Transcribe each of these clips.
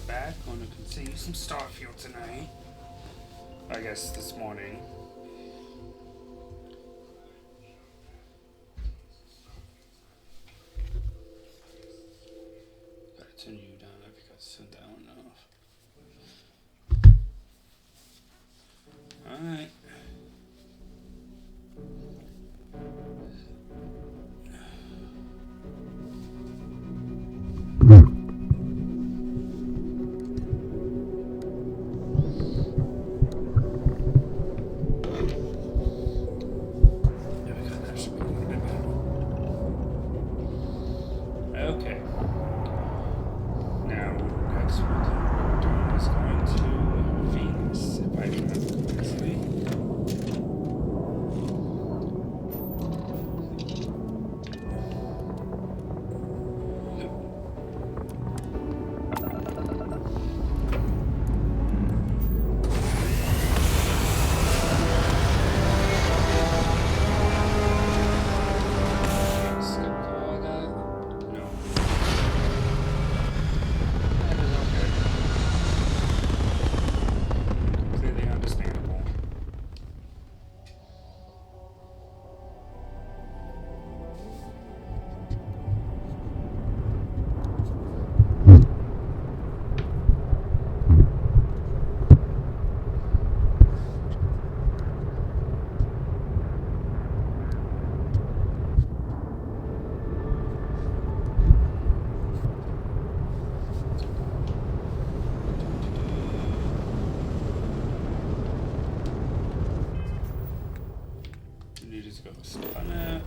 back. Going to continue some Starfield tonight. I guess this morning. Gotta turn you down because I sent down enough. Alright. Okay. Now, next we're doing is going to Venus, if I remember correctly. Just go stun it.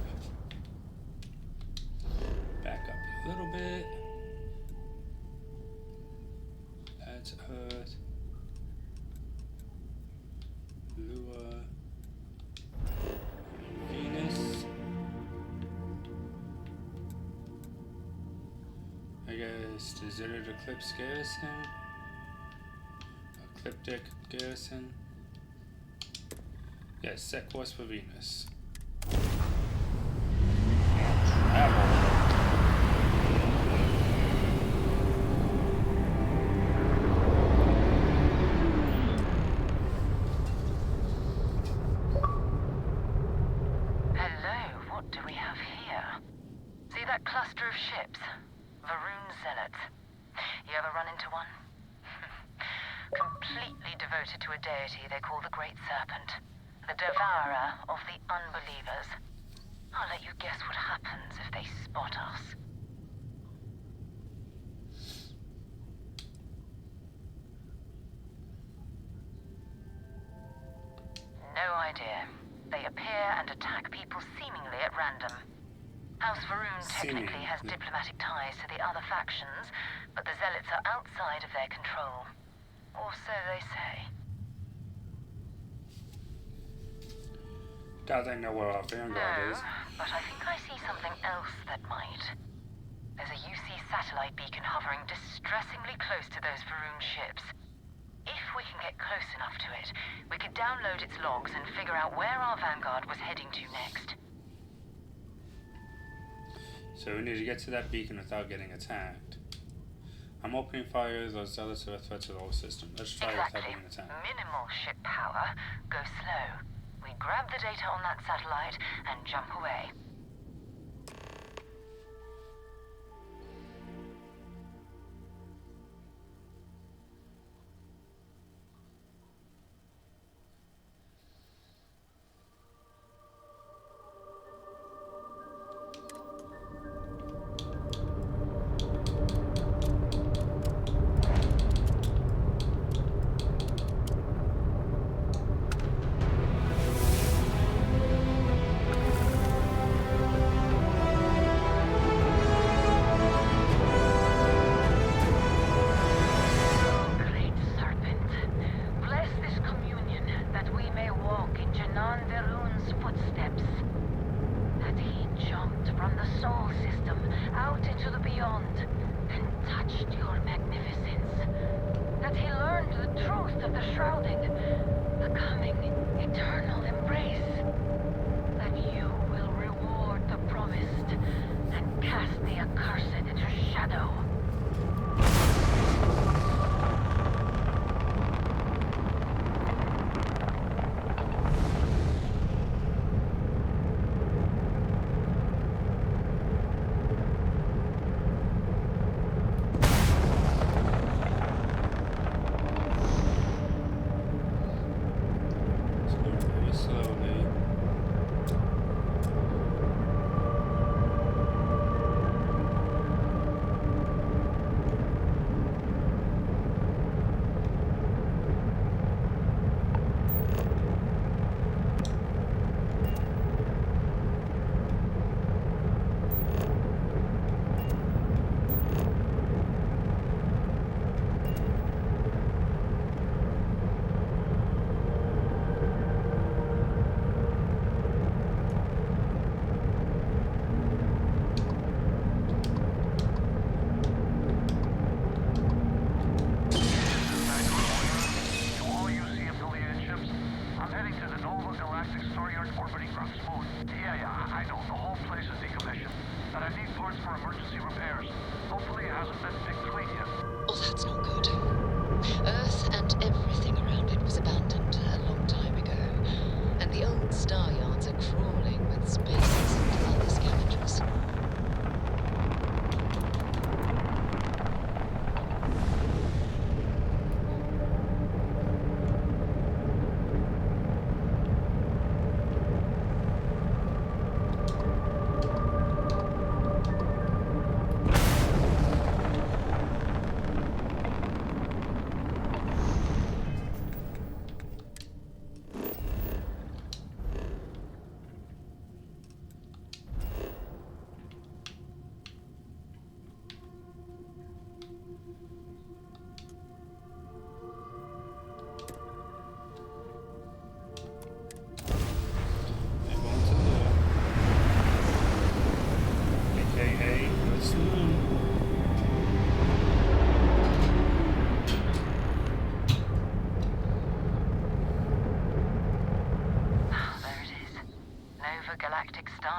Back up a little bit. That's Earth. Lua. Venus. I guess deserted eclipse garrison. Ecliptic garrison. Yes, set course for Venus. To a deity they call the Great Serpent, the devourer of the unbelievers. I'll let you guess what happens if they spot us. No idea. They appear and attack people seemingly at random. House Varun technically has diplomatic ties to the other factions, but the Zealots are outside of their control. Or so they say. Doubt I know where our vanguard is. But I think I see something else that might. There's a UC satellite beacon hovering distressingly close to those Varun ships. If we can get close enough to it, we could download its logs and figure out where our vanguard was heading to next. So we need to get to that beacon without getting attacked. I'm opening fire. Those zealots are a threat to the whole system. Let's try without being attacked. Minimal ship power. Go slow. We grab the data on that satellite and jump away.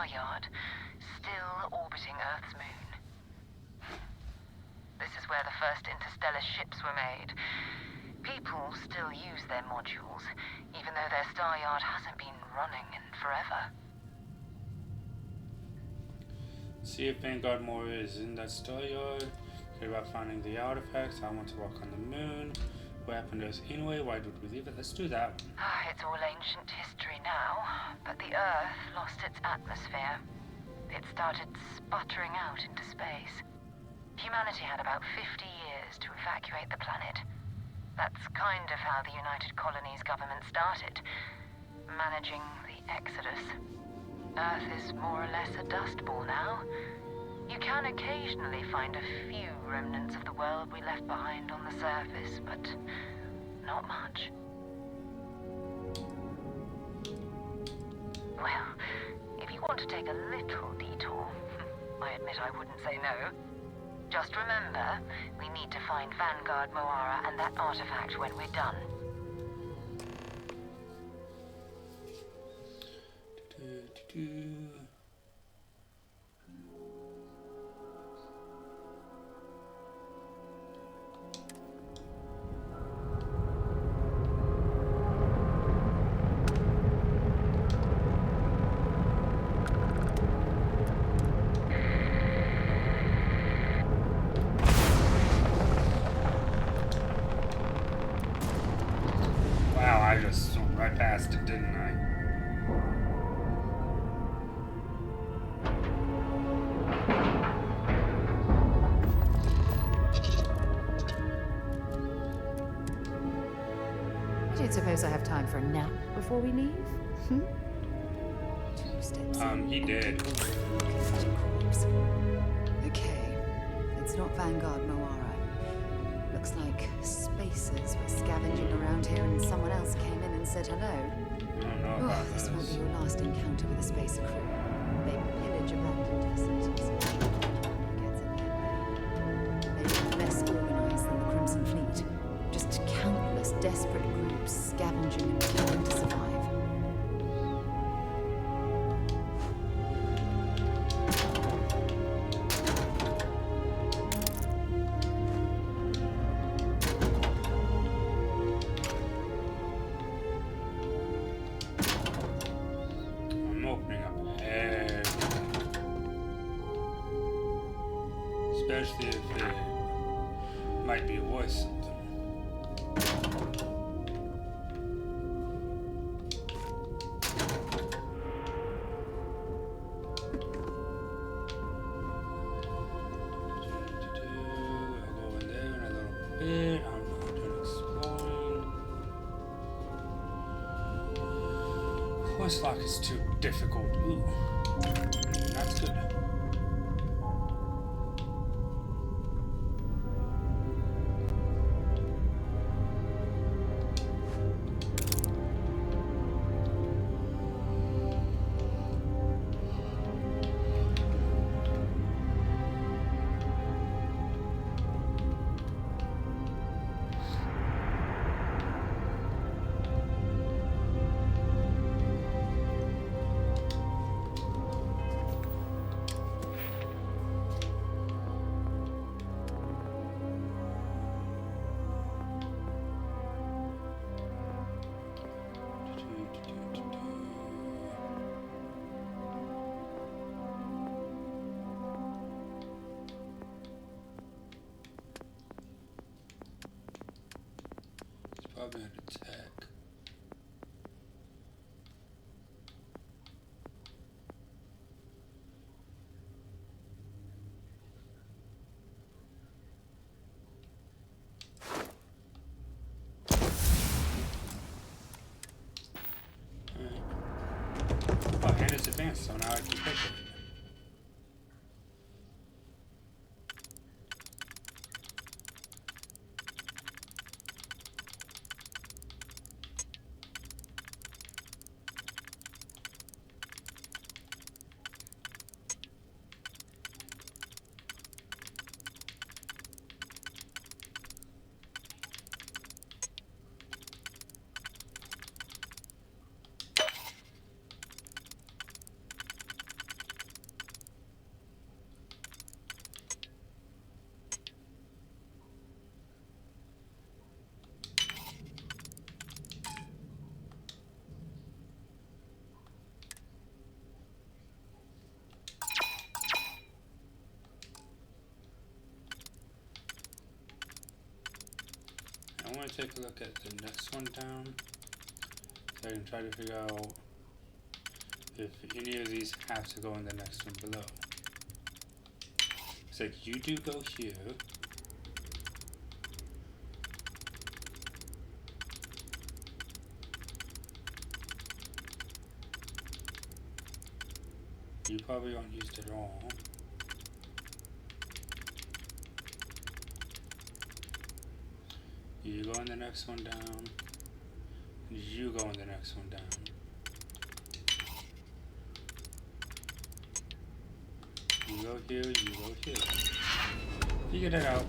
star yard, still orbiting Earth's moon. This is where the first interstellar ships were made. People still use their modules, even though their star yard hasn't been running in forever. See if Vanguard Moira is in that star yard. Care about finding the artifacts. I want to walk on the moon. What happened to us anyway? Why did we leave it? Let's do that one. It's all ancient history now, but the Earth lost its atmosphere. It started sputtering out into space. Humanity had about 50 years to evacuate the planet. That's kind of how the United Colonies government started, managing the exodus. Earth is more or less a dust ball now. You can occasionally find a few remnants of the world we left behind on the surface, but not much. Well, if you want to take a little detour, I admit I wouldn't say no. Just remember, we need to find Vanguard Moira and that artifact when we're done. Wow, I just went right past it, didn't I? I don't suppose I have time for a nap before we leave? 2 steps. He did. Such a corpse. Okay, it's not Vanguard Moira. Looks like spacers were scavenging around here and someone else came in and said hello. I don't know about This won't be this. your last encounter with a spacer crew. They pillage abandoned facilities. Gets in their way. They're less organized than the Crimson Fleet. Just countless desperate groups scavenging and trying to survive. I'm opening up everything. Especially if it might be worth something. I'll go in there in a little bit. I'm not done exploring. Quest lock is too difficult. Ooh, that's good. Probably an attack. Alright. Oh, and it's advanced, so now I can pick it. want to take a look at the next one down, so I can try to figure out if any of these have to go in the next one below. It's like you do go here. You probably aren't used at all. You go in the next one down. You go in the next one down. You go here, you go here. Figure that out.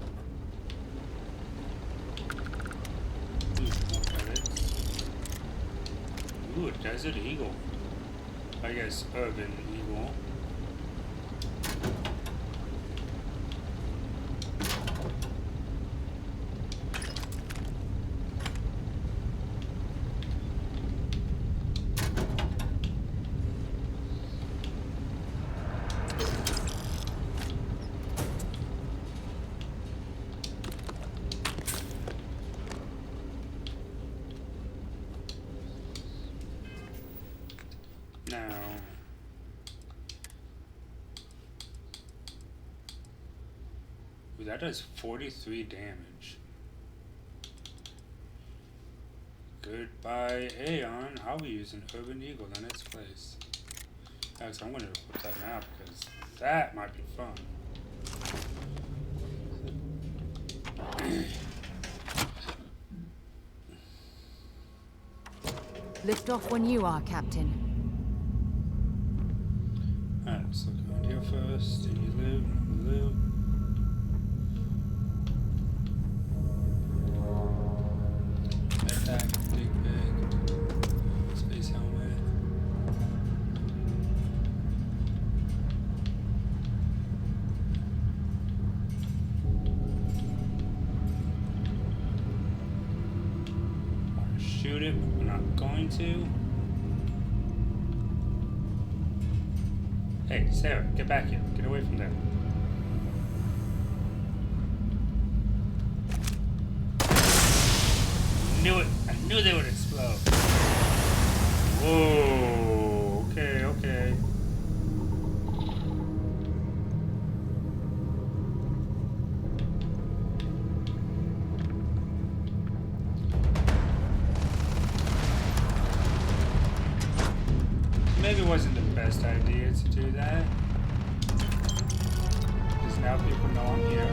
Ooh, more credits. Ooh, a desert eagle. I guess urban eagle. Now, ooh, that does 43 damage. Goodbye, Aeon. I'll be using Urban Eagle in its place. Actually, I'm going to equip that now because that might be fun. Lift off when you are, Captain. Alright, let's look around here first. Any loot? Loot. Attack, big bag. Space helmet. I want to shoot it, but we're not going to. Hey, Sarah, get back here. Get away from there. Knew it. I knew they would explode. Whoa. Okay, okay. Maybe it wasn't the best idea to do that. Because now people know I'm here.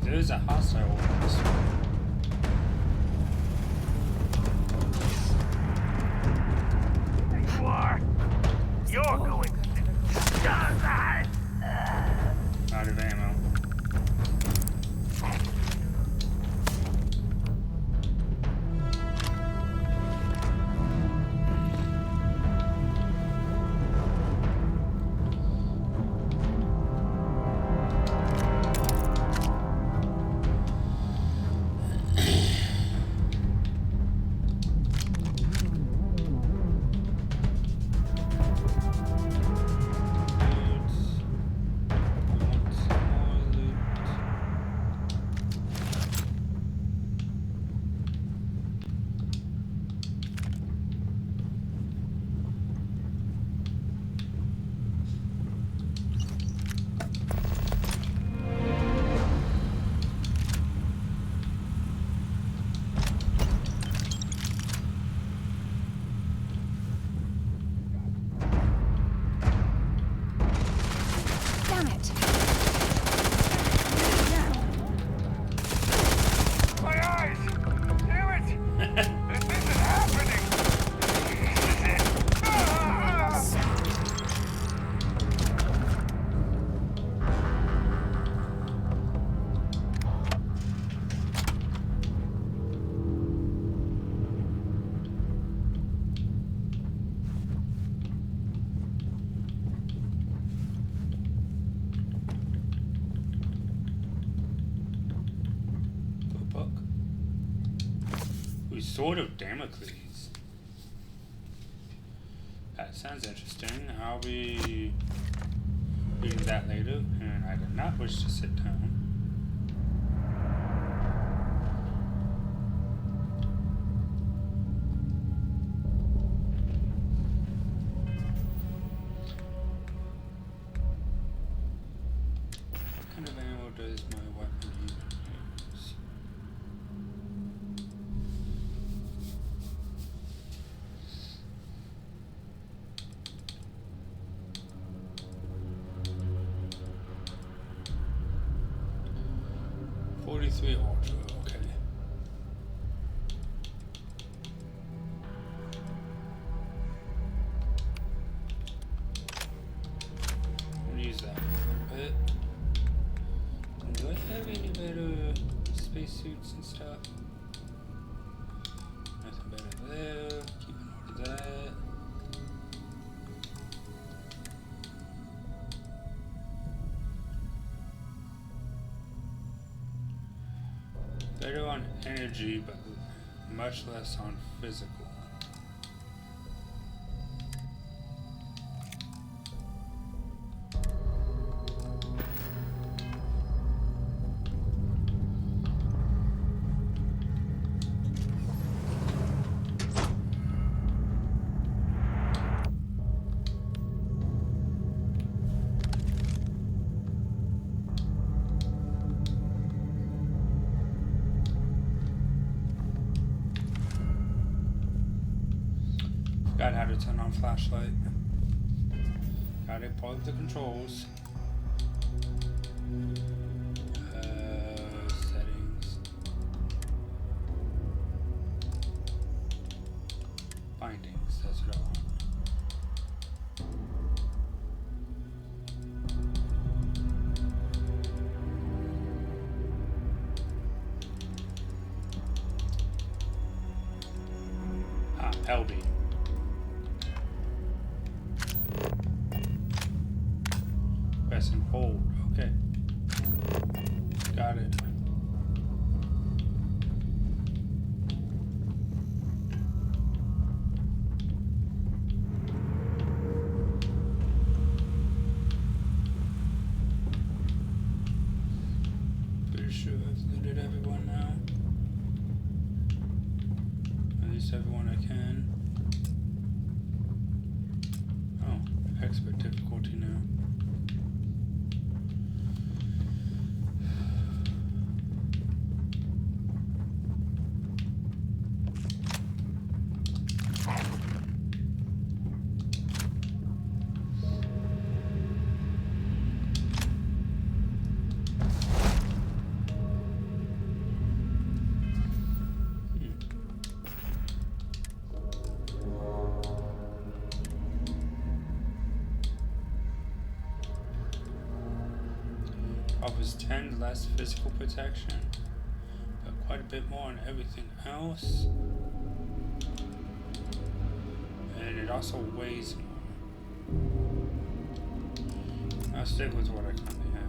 There's a hostile over this one. You are. You're going to die. Out of ammo. Loot. Ooh, Sword of Damocles. That sounds interesting. I'll be reading that later, and I do not wish to sit down. What kind of ammo does my weapon use? .43 Ultra, okay. I'm gonna use that for a bit. Do I have any better spacesuits and stuff? Nothing better there. Keep an order of that. Better on energy, but much less on physical. Forgot how to turn on flashlight. Got it, part of the controls. Settings. Bindings, that's what I want. LB. Press and hold. Okay. Got it. Pretty sure I've looted everyone now. At least everyone I can. Oh, expert difficulty now. Offers 10 less physical protection, but quite a bit more on everything else. And it also weighs more. I'll stick with what I currently have.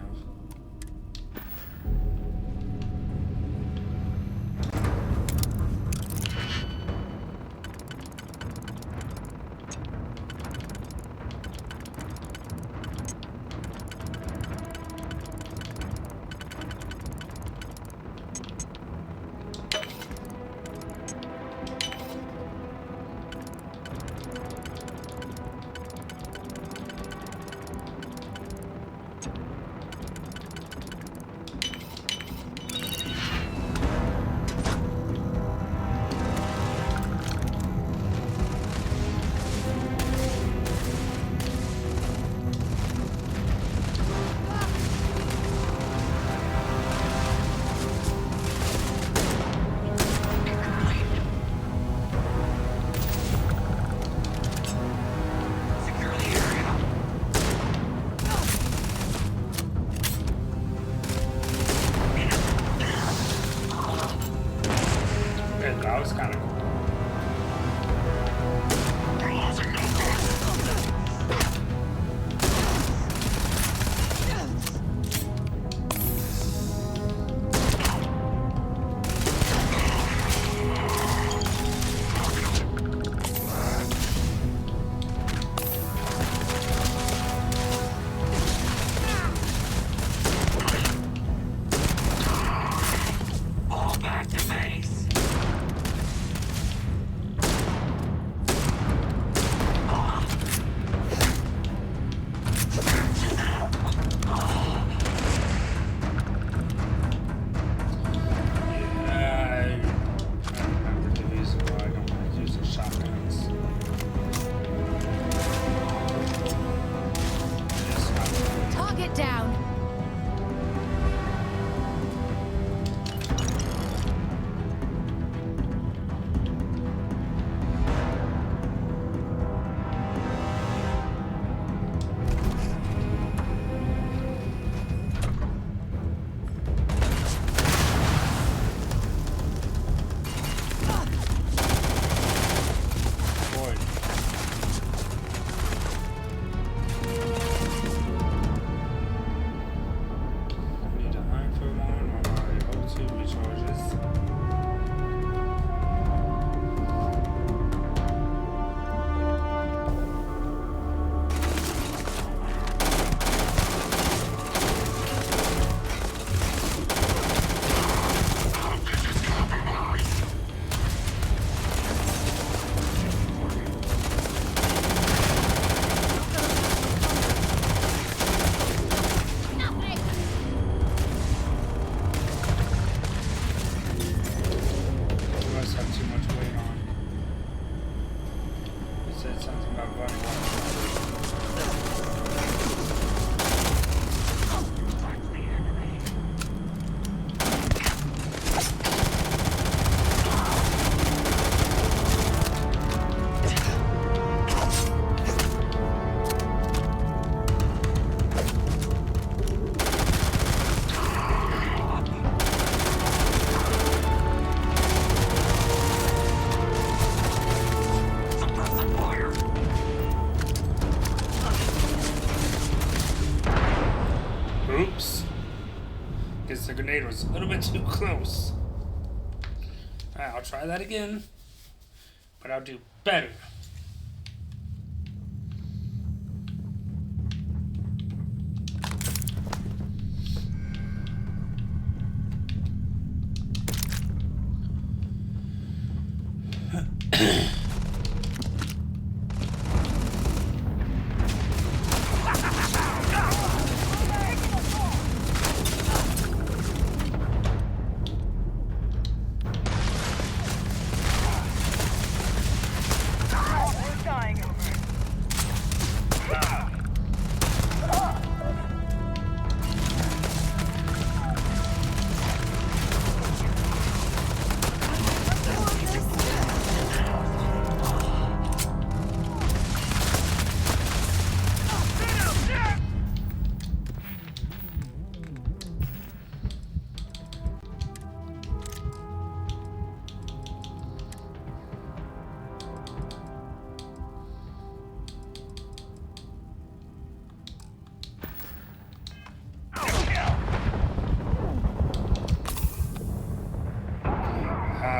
Guess the grenade was a little bit too close. Alright, I'll try that again. But I'll do better.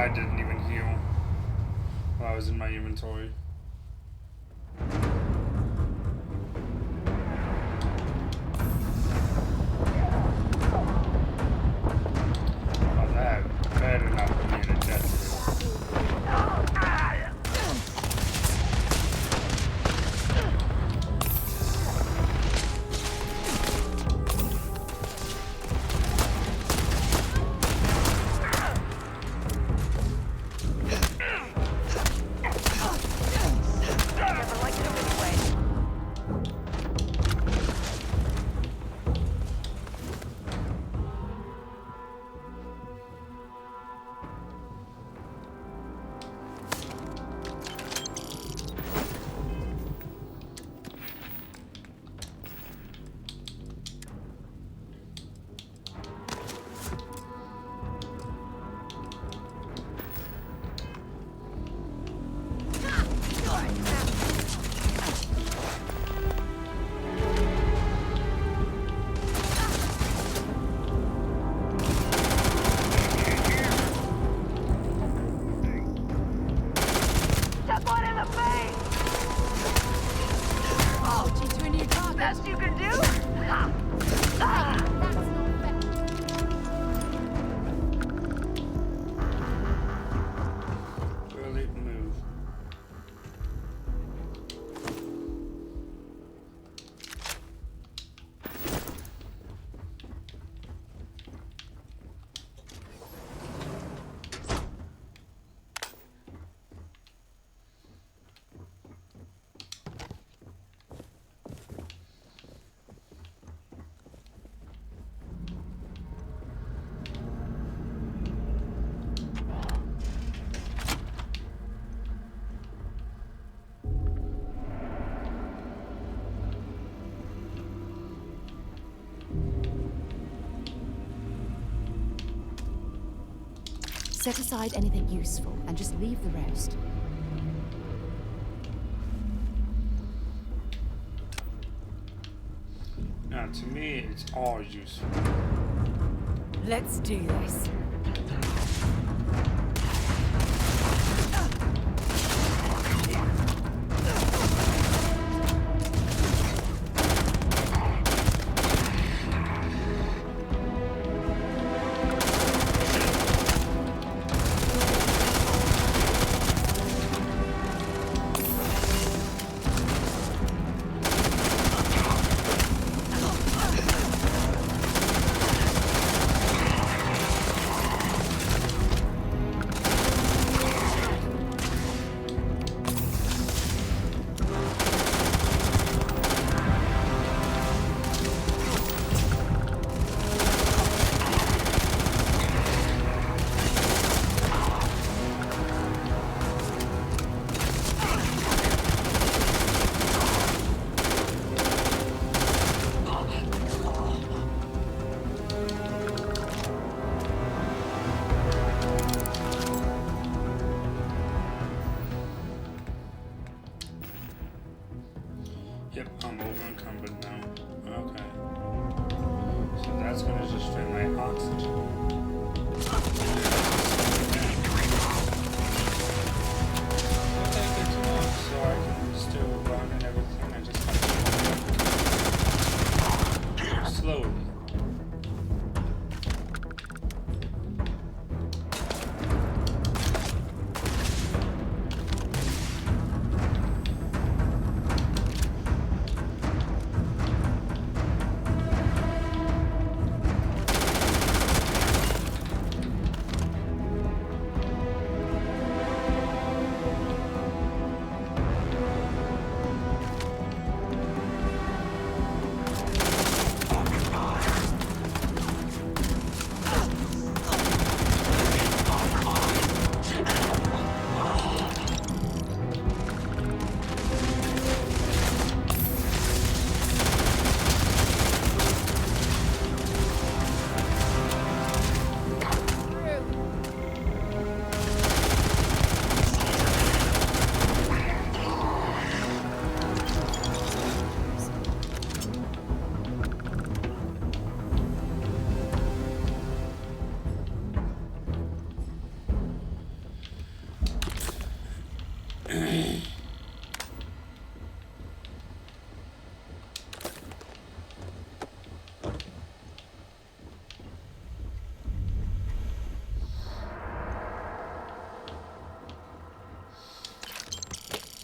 I didn't even heal while I was in my inventory. Oh, that better not put me in a death Set aside anything useful and just leave the rest. Now, to me, it's all useful. Let's do this. gonna just drain my oxygen. I'll take it too, so I can still run and everything. I just have to walk slowly.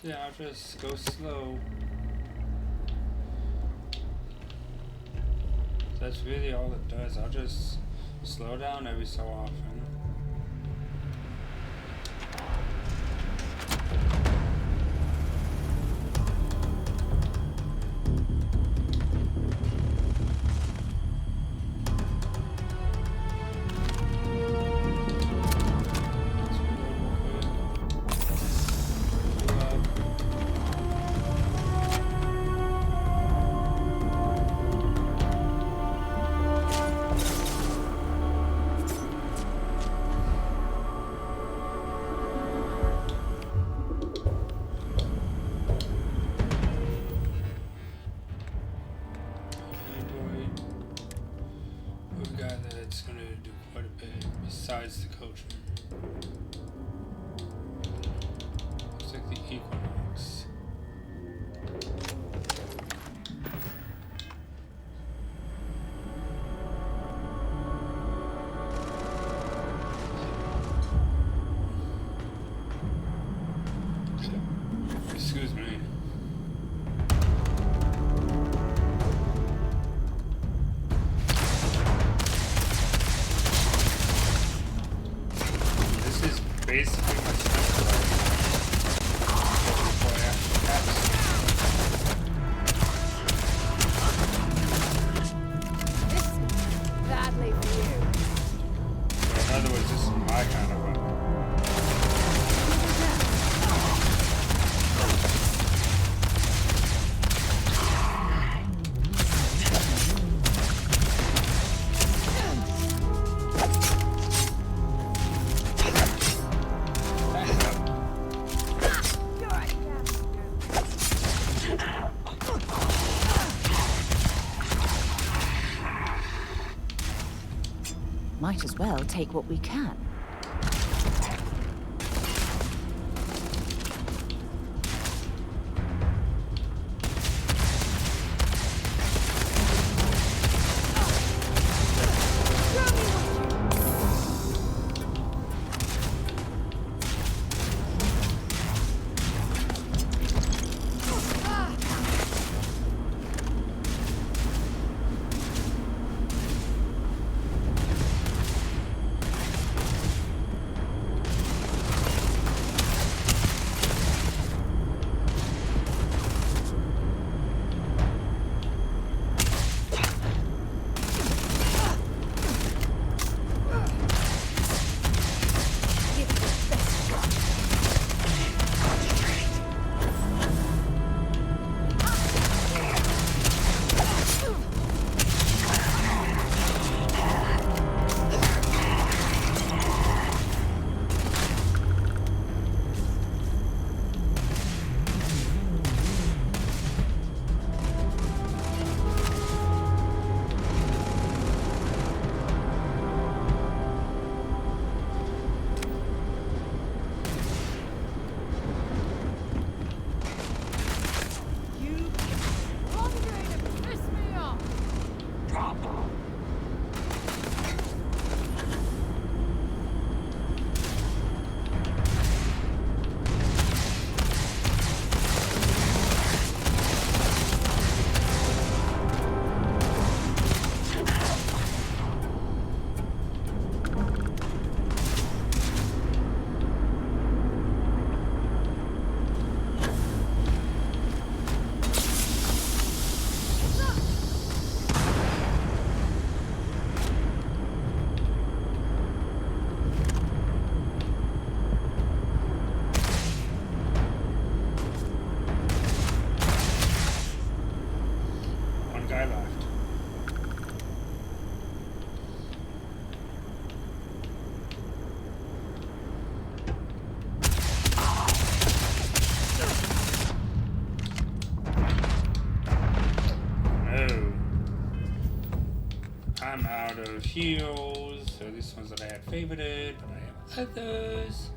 Yeah, I'll just go slow. That's really all it does. I'll just slow down every so often. Besides the coachman. Looks like the Equinox. Excuse me. Basically my special before I actually catch This is badly for you. in other words, this is my kind of weapon. Might as well take what we can. of heroes. So these ones that I had favorited, but I have others.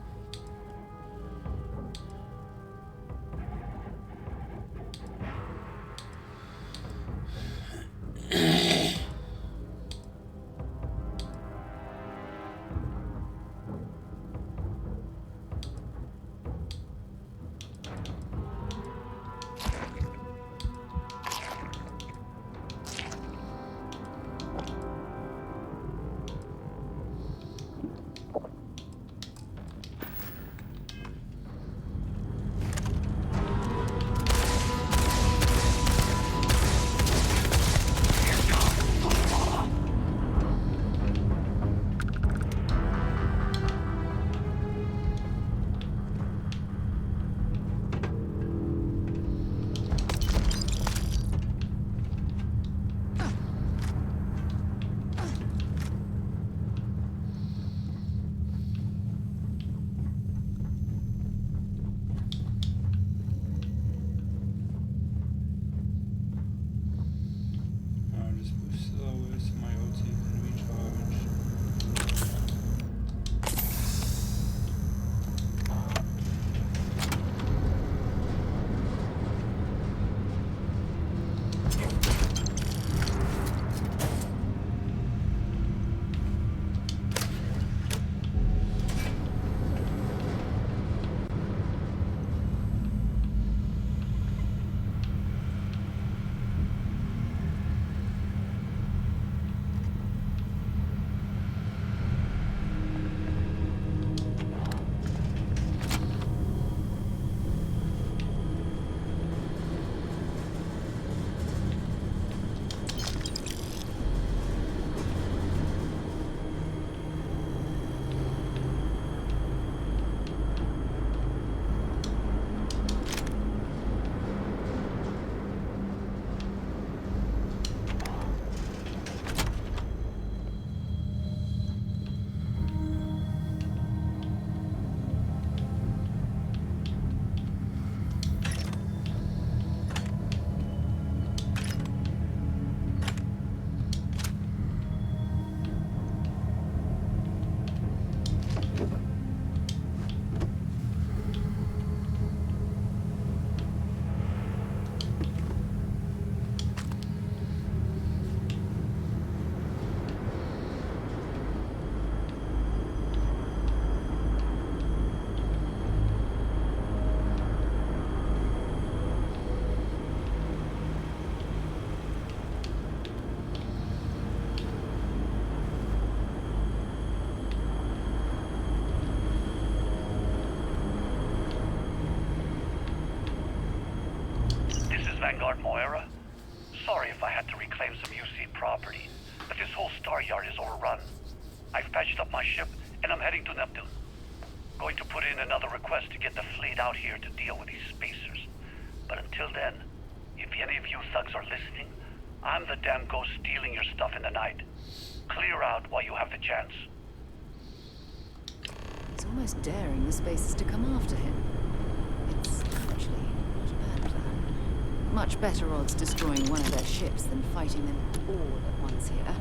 Vanguard Moira. Sorry if I had to reclaim some UC property, but this whole star yard is overrun. I've patched up my ship, and I'm heading to Neptune. Going to put in another request to get the fleet out here to deal with these spacers. But until then, if any of you thugs are listening, I'm the damn ghost stealing your stuff in the night. Clear out while you have the chance. It's almost daring the spacers to come after him. It's actually not a bad plan. Much better odds destroying one of their ships than fighting them all at once here.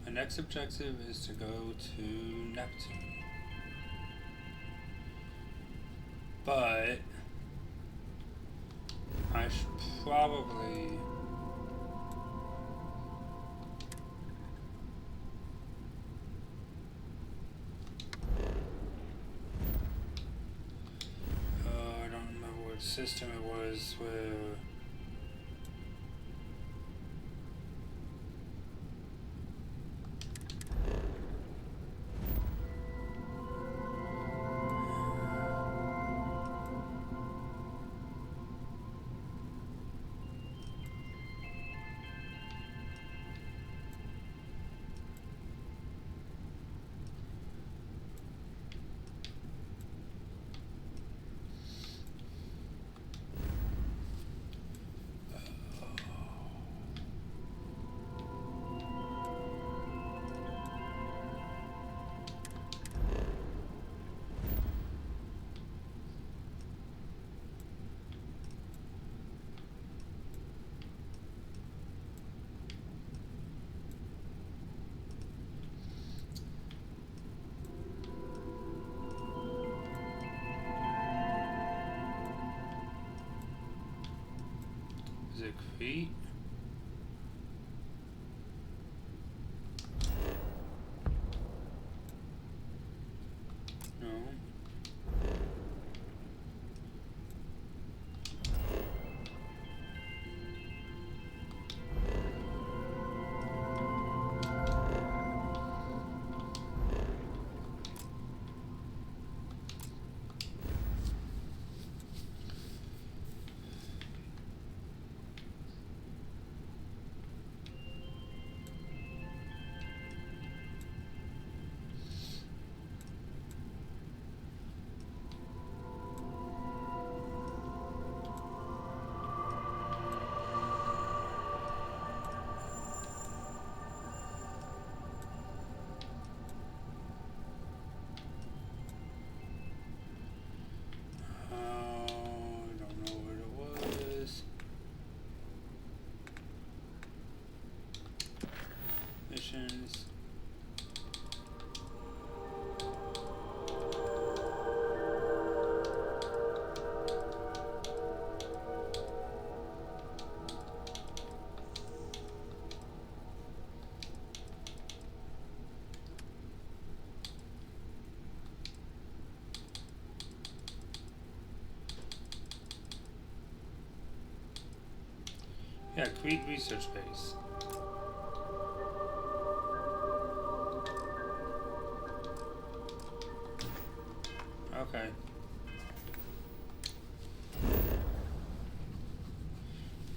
The next objective is to go to Neptune. But I should probably I don't remember what system it was where is it Crete? No. I don't know what it was. Missions. Yeah, Crete Research Base. Okay.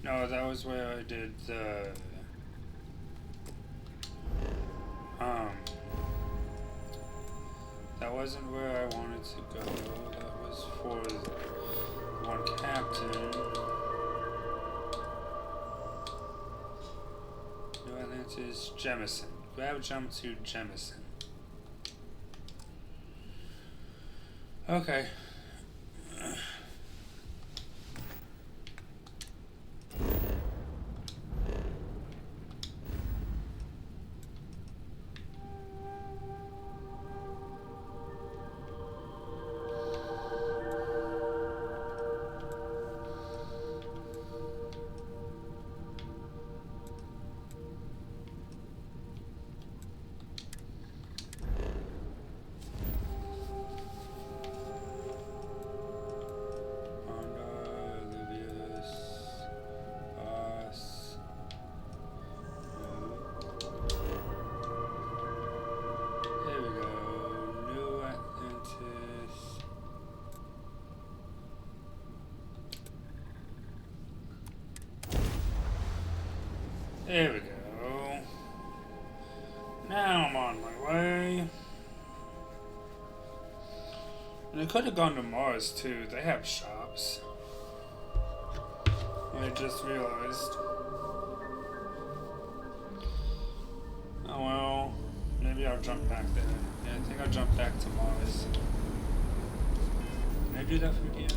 No, that was where I did the that wasn't where I wanted to go. That was for one captain. New Atlantis, Jemison. Grab jump to Jemison. Okay. There we go. Now I'm on my way. And I could have gone to Mars too. They have shops. I just realized. Oh well. Maybe I'll jump back there. Yeah, I think I'll jump back to Mars. Can I do that from here?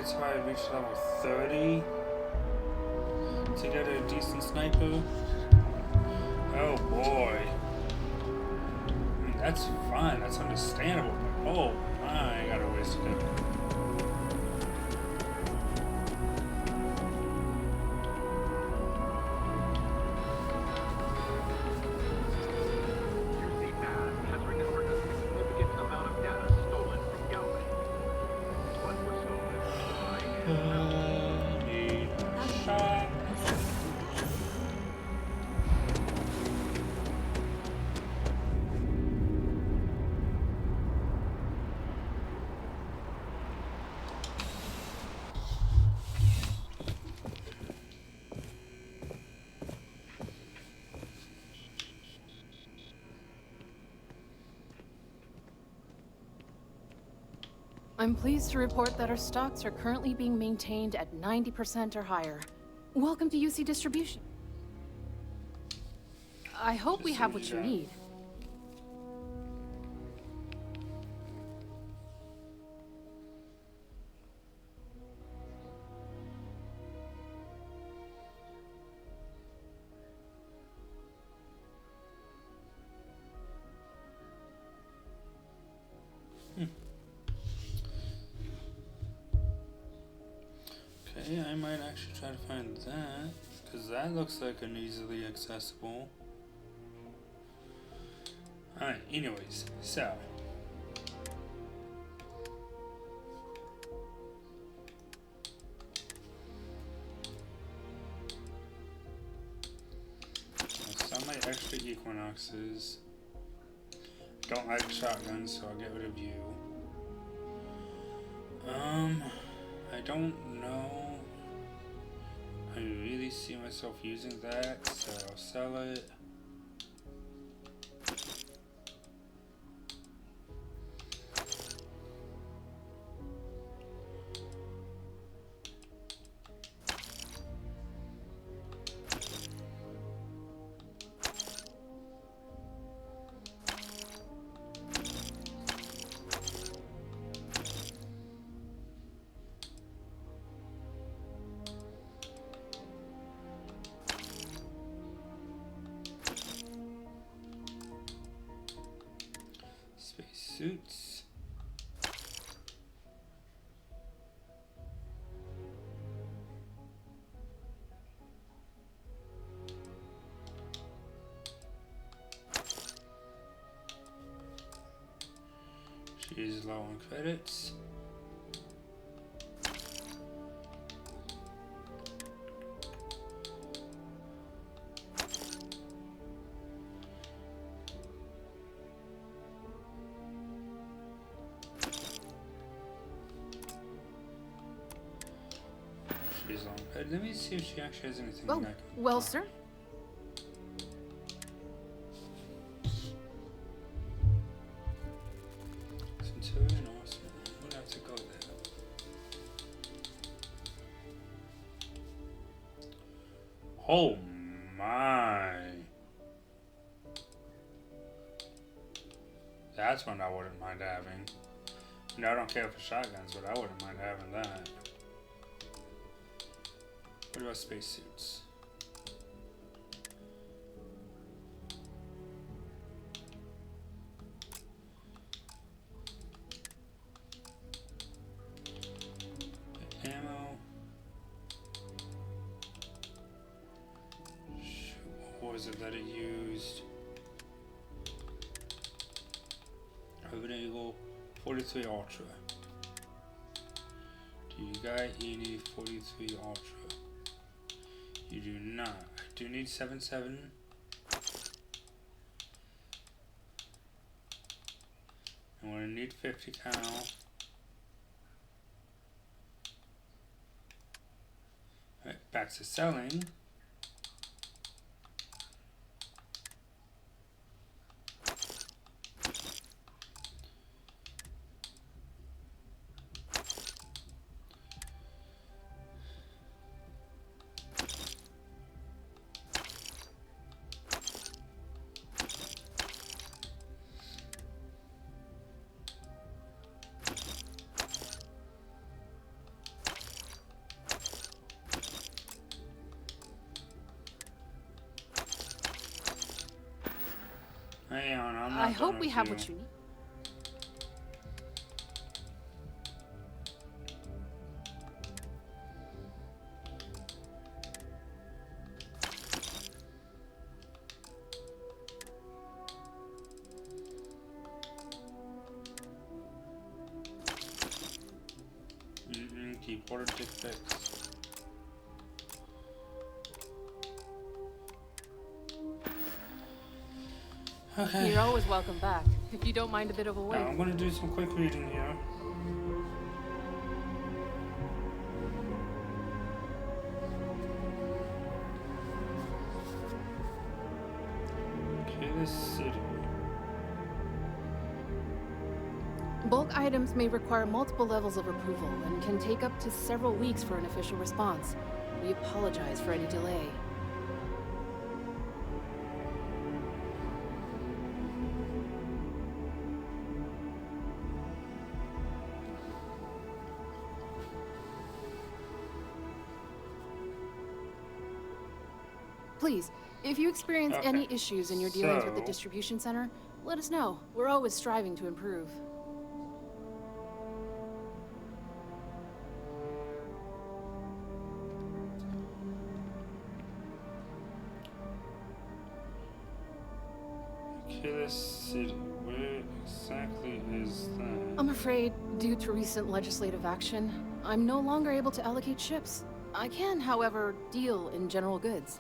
wait till I reach level 30 to get a decent sniper? Oh boy. I mean, that's fine, that's understandable, but oh my, I gotta waste a bit. I'm pleased to report that our stocks are currently being maintained at 90% or higher. Welcome to UC Distribution. I hope we have what you need. Okay, I might actually try to find that, because that looks like an easily accessible. Alright, anyways, so. I'll sell my extra Equinoxes. Don't like shotguns, so I'll get rid of you. I don't know. I really see myself using that, so I'll sell it. Suits. She's low on credits. Let me see if she actually has anything. Oh, well, sir. Centurion, awesome. We'll have to go there. Oh my. That's one I wouldn't mind having. No, I don't care for shotguns, but I wouldn't mind having that. What about spacesuits? Ammo. What was it that it used? Urban Eagle 43 Ultra. Do you got any 43 Ultra? You do not. I do need 7.7. I'm gonna need 50 cal. Alright, back to selling. I hope we have what you need. Keep order to fix. Okay. You're always welcome back, if you don't mind a bit of a wait. Now I'm gonna do some quick reading here. Okay, this city. Bulk items may require multiple levels of approval and can take up to several weeks for an official response. We apologize for any delay. Please, if you experience any issues in your dealings with the distribution center, let us know. We're always striving to improve. Killer City, where exactly is that? I'm afraid, due to recent legislative action, I'm no longer able to allocate ships. I can, however, deal in general goods.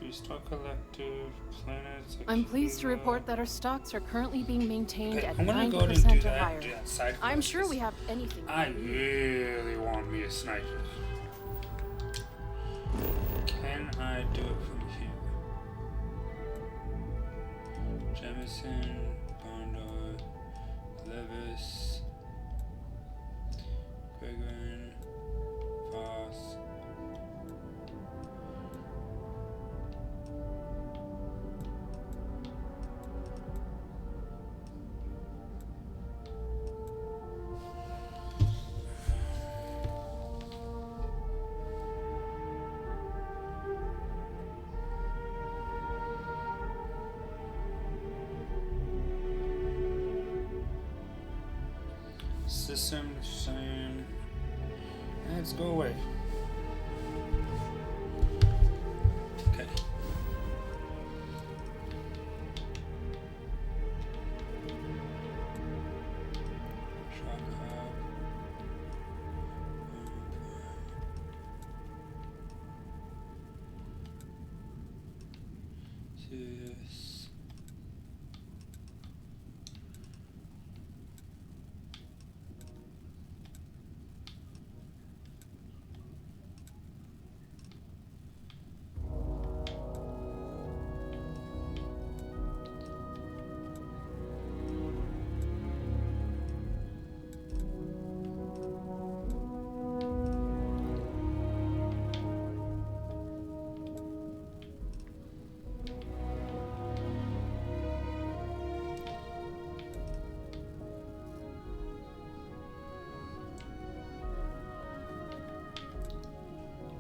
Freestar Collective, Planets. I'm pleased to report that our stocks are currently being maintained at I'm gonna 90% go ahead and do or that, higher. do that side I'm quest, sure 'cause we have anything. I really want me a sniper. Can I do it from here? Jemison, Bondo, Levis, Gregorin, Voss. System saying, let's go away. Okay. Shot up. Serious.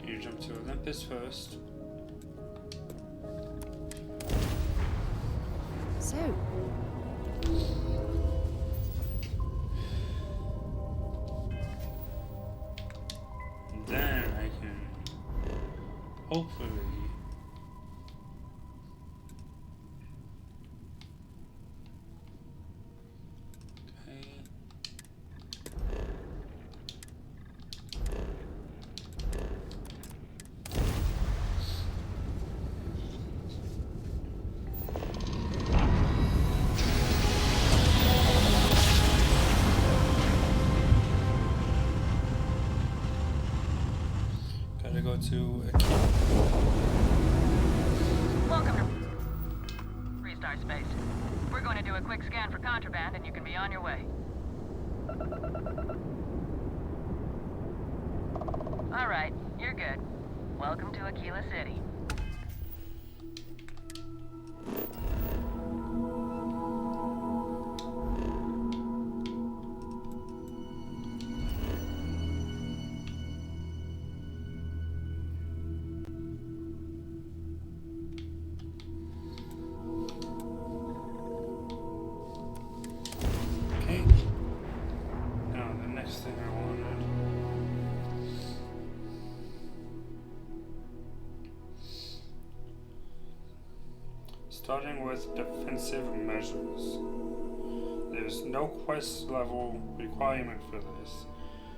You jump to Olympus first. So, Then I can hopefully gotta go to Welcome to Freestar Space. We're going to do a quick scan for contraband and you can be on your way. All right, you're good. Welcome to Aquila City. Starting with defensive measures. There's no quest level requirement for this,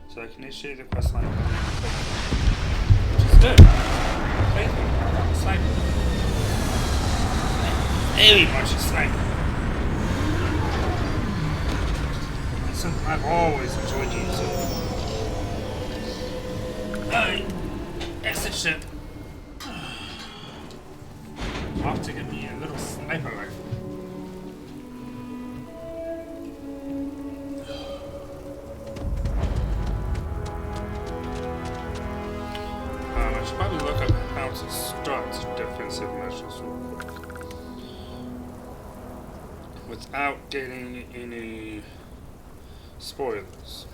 so I can initiate the quest line. Which is good. Faithful. Sniper. Very much a sniper. That's something I've always enjoyed using. Alright. Exit ship. Off to get me a little sniper rifle. I should probably look up how to start defensive measures real quick without getting any spoilers.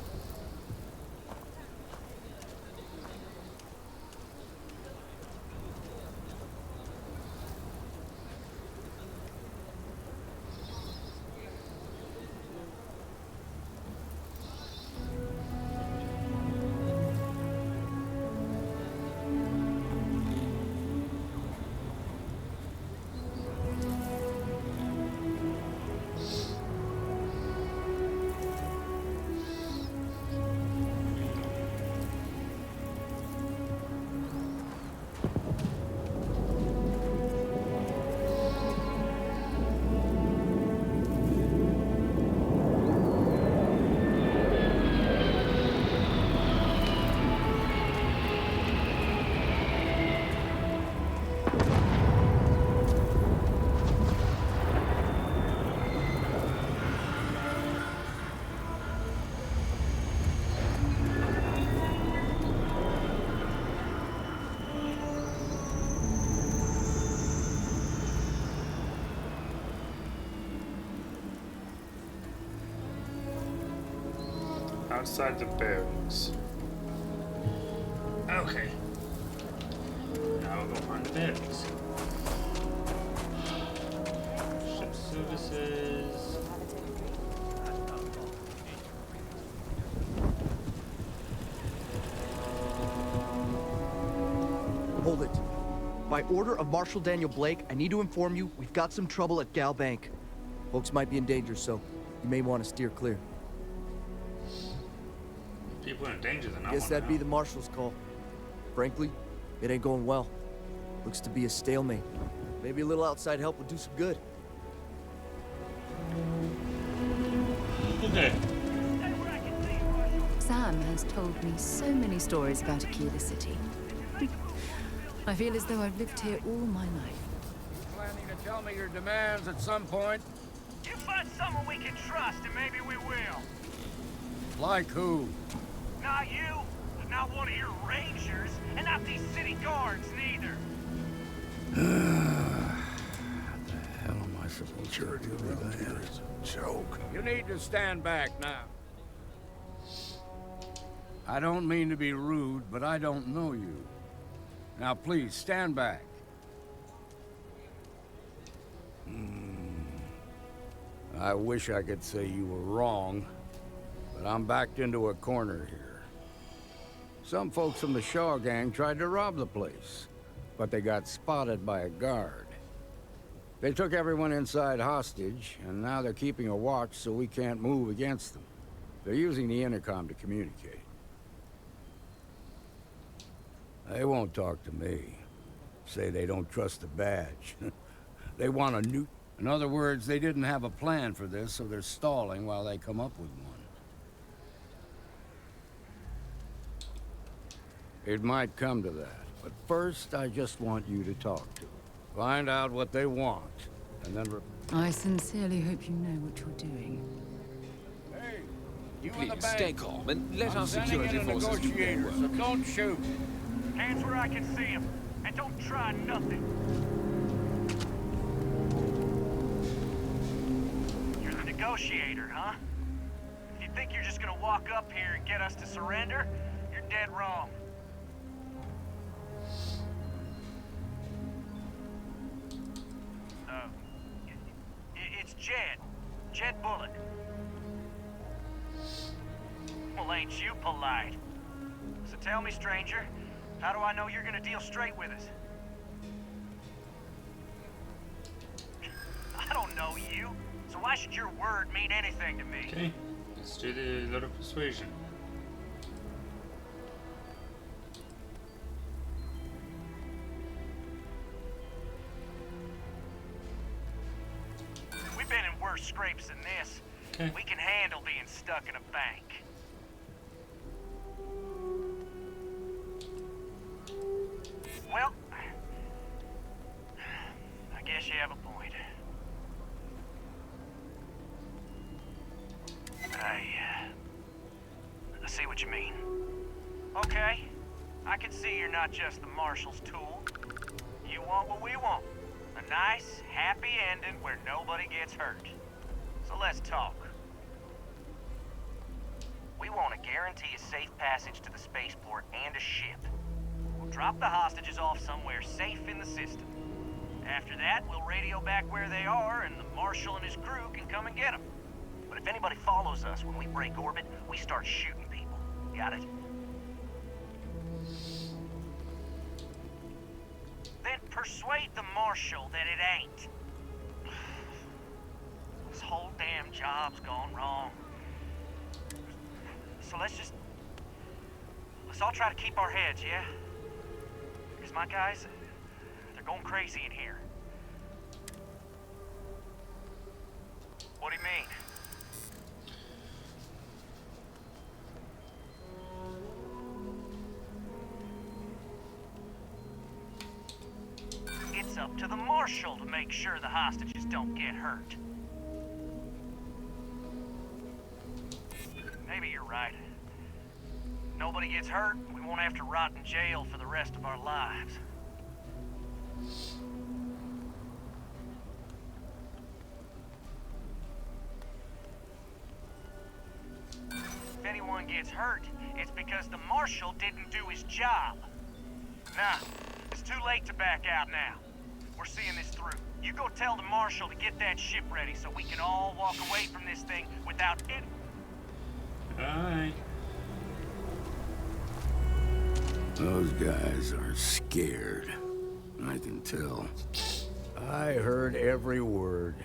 Outside the barracks. Okay. Now we'll go find the barracks. Ship services. Hold it. By order of Marshal Daniel Blake, I need to inform you we've got some trouble at Gal Bank. Folks might be in danger, so you may want to steer clear. People in danger, then I Guess that'd be the Marshal's call. Frankly, it ain't going well. Looks to be a stalemate. Maybe a little outside help would do some good. Okay. Sam has told me so many stories about Aquila City. I feel as though I've lived here all my life. Planning to tell me your demands at some point? You find someone we can trust, and maybe we will. Like who? Not you, not one of your rangers, and not these city guards, neither. The hell am I supposed to do with that? Joke. You need to stand back now. I don't mean to be rude, but I don't know you. Now please, stand back. I wish I could say you were wrong, but I'm backed into a corner here. Some folks from the Shaw gang tried to rob the place, but they got spotted by a guard. They took everyone inside hostage, and now they're keeping a watch so we can't move against them. They're using the intercom to communicate. They won't talk to me. Say they don't trust the badge. They want a new... In other words, they didn't have a plan for this, so they're stalling while they come up with one. It might come to that, but first I just want you to talk to them. Find out what they want, and then... I sincerely hope you know what you're doing. Hey, you in Please the bank. stay calm and let I'm our sending security in a forces do their negotiator, work. so don't shoot. Hands where I can see them, and don't try nothing. You're the negotiator, huh? If you think you're just gonna walk up here and get us to surrender, you're dead wrong. It's Jed. Jed Bullock. Well, ain't you polite? So tell me, stranger, how do I know you're gonna deal straight with us? don't know you, so why should your word mean anything to me? Okay, let's do the little persuasion. We've been in worse scrapes than this. Okay. We can handle being stuck in a bank. Well, I guess you have a point. I see what you mean. Okay, I can see you're not just the Marshal's tool. You want what we want. A nice, happy ending where nobody gets hurt. So let's talk. We want to guarantee a safe passage to the spaceport and a ship. We'll drop the hostages off somewhere safe in the system. After that, we'll radio back where they are, and the Marshal and his crew can come and get them. But if anybody follows us when we break orbit, we start shooting people. Got it? Then persuade the Marshal that it ain't. This whole damn job's gone wrong. So let's all try to keep our heads, yeah? Because my guys, they're going crazy in here. What do you mean? It's up to the Marshal to make sure the hostages don't get hurt. Maybe you're right. Nobody gets hurt, we won't have to rot in jail for the rest of our lives. If anyone gets hurt, it's because the Marshal didn't do his job. Nah, it's too late to back out now. We're seeing this through. You go tell the Marshal to get that ship ready so we can all walk away from this thing without any... Alright. Those guys are scared. I can tell. I heard every word.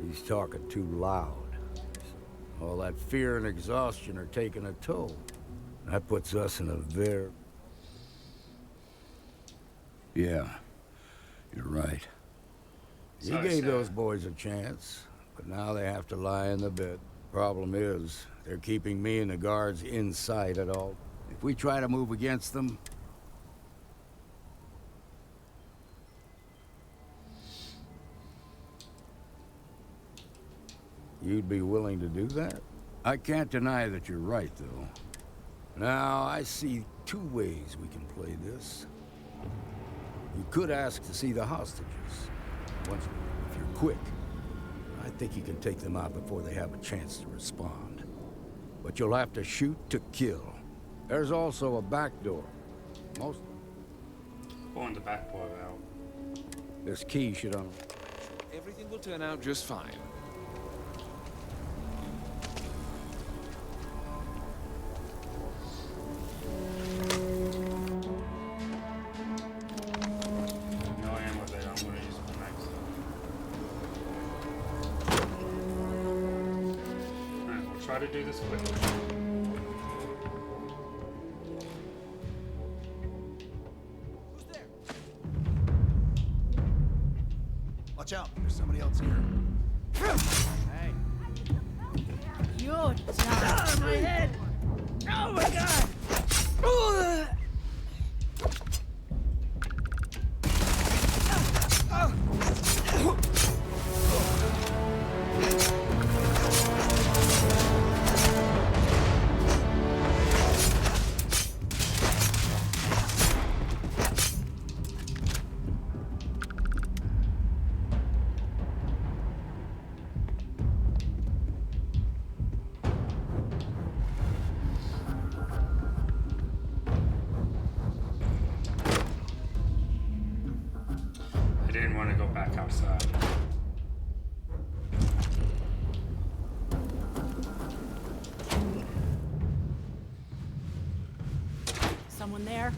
He's talking too loud. All that fear and exhaustion are taking a toll. That puts us in a very... Yeah, you're right. You Sorry, gave sir. those boys a chance, but now they have to lie in the bed. Problem is, they're keeping me and the guards inside at all. If we try to move against them... You'd be willing to do that? I can't deny that you're right, though. Now, I see two ways we can play this. You could ask to see the hostages. Once, if you're quick, I think you can take them out before they have a chance to respond. But you'll have to shoot to kill. There's also a back door. Most... Pulling the back boy out. This key should unlock. Everything will turn out just fine. No ammo there. I'm gonna use my knife. Alright, we'll try to do this quickly. Who's there? Watch out, there's somebody else here. Hey. You're down my head! Oh my god! I didn't want to go back outside. Someone there?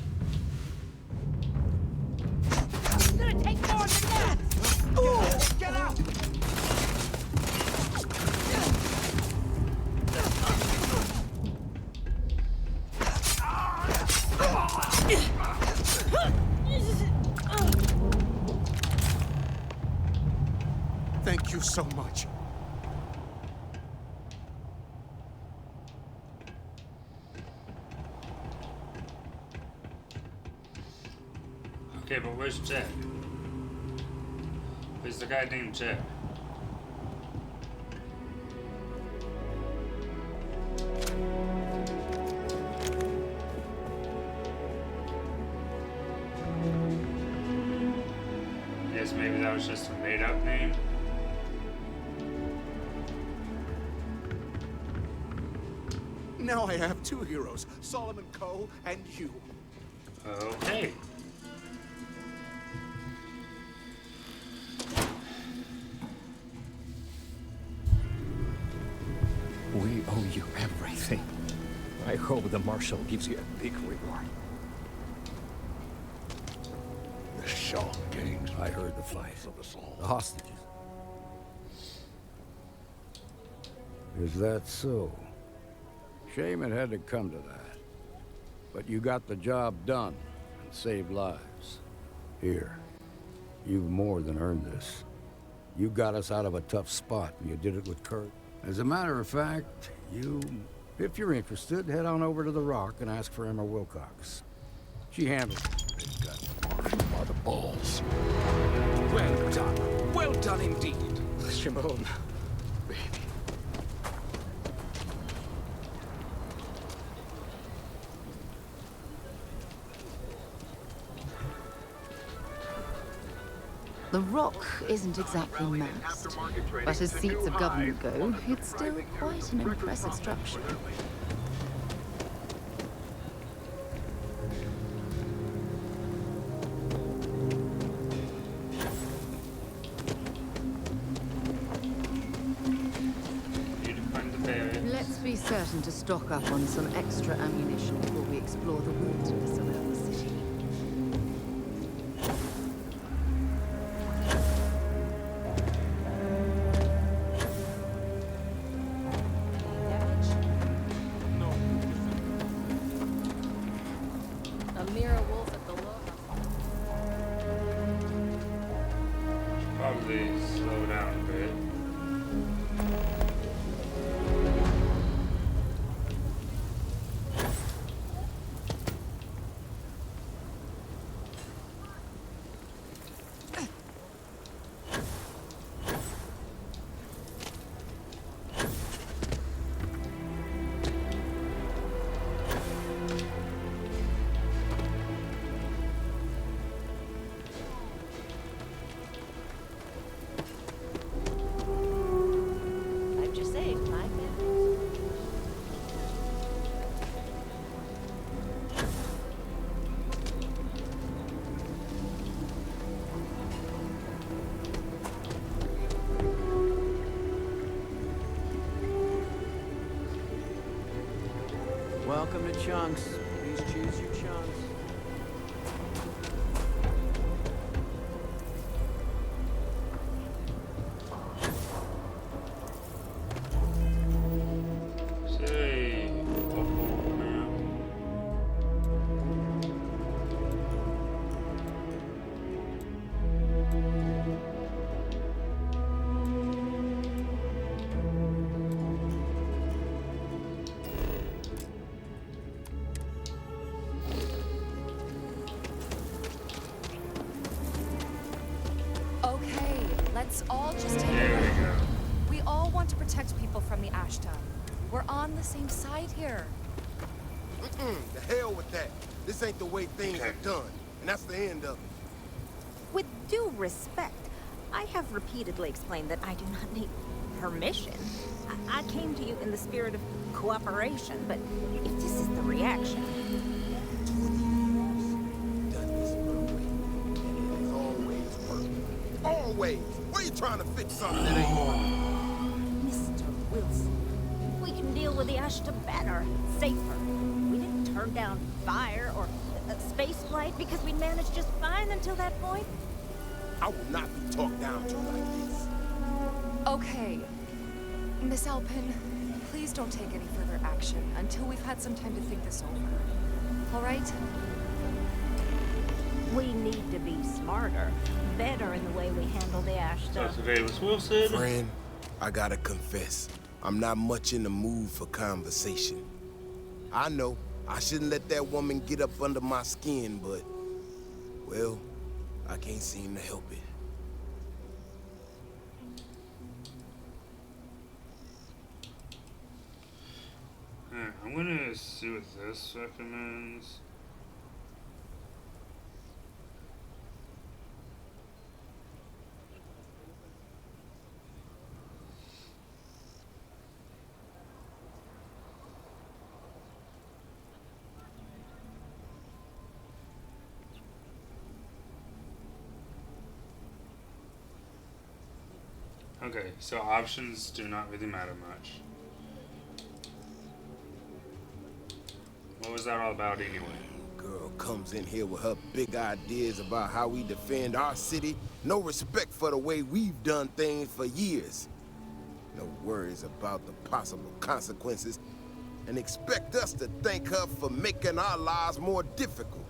It's gonna take more than that! Get out! Thank you so much. Okay, but where's Jed? Where's the guy named Jed? I guess maybe that was just a made-up name. Now I have two heroes, Solomon Coe and you. Okay. We owe you everything. I hope the Marshal gives you a big reward. The Shaw gangs. I heard the fight. Of us all. The hostages. Is that so? Shame it had to come to that. But you got the job done and saved lives. Here, you've more than earned this. You got us out of a tough spot, and you did it with courage. As a matter of fact, if you're interested, head on over to the Rock and ask for Emma Wilcox. She handles it. They've got Marshal by the balls. Well done. Well done indeed. Shimon, baby. The Rock isn't exactly massed, but as seats of government go, it's still quite an impressive structure. Let's be certain to stock up on some extra ammunition before we explore the wilderness around the city. Probably slow down a bit. Welcome to Chunks. Please choose your chunks. Say, Okay, let's all just take there a we look. go. We all want to protect people from the Ashta. We're on the same side here. The hell with that. This ain't the way things are done. And that's the end of it. With due respect, I have repeatedly explained that I do not need permission. I came to you in the spirit of cooperation, but if this is the reaction... Done this properly, and it has always worked. Always! Why are you trying to fix something that ain't working? Mr. Wilson, we can deal with the Ashta better, safer. We didn't turn down fire or a space flight because we managed just fine until that point. I will not be talked down to like this. Okay. Miss Alpin, please don't take any further action until we've had some time to think this over. All right? We need to be smarter, better in the way we handle the ash So stuff. today was Wilson. Friend, I gotta confess, I'm not much in the mood for conversation. I know I shouldn't let that woman get up under my skin, but, well, I can't seem to help it. I'm gonna see what this recommends. Okay, so options do not really matter much. What was that all about anyway? Girl comes in here with her big ideas about how we defend our city. No respect for the way we've done things for years. No worries about the possible consequences. And expect us to thank her for making our lives more difficult.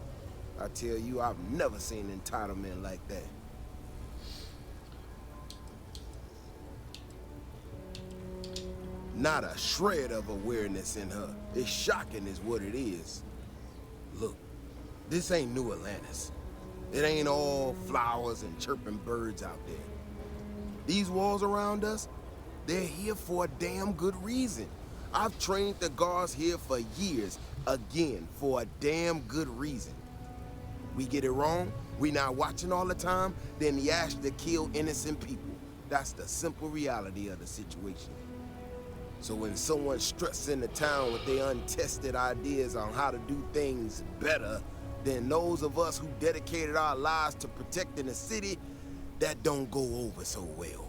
I tell you, I've never seen entitlement like that. Not a shred of awareness in her. It's shocking is what it is. Look, this ain't New Atlantis. It ain't all flowers and chirping birds out there. These walls around us, they're here for a damn good reason. I've trained the guards here for years, again, for a damn good reason. We get it wrong, we not watching all the time, then the ash to kill innocent people. That's the simple reality of the situation. So when someone's stressing the town with their untested ideas on how to do things better than those of us who dedicated our lives to protecting the city, that don't go over so well.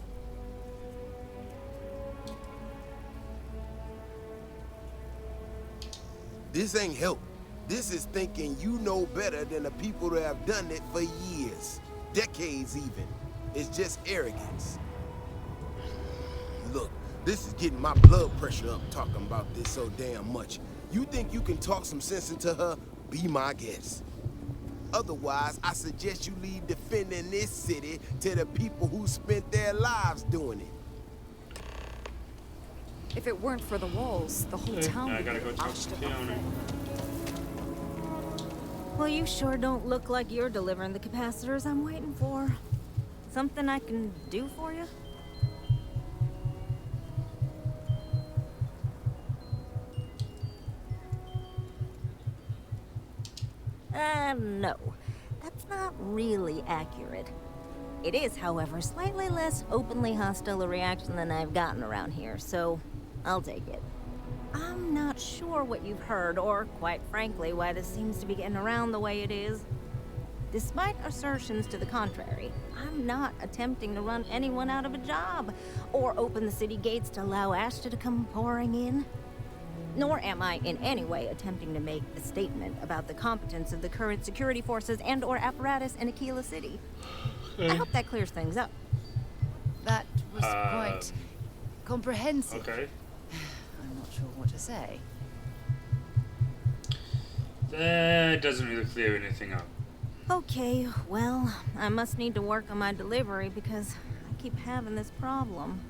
This ain't help. This is thinking you know better than the people that have done it for years, decades even. It's just arrogance. Look, this is getting my blood pressure up talking about this so damn much. You think you can talk some sense into her? Be my guest. Otherwise, I suggest you leave defending this city to the people who spent their lives doing it. If it weren't for the walls, the whole town I would gotta be go talk arched to above. Keanu. Well, you sure don't look like you're delivering the capacitors I'm waiting for. Something I can do for you? No. That's not really accurate. It is, however, slightly less openly hostile a reaction than I've gotten around here, so I'll take it. I'm not sure what you've heard, or, quite frankly, why this seems to be getting around the way it is. Despite assertions to the contrary, I'm not attempting to run anyone out of a job, or open the city gates to allow Ashton to come pouring in. Nor am I in any way attempting to make a statement about the competence of the current security forces and/or apparatus in Aquila City. I hope that clears things up. That was quite comprehensive. Okay. I'm not sure what to say. That doesn't really clear anything up. Okay, well, I must need to work on my delivery because I keep having this problem.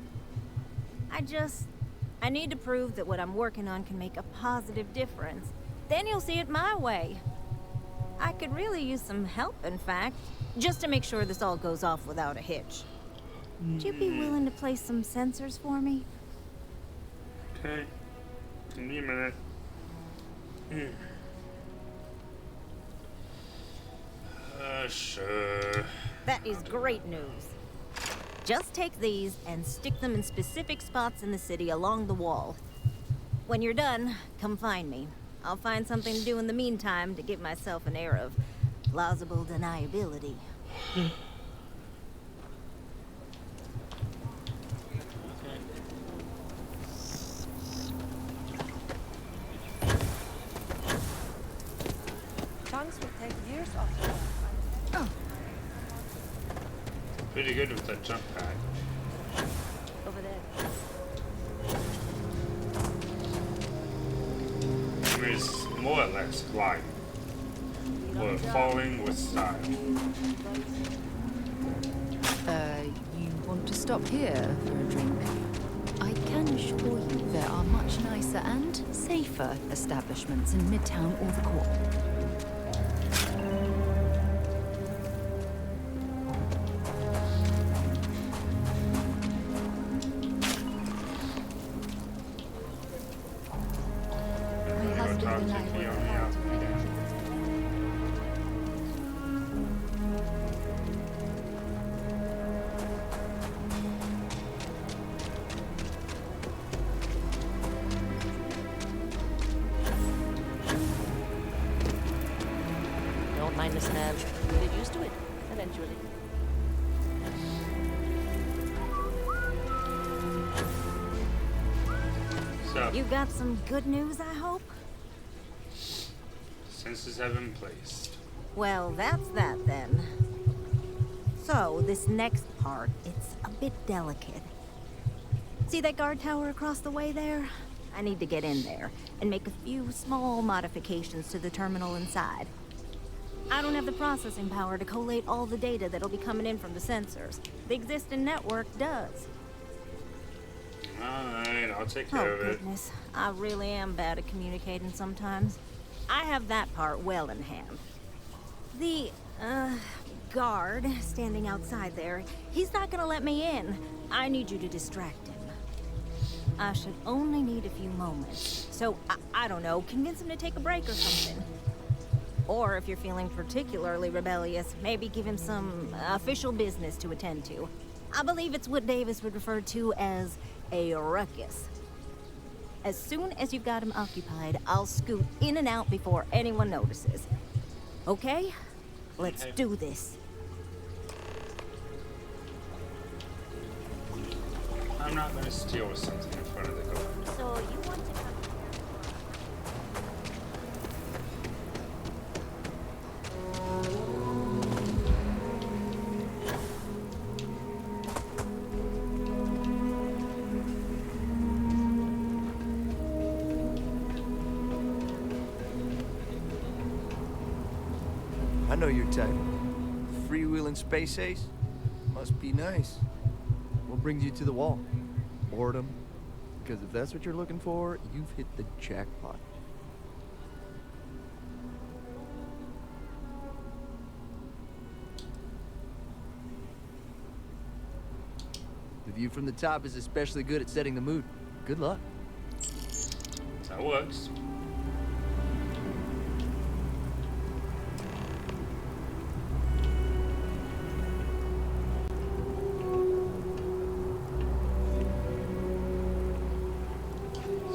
I need to prove that what I'm working on can make a positive difference. Then you'll see it my way. I could really use some help, in fact, just to make sure this all goes off without a hitch. Would you be willing to place some sensors for me? Okay. Give me a minute. Sure. That is great news. Just take these and stick them in specific spots in the city along the wall. When you're done, come find me. I'll find something to do in the meantime to give myself an air of plausible deniability. Chunks will take years off. Pretty good with that jump pad. Over there. I mean, it's more or less gliding. Or falling with style. You want to stop here for a drink? I can assure you there are much nicer and safer establishments in Midtown or the Core. My husband and I were about to head into the Don't mind the smell. You'll get used to it eventually. So, You got some good news, I hope? sensors have been placed. Well, that's that then. So, this next part, it's a bit delicate. See that guard tower across the way there? I need to get in there and make a few small modifications to the terminal inside. I don't have the processing power to collate all the data that'll be coming in from the sensors. The existing network does. Alright, I'll take care of it. Goodness, I really am bad at communicating sometimes. I have that part well in hand. The, guard standing outside there, he's not gonna let me in. I need you to distract him. I should only need a few moments. So, I don't know, convince him to take a break or something. Or if you're feeling particularly rebellious, maybe give him some official business to attend to. I believe it's what Davis would refer to as a ruckus. As soon as you've got him occupied, I'll scoot in and out before anyone notices. Okay? Let's do this. I'm not going to steal something in front of the guard. So you want to come I know your type. Freewheeling space ace? Must be nice. What brings you to the wall? Boredom? Because if that's what you're looking for, you've hit the jackpot. The view from the top is especially good at setting the mood. Good luck. That works.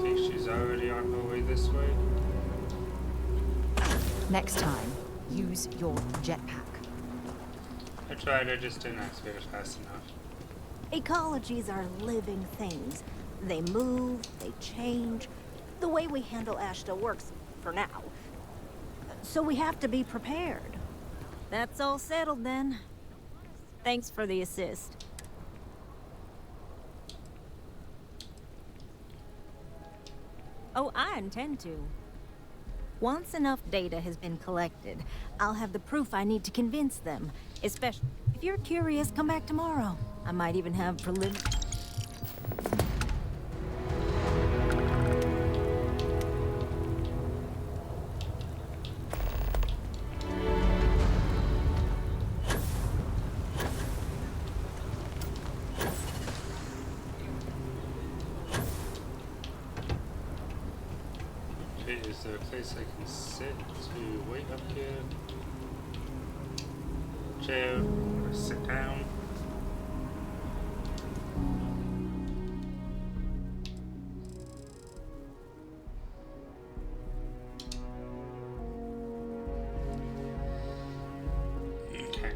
Think she's already on her way this way? Next time, use your jetpack. I tried, I just didn't activate it fast enough. Ecologies are living things. They move, they change. The way we handle ash still works, for now. So we have to be prepared. That's all settled then. Thanks for the assist. Oh, I intend to. Once enough data has been collected, I'll have the proof I need to convince them. Especially if you're curious, come back tomorrow. I might even have preliminary. Okay, is there a place I can sit to wait up here? Chair, or sit down? Okay.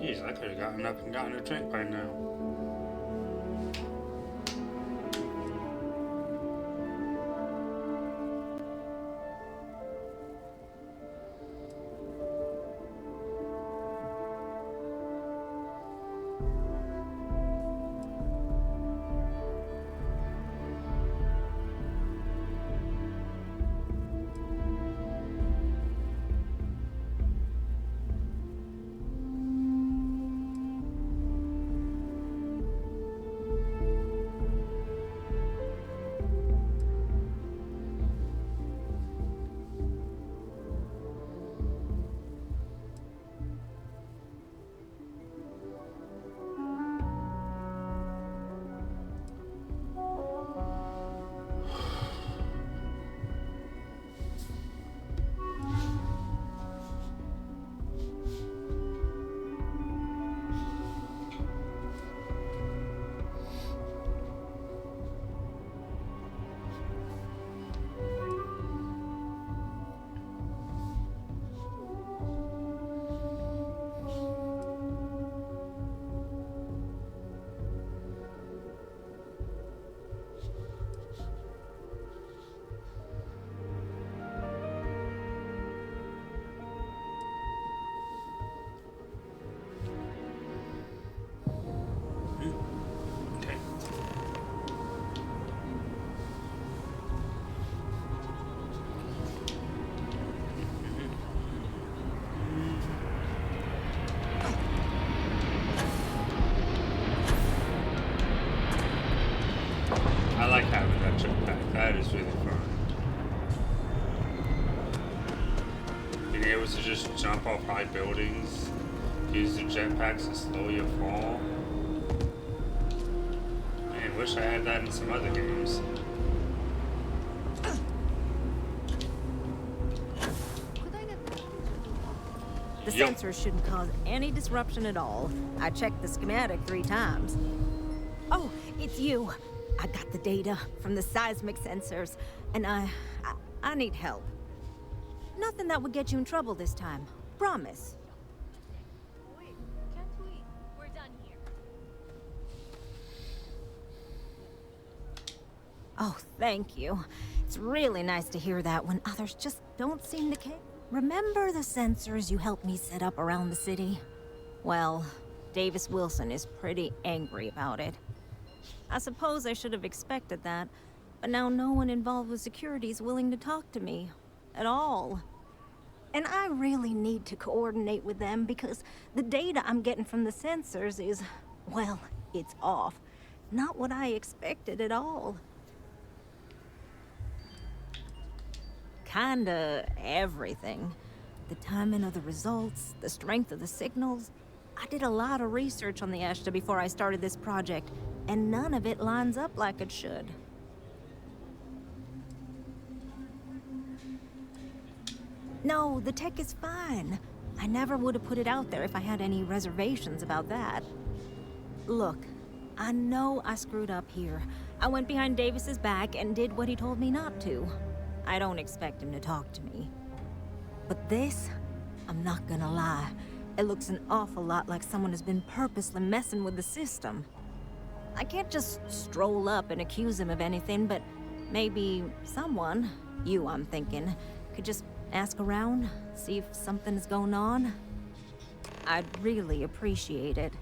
Jeez, I could have gotten up and gotten a drink by now. Okay. I like having that jetpack. That is really fun. Being able to just jump off high buildings, use the jetpacks to slow your fall. Man, wish I had that in some other games. The sensors shouldn't cause any disruption at all. I checked the schematic 3 times. Oh, it's you. I got the data from the seismic sensors, and I need help. Nothing that would get you in trouble this time. Promise. Wait, can't we? We're done here. Oh, thank you. It's really nice to hear that when others just don't seem to care. Remember the sensors you helped me set up around the city? Well, Davis Wilson is pretty angry about it. I suppose I should have expected that, but now no one involved with security is willing to talk to me. At all. And I really need to coordinate with them because the data I'm getting from the sensors is, well, it's off. Not what I expected at all. Kinda everything. The timing of the results, the strength of the signals. I did a lot of research on the Ashta before I started this project, and none of it lines up like it should. No, the tech is fine. I never would have put it out there if I had any reservations about that. Look, I know I screwed up here. I went behind Davis's back and did what he told me not to. I don't expect him to talk to me. But this, I'm not gonna lie, it looks an awful lot like someone has been purposely messing with the system. I can't just stroll up and accuse him of anything, but maybe someone, you I'm thinking, could just ask around, see if something's going on. I'd really appreciate it.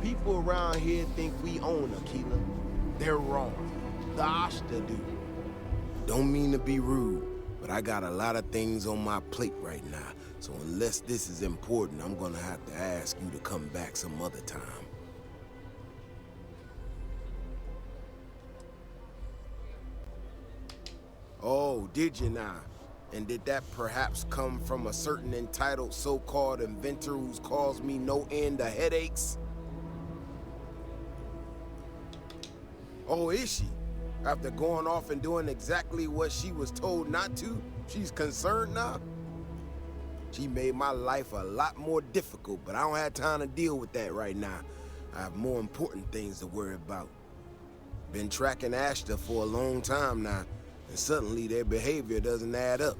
People around here think we own Aquila. They're wrong. The Ashta do. Don't mean to be rude, but I got a lot of things on my plate right now. So unless this is important, I'm gonna have to ask you to come back some other time. Oh, did you now? And did that perhaps come from a certain entitled so-called inventor who's caused me no end of headaches? Oh, is she? After going off and doing exactly what she was told not to, she's concerned now? She made my life a lot more difficult, but I don't have time to deal with that right now. I have more important things to worry about. Been tracking Ashton for a long time now, and suddenly their behavior doesn't add up.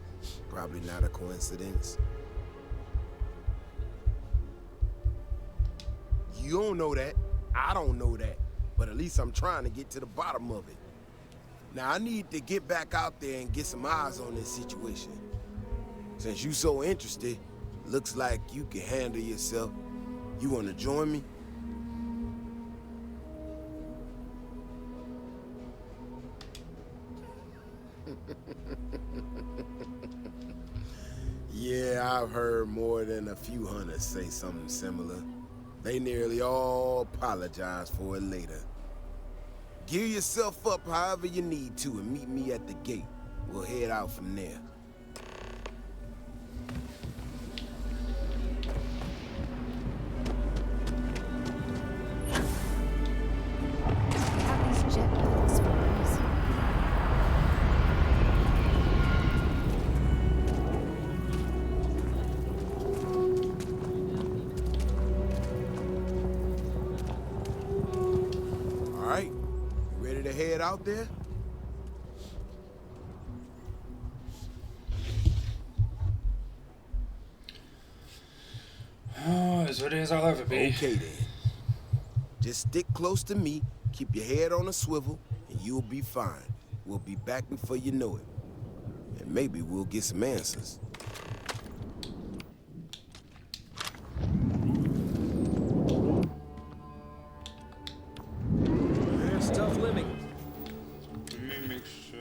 Probably not a coincidence. You don't know that. I don't know that. But at least I'm trying to get to the bottom of it. Now I need to get back out there and get some eyes on this situation. Since you so interested, looks like you can handle yourself. You wanna join me? Yeah, I've heard more than a few hunters say something similar. They nearly all apologize for it later. Gear yourself up however you need to and meet me at the gate. We'll head out from there. We have these jetpacks for a reason. All right, you ready to head out there? Oh, as ready as I'll ever be. Okay then. Just stick close to me, keep your head on a swivel, and you'll be fine. We'll be back before you know it. And maybe we'll get some answers. It's tough living. Let me make sure.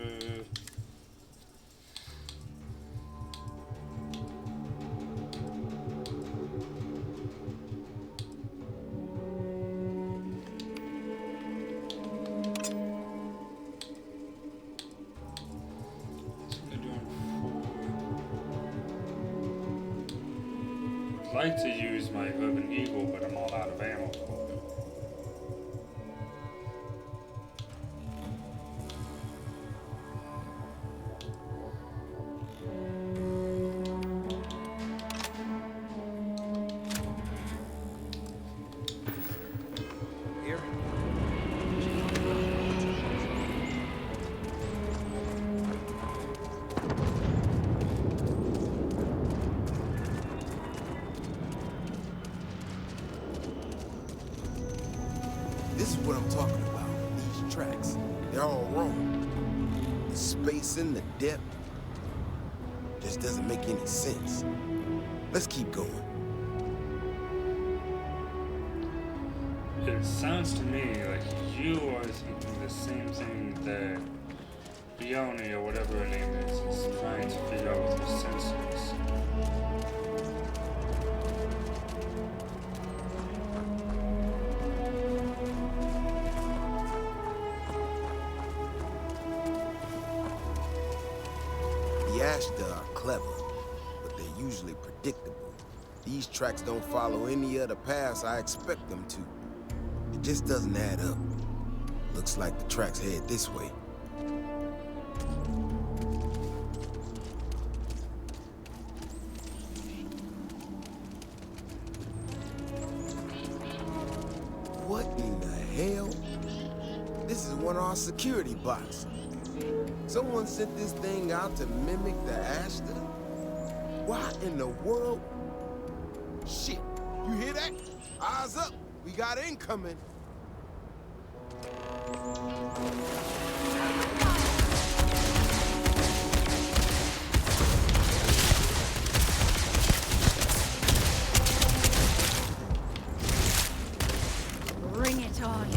I'd like to use my Urban Eagle, but I'm all out of ammo for it. Here. This is what I'm talking about. These tracks. They're all wrong. The spacing, the depth, just doesn't make any sense. Let's keep going. It sounds to me like you are thinking the same thing that Bione or whatever her name is trying to figure out with her sensors. The Ashta are clever, but they're usually predictable. These tracks don't follow any other paths I expect them to. It just doesn't add up. Looks like the tracks head this way. What in the hell? This is one of our security bots. Someone sent this thing out to mimic the Ashta? Why in the world? Shit, you hear that? Eyes up, we got incoming. Bring it on.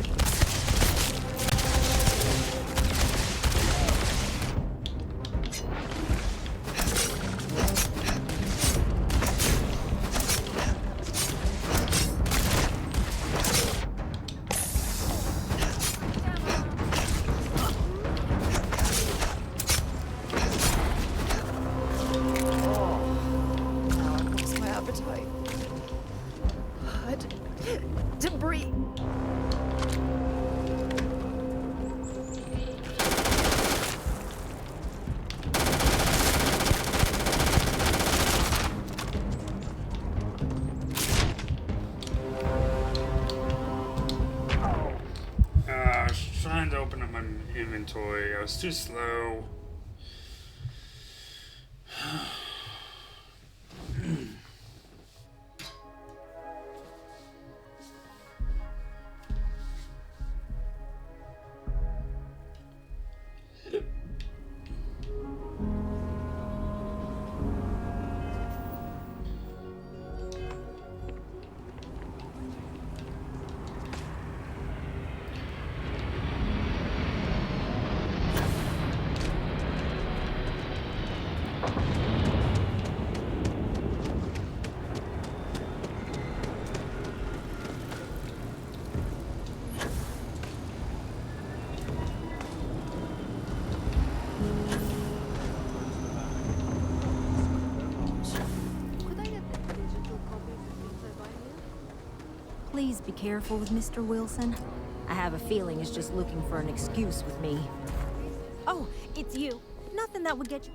breathe. I was trying to open up my inventory. I was too slow. Please be careful with Mr. Wilson. I have a feeling he's just looking for an excuse with me. Oh, it's you. Nothing that would get you.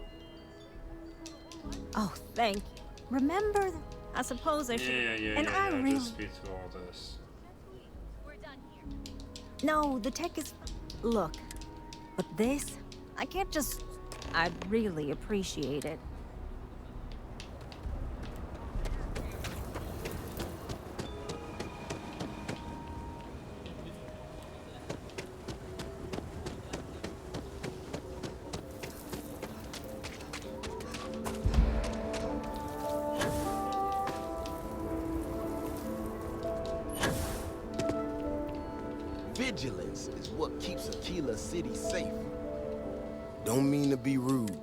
Oh, thank you. Remember, I suppose I should. And I really. Just speed through all this. No, the tech is. Look, but this, I can't just. I'd really appreciate it. Vigilance is what keeps Aquila City safe. Don't mean to be rude.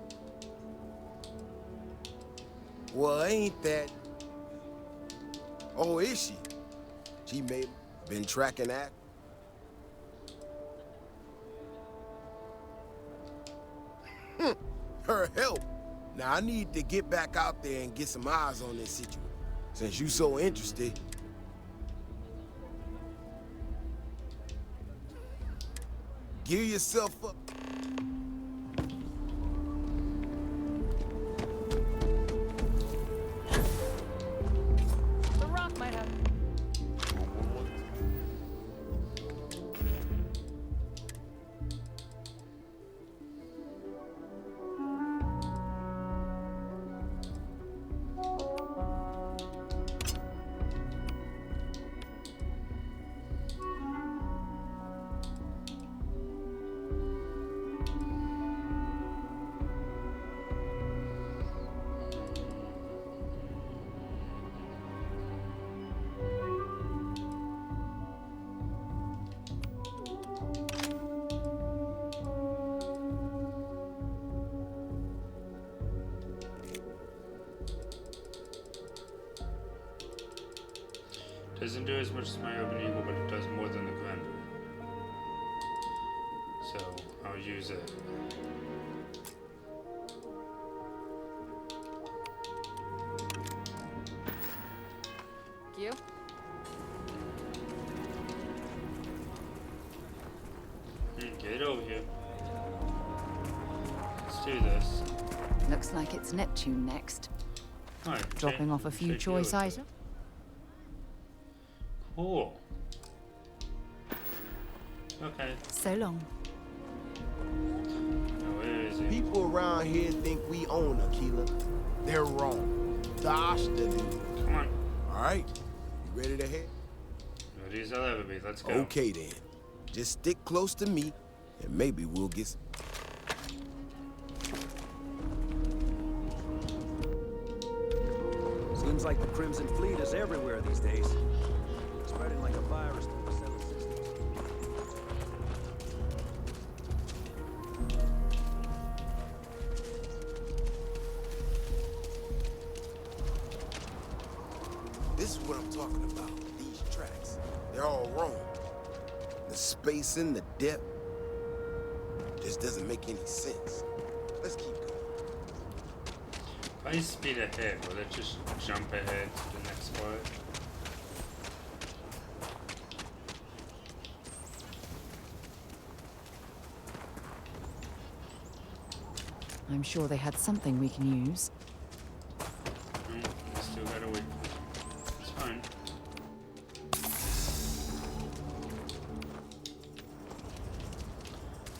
Well, ain't that... Oh, is she? She may been tracking that. Her help. Now, I need to get back out there and get some eyes on this situation. Since you so interested. Gear yourself up. The rock might have. Doesn't do as much as my Open Eagle, but it does more than the Grendel. So I'll use it. You? Get over here. Let's do this. Looks like it's Neptune next. Right, Dropping off a few choice items. Cool. Okay. So long. Now, where is he? People around here think we own Aquila. They're wrong. The Ashta do. Come on. All right. You ready to head? Ready as I'll ever be. Let's go. Okay then. Just stick close to me, and maybe we'll get some. Seems like the Crimson Fleet is everywhere these days. Spreading like a virus through the settled systems. This is what I'm talking about. These tracks. They're all wrong. The spacing, the depth, just doesn't make any sense. Let's keep going. If I speed ahead, will it just jump ahead to the next part? I'm sure they had something we can use. Still gotta wait. It's fine.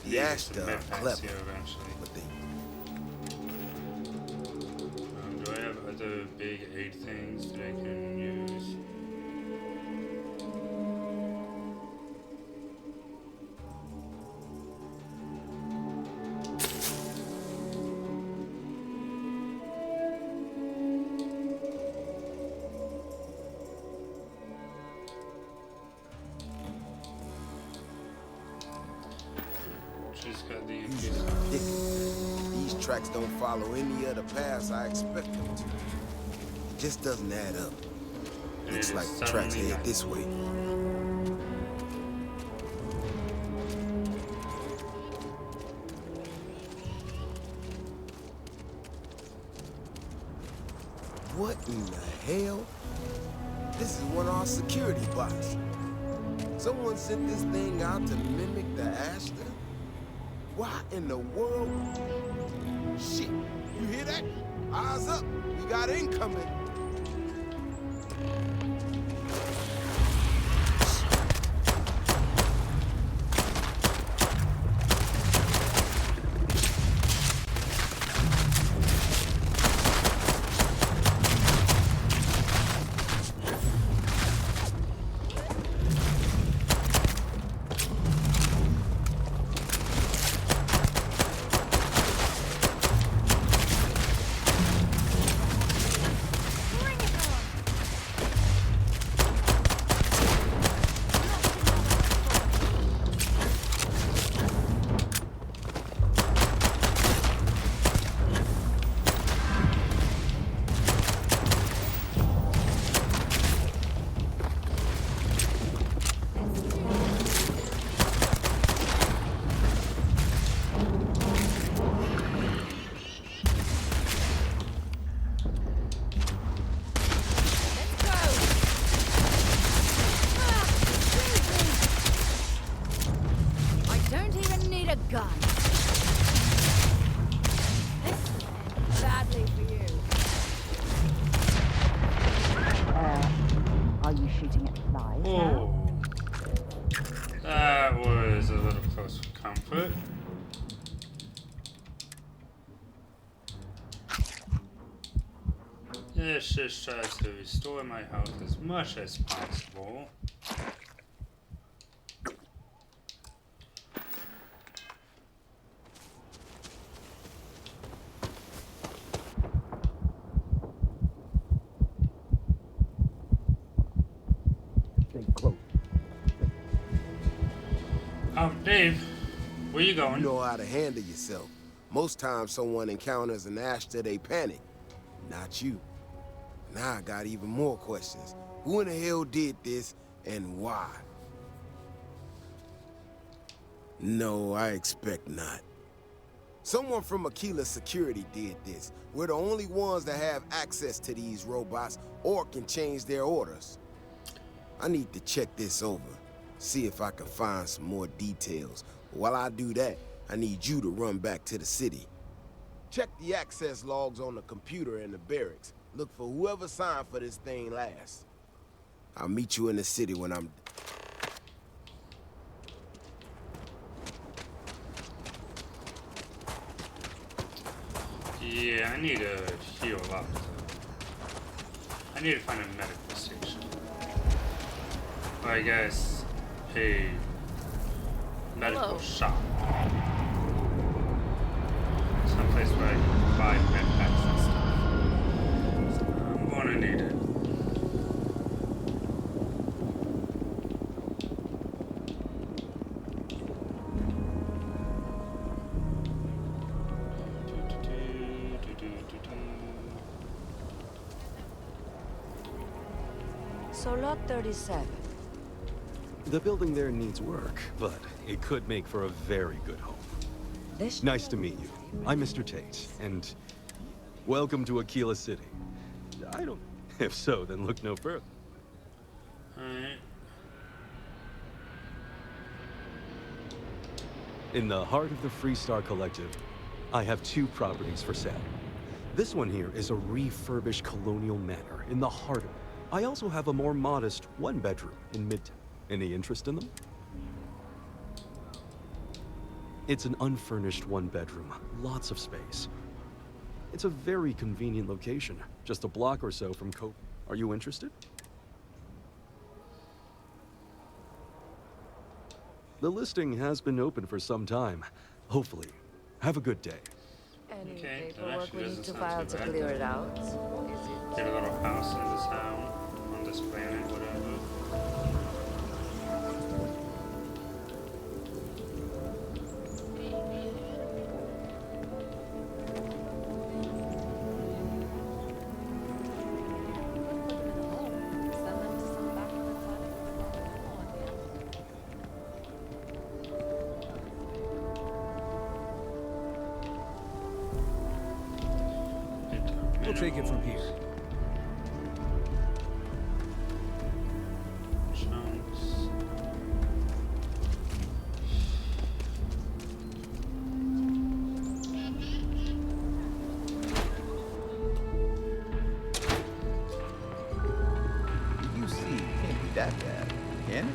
The Ashta are clever, here eventually. but they... Do I have other big aid things that I can use? Just got the These tracks don't follow any other paths I expect them to. It just doesn't add up. Looks like the tracks head this way. What in the hell? This is one of our security bots. Someone sent this thing out to mimic the Ashta? Why in the world? Shit, you hear that? Eyes up, we got incoming. That was a little close for comfort. Let's just try to restore my health as much as possible. Stay close. Dave, where you going? You know how to handle yourself. Most times someone encounters an Ashta, they panic. Not you. Now I got even more questions. Who in the hell did this, and why? No, I expect not. Someone from Aquila Security did this. We're the only ones that have access to these robots or can change their orders. I need to check this over, see if I can find some more details. But while I do that, I need you to run back to the city. Check the access logs on the computer in the barracks. Look for whoever signed for this thing last. I'll meet you in the city when I'm... Yeah, I need to heal up. I need to find a medical station. Or I guess a medical shop. Someplace where I can buy med packs and stuff. So I'm gonna need it. So lot 37. The building there needs work, but it could make for a very good home. Nice to meet you. I'm Mr. Tate, and welcome to Aquila City. I don't... If so, then look no further. Alright. In the heart of the Freestar Collective, I have 2 properties for sale. This one here is a refurbished colonial manor in the heart of it. I also have a more modest 1-bedroom in Midtown. Any interest in them? It's an unfurnished 1-bedroom, lots of space. It's a very convenient location, just a block or so from Cope. Are you interested? The listing has been open for some time. Hopefully. Have a good day. Any Okay, that paperwork actually we need doesn't to sound file too to bad. clear it out? Is it? Get a little house in this town, on this planet, whatever. We'll take it from here. Chunks. You see, can't be that bad, can it?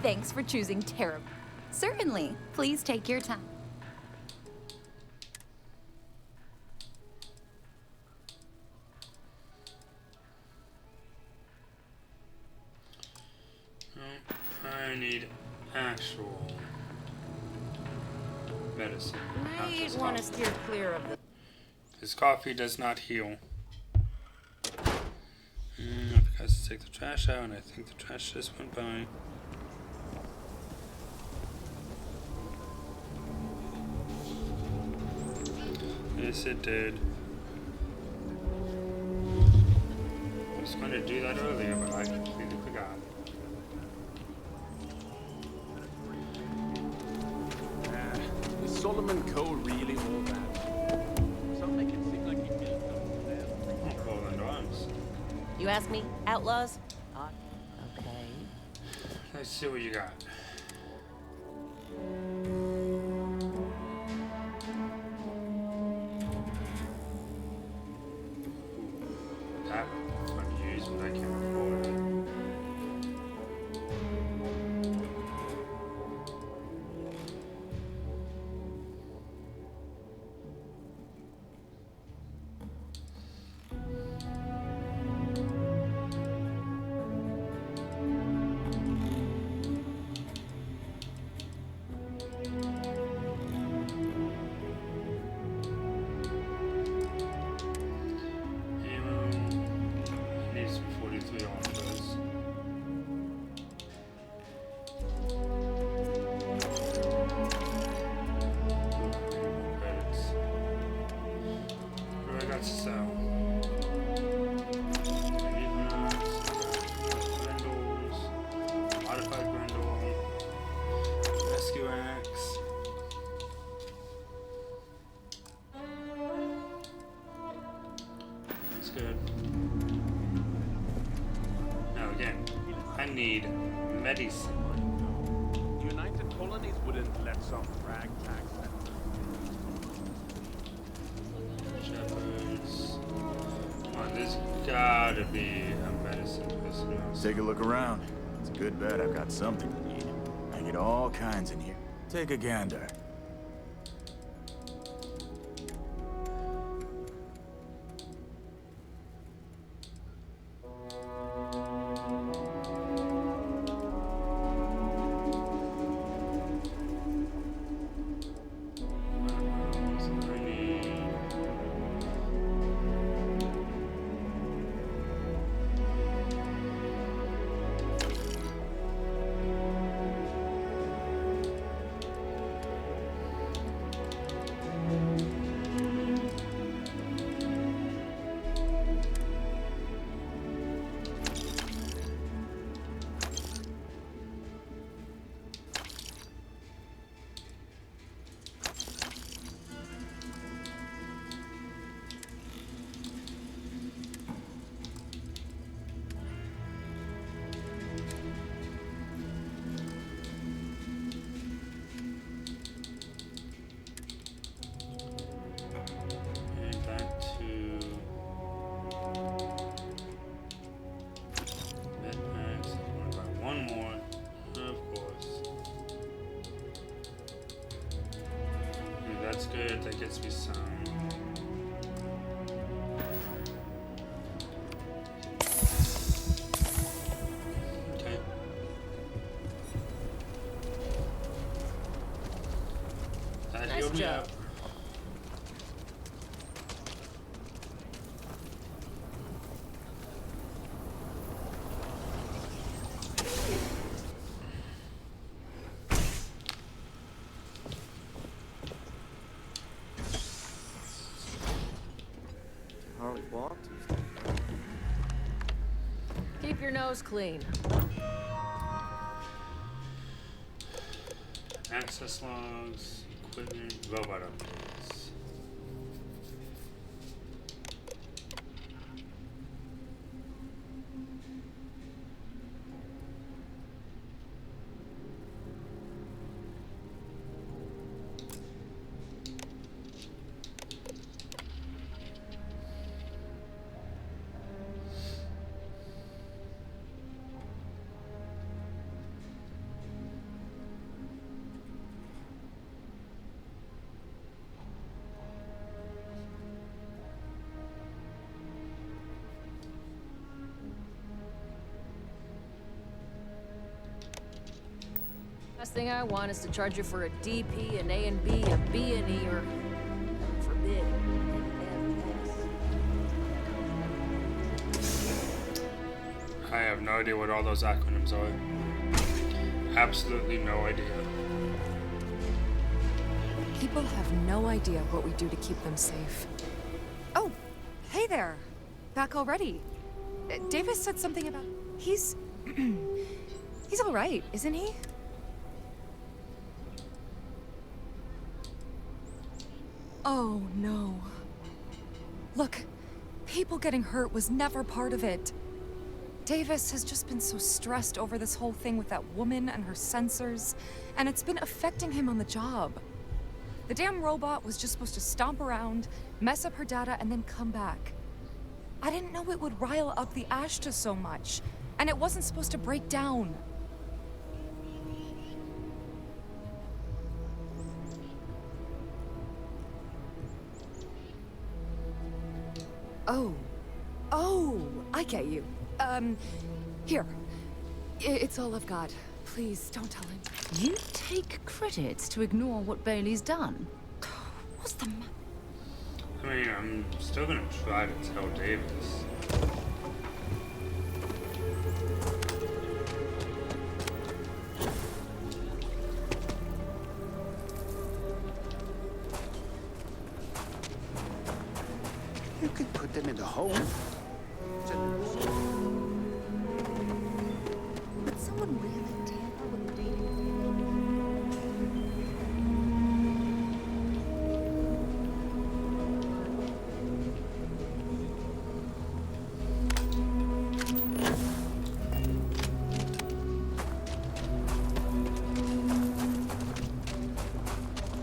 Thanks for choosing Terra. Certainly. Please take your time. I need actual medicine. not Might just want to coffee. steer clear of the... This coffee does not heal. I forgot to take the trash out, and I think the trash just went by. Yes, it did. I was going to do that earlier, but I completely forgot. Is Solomon Cole really all that? Some make it seem like he built them. Poland arms. You ask me? Outlaws? Okay. Let's see what you got. That one's fun to use, but I can't afford it. Needs 43 offers. Credits. What do I got to sell? Grendels, modified Grendel, rescue axe. That's good. Now again, I need medicine. United Colonies wouldn't let some ragtag Shepherds. Come on, there's gotta be a medicine person. Take a look around. It's a good bet I've got something you need. I get all kinds in here. Take a gander. me job. up. Hardly walked. Keep your nose clean. Access logs, equipment, robot updates. Last thing I want is to charge you for a DP, an A and B, a B and E, or forbid, an MS. I have no idea what all those acronyms are. Absolutely no idea. People have no idea what we do to keep them safe. Oh, hey there. Back already. Davis said something about... He's... he's all right, isn't he? Oh, no. Look, people getting hurt was never part of it. Davis has just been so stressed over this whole thing with that woman and her sensors, and it's been affecting him on the job. The damn robot was just supposed to stomp around, mess up her data, and then come back. I didn't know it would rile up the Ashta so much, and it wasn't supposed to break down. Oh, I get you. Here. It's all I've got. Please, don't tell him. You take credits to ignore what Bailey's done? What's the matter? I mean, I'm still gonna try to tell Davis. You could put them in the home. Would someone really tamper with the dating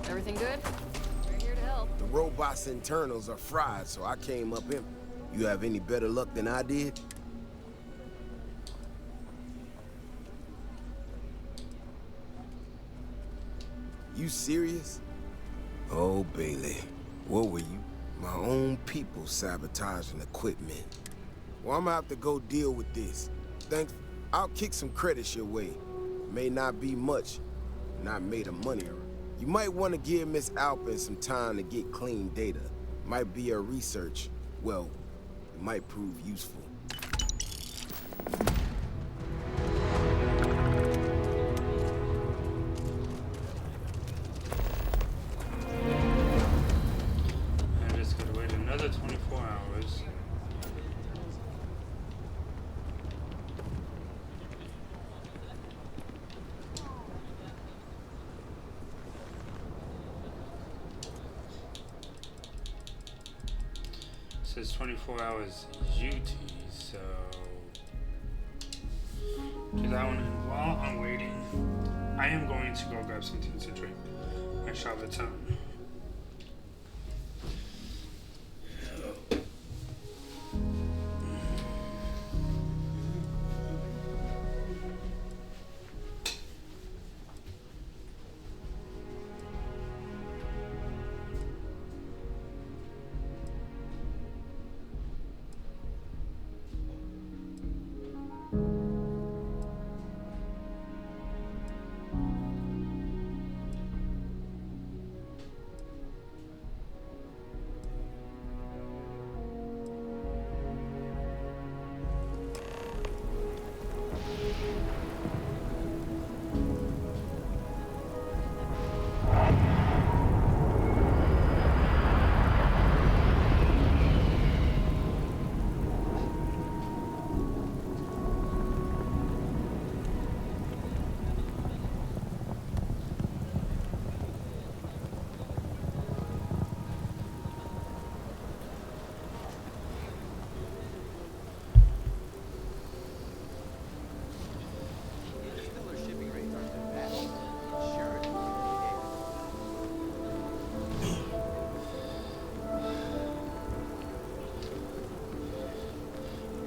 Everything good? We're here to help. The robot's internals are fried, so I came up empty. You have any better luck than I did? You serious? Oh, Bailey. What were you? My own people sabotaging equipment. Well, I'm gonna have to go deal with this. Thanks. I'll kick some credits your way. May not be much. Not made of money. You might want to give Miss Alpin some time to get clean data. Might be her research. Well, it might prove useful. I just gotta wait another 24 hours. It says 24 hours UT, so do that one. And while I'm waiting, I am going to go grab something to drink. I shall return.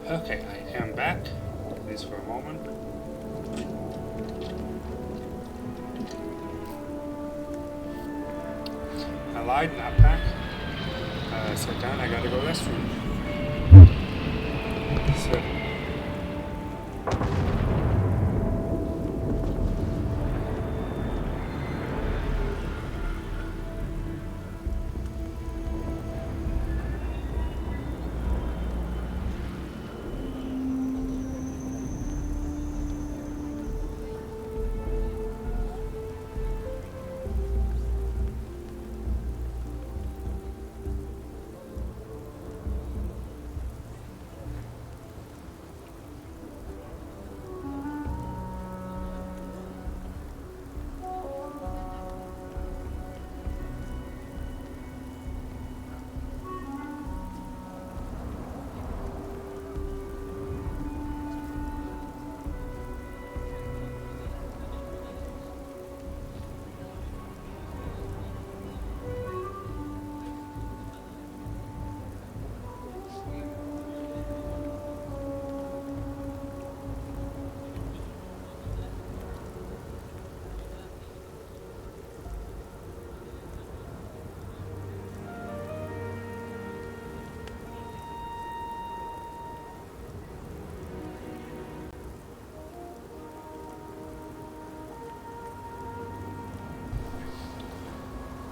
Okay, I am back, at least for a moment. I lied, not back. Sit down, I gotta go restroom. So.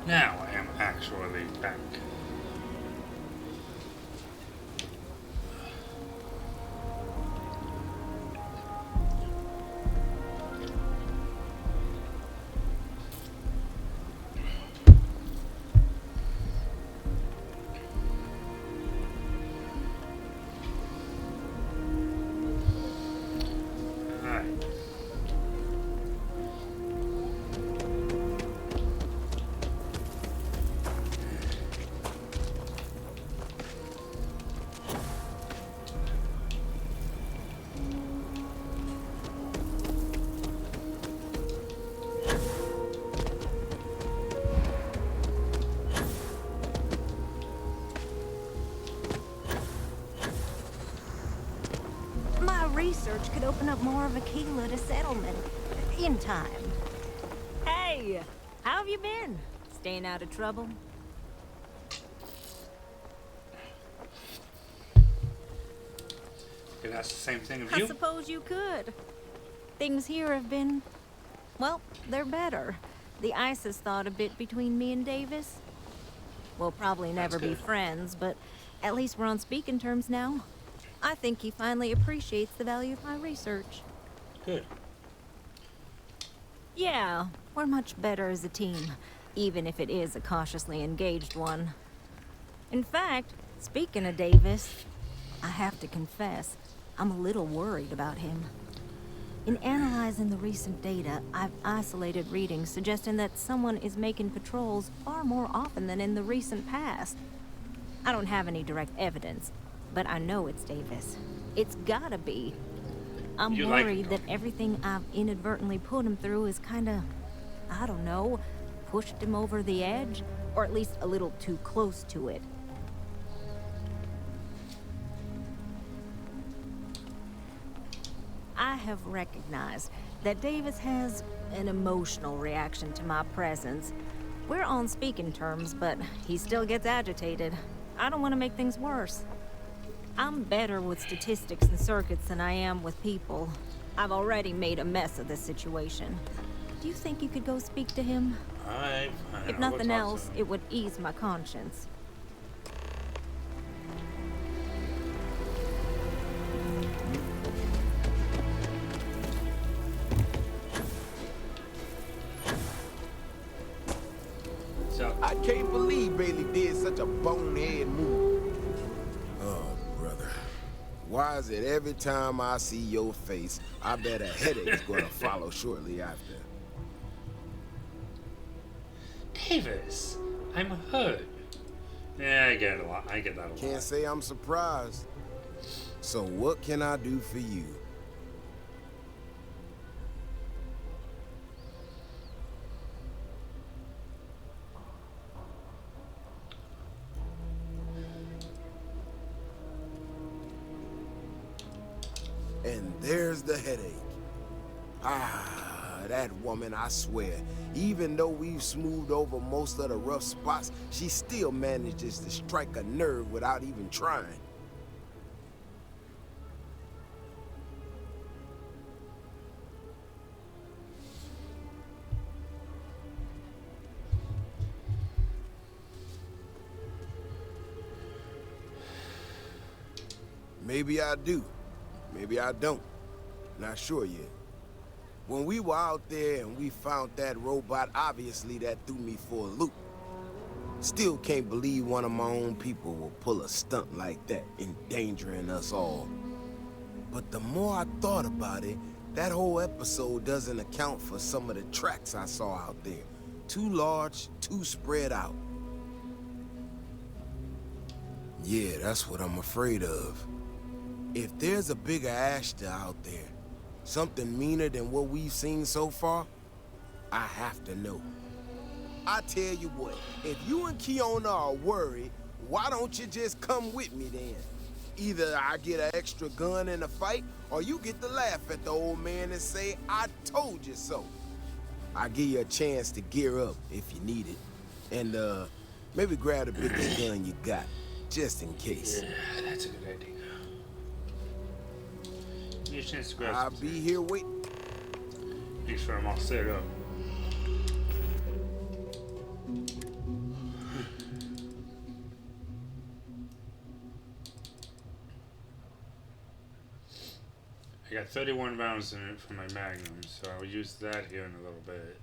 Now I am actually back. Alright. My research could open up more of Aquila to settlement. In time. Hey! How have you been? Staying out of trouble? Could ask the same thing of I you. suppose you could. Things here have been... well, they're better. The ice has thawed a bit between me and Davis. We'll probably never be friends, but at least we're on speaking terms now. I think he finally appreciates the value of my research. Good. Yeah, we're much better as a team, even if it is a cautiously engaged one. In fact, speaking of Davis, I have to confess, I'm a little worried about him. In analyzing the recent data, I've isolated readings suggesting that someone is making patrols far more often than in the recent past. I don't have any direct evidence, but I know it's Davis. It's gotta be. I'm worried that everything I've inadvertently put him through is kinda, I don't know, pushed him over the edge, or at least a little too close to it. I have recognized that Davis has an emotional reaction to my presence. We're on speaking terms, but he still gets agitated. I don't want to make things worse. I'm better with statistics and circuits than I am with people. I've already made a mess of this situation. Do you think you could go speak to him? If nothing else, it would ease my conscience. I can't believe Bailey did such a bonehead move. Oh, brother. Why is it every time I see your face, I bet a headache's gonna follow shortly after? Davis, I'm hurt. Yeah, I get it a lot. I get that a lot. Can't say I'm surprised. So what can I do for you? And there's the headache. Ah, that woman, I swear. Even though we've smoothed over most of the rough spots, she still manages to strike a nerve without even trying. Maybe I do. Maybe I don't. Not sure yet. When we were out there and we found that robot, obviously that threw me for a loop. Still can't believe one of my own people will pull a stunt like that, endangering us all. But the more I thought about it, that whole episode doesn't account for some of the tracks I saw out there. Too large, too spread out. Yeah, that's what I'm afraid of. If there's a bigger Ashta out there, something meaner than what we've seen so far, I have to know. I tell you what, if you and Kiona are worried, why don't you just come with me then? Either I get an extra gun in the fight, or you get to laugh at the old man and say, I told you so. I'll give you a chance to gear up if you need it. And, maybe grab the biggest gun you got, just in case. Yeah, that's a good idea. Give me a chance to grab I'll be here waiting. Make sure I'm all set up. I got 31 rounds in it for my Magnum, so I'll use that here in a little bit.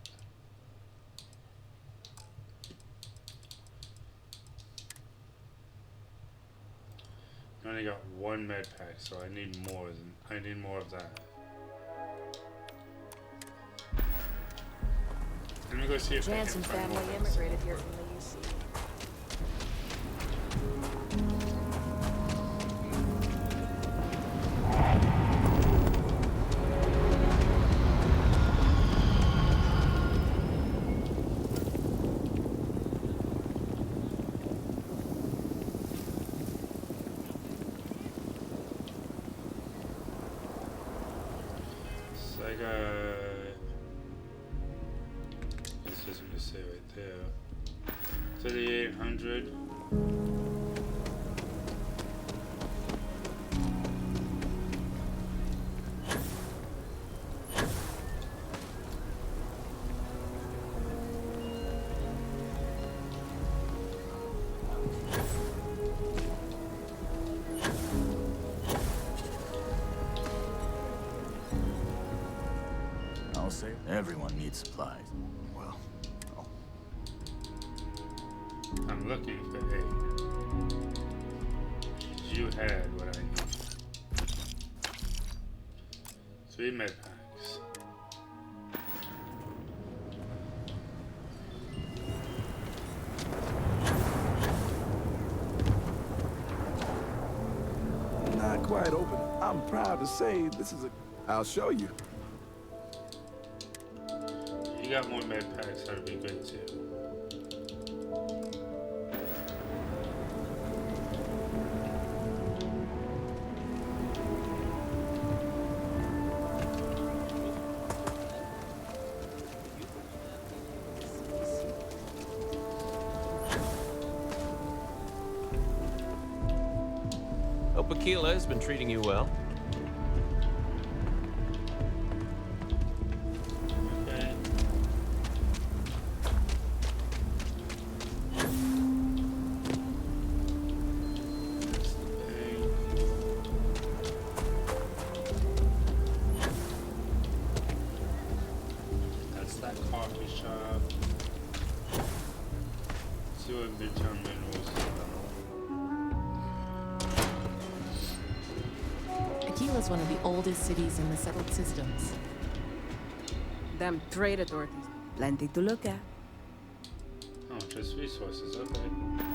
I only got one med pack, so I need more of that. Let me go see if Jansen I can find family more immigrated here from the UC. So I got... This is going to say right there. 3,800. I'll say everyone needs supplies. Well, I'm looking for aid. You had what I need. 3 med packs. Not quite open. I'm proud to say this is a... I'll show you. You got more med packs, that'd be good too. Hope Aquila has been treating you well. Okay. That's that coffee shop. See what midterm minerals. Aquila's one of the oldest cities in the settled systems. Them trade authorities. Plenty to look at. Oh, just resources, okay.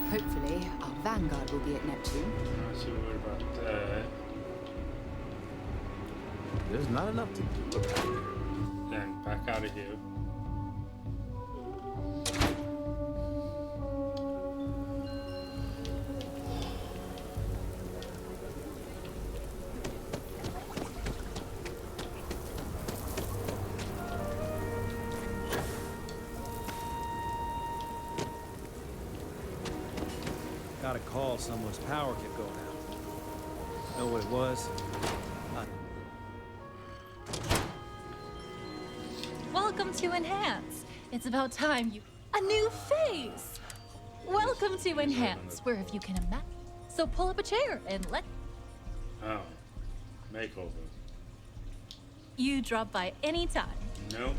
Hopefully, our vanguard will be at Neptune. Not too worried about that. There's not enough to do about it. Then back out of here. got a call someone's power kept going out. Know what it was? Welcome to Enhance. It's about time you... A new face! Welcome to Enhance, where if you can imagine... So pull up a chair and let... Oh. Makeover. You drop by any time. Nope.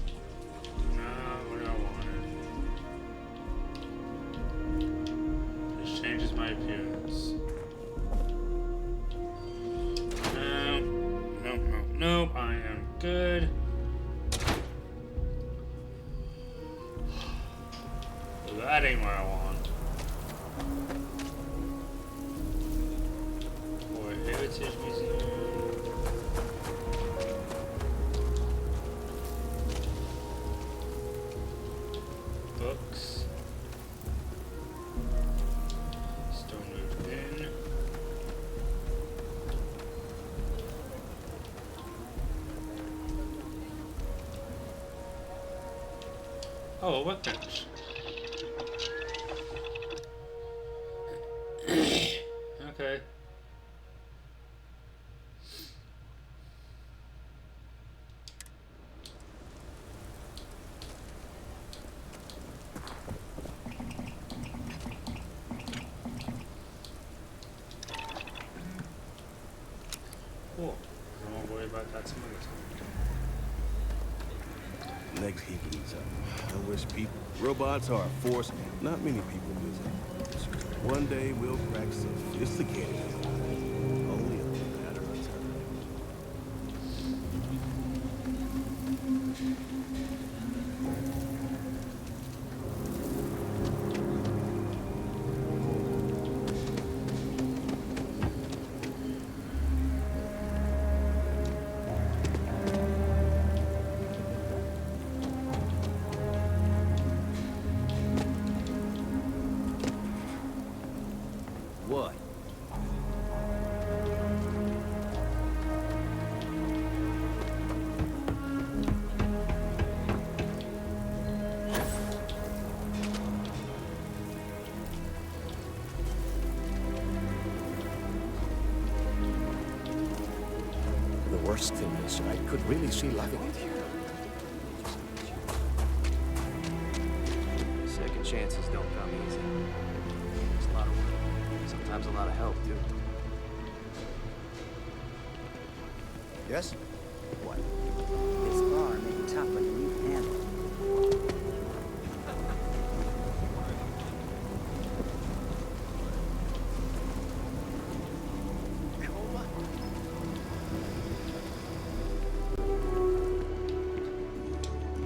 No, we don't want it. This changes my appearance. No. Nope, nope, nope. I am good. That ain't what I want. Or Heritage Museum. Books. Stone Road Inn. Oh, a workbench. Okay. Cool. I won't worry about that some other time. Legs heaving up. I wish people... Robots are a force not many people visit. One day we'll crack sophisticated. Only a matter of time. What? The worst thing is, I could really see loving it here. Second chances don't come easy. It's a lot of work. Sometimes a lot of help, too. Yes? What? This bar may be tough, but you can handle it.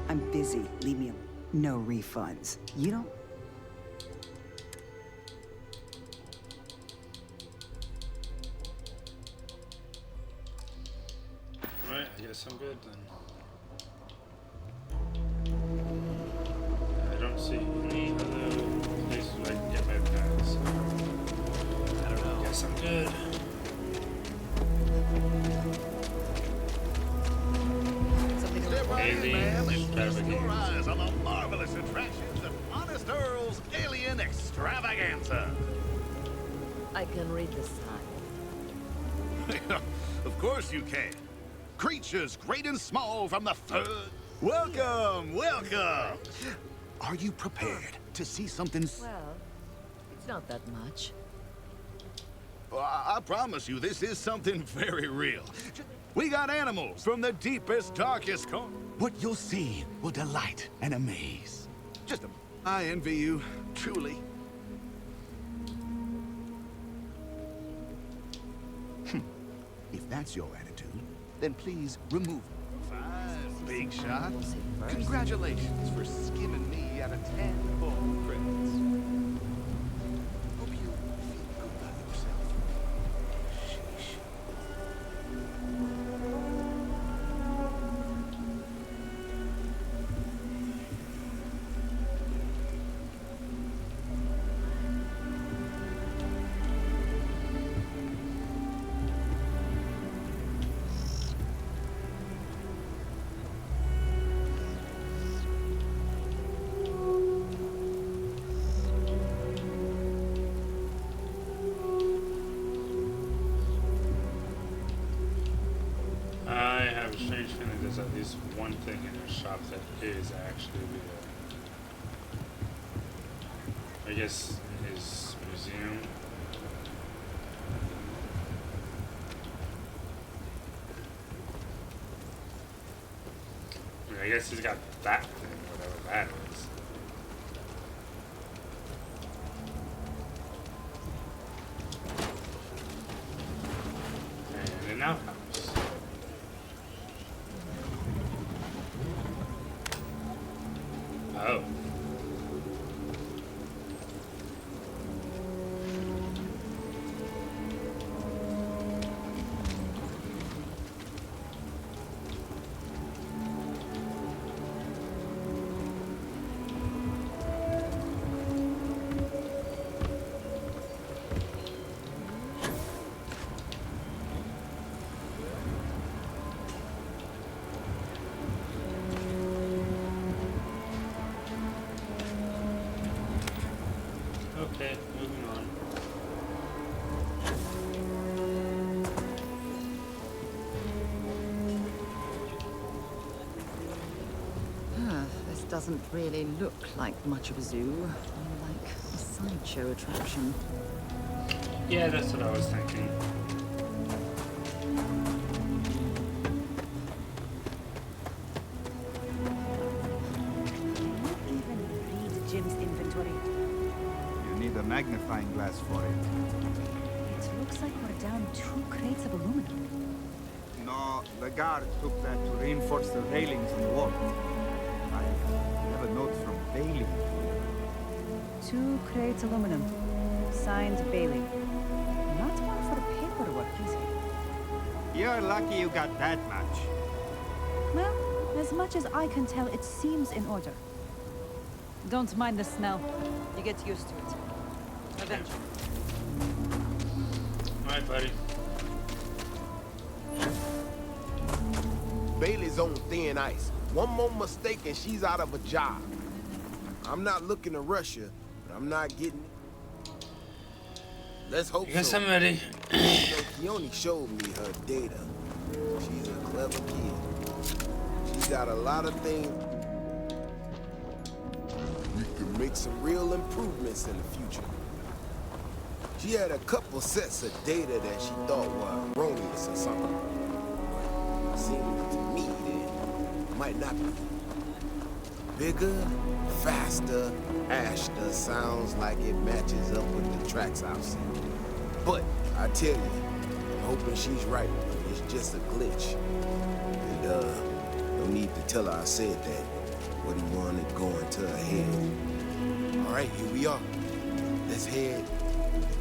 I'm busy. Leave me alone. No refunds. You don't... Alright, I guess I'm good then. I don't see any other places where I can get my pets. I don't know. Guess I'm good. Feast your eyes on the marvelous attractions of Honest Earl's Alien Extravaganza. I can read the sign. Of course you can. Creatures great and small from the third. Welcome, welcome. Are you prepared to see something? Well, it's not that much. I promise you, this is something very real. We got animals from the deepest, darkest corner. What you'll see will delight and amaze. I envy you, truly. If that's your attitude, then please remove it. Fine, big shot. Congratulations for skimming me out of 10 full credits. Hope you feel good about yourself. Sheesh. strange feeling there's at least one thing in the shop that is actually I guess his museum. I guess he's got that thing, whatever that is. And an outhouse. Oh. Okay, moving on. This doesn't really look like much of a zoo, more like a sideshow attraction. Yeah, that's what I was thinking. Jim's inventory. You need a magnifying glass for it. It looks like we're down 2 crates of aluminum. No, the guard took that to reinforce the railings on the wall. I have a note from Bailey. 2 crates aluminum. Signed Bailey. Not one for the paperwork, is he? You're lucky you got that much. Well, as much as I can tell, it seems in order. Don't mind the smell. You get used to it. Eventually. Alright, buddy. Bailey's on thin ice. One more mistake and she's out of a job. I'm not looking to rush her, but I'm not getting it. Let's hope You got so. something ready? He only showed me her data. She's a clever kid. She's got a lot of things. We can make some real improvements in the future. She had a couple sets of data that she thought were erroneous or something. Seemed to me that might not be. Bigger, faster, Ashta sounds like it matches up with the tracks I've seen. But I tell you, I'm hoping she's right. It's just a glitch. And no need to tell her I said that. What he wanted going to her head. All right, here we are. Let's head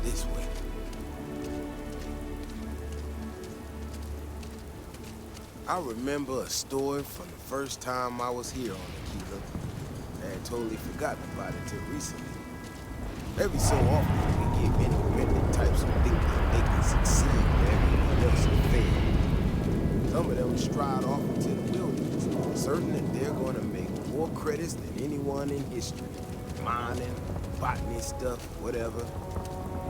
this way. I remember a story from the first time I was here on Aquila. I had totally forgotten about it till recently. Every so often, we get independent types who think that they can succeed where everyone else can fail. Some of them stride off into the wilderness, certain that they're going to make more credits than anyone in history. Mining, botany stuff, whatever.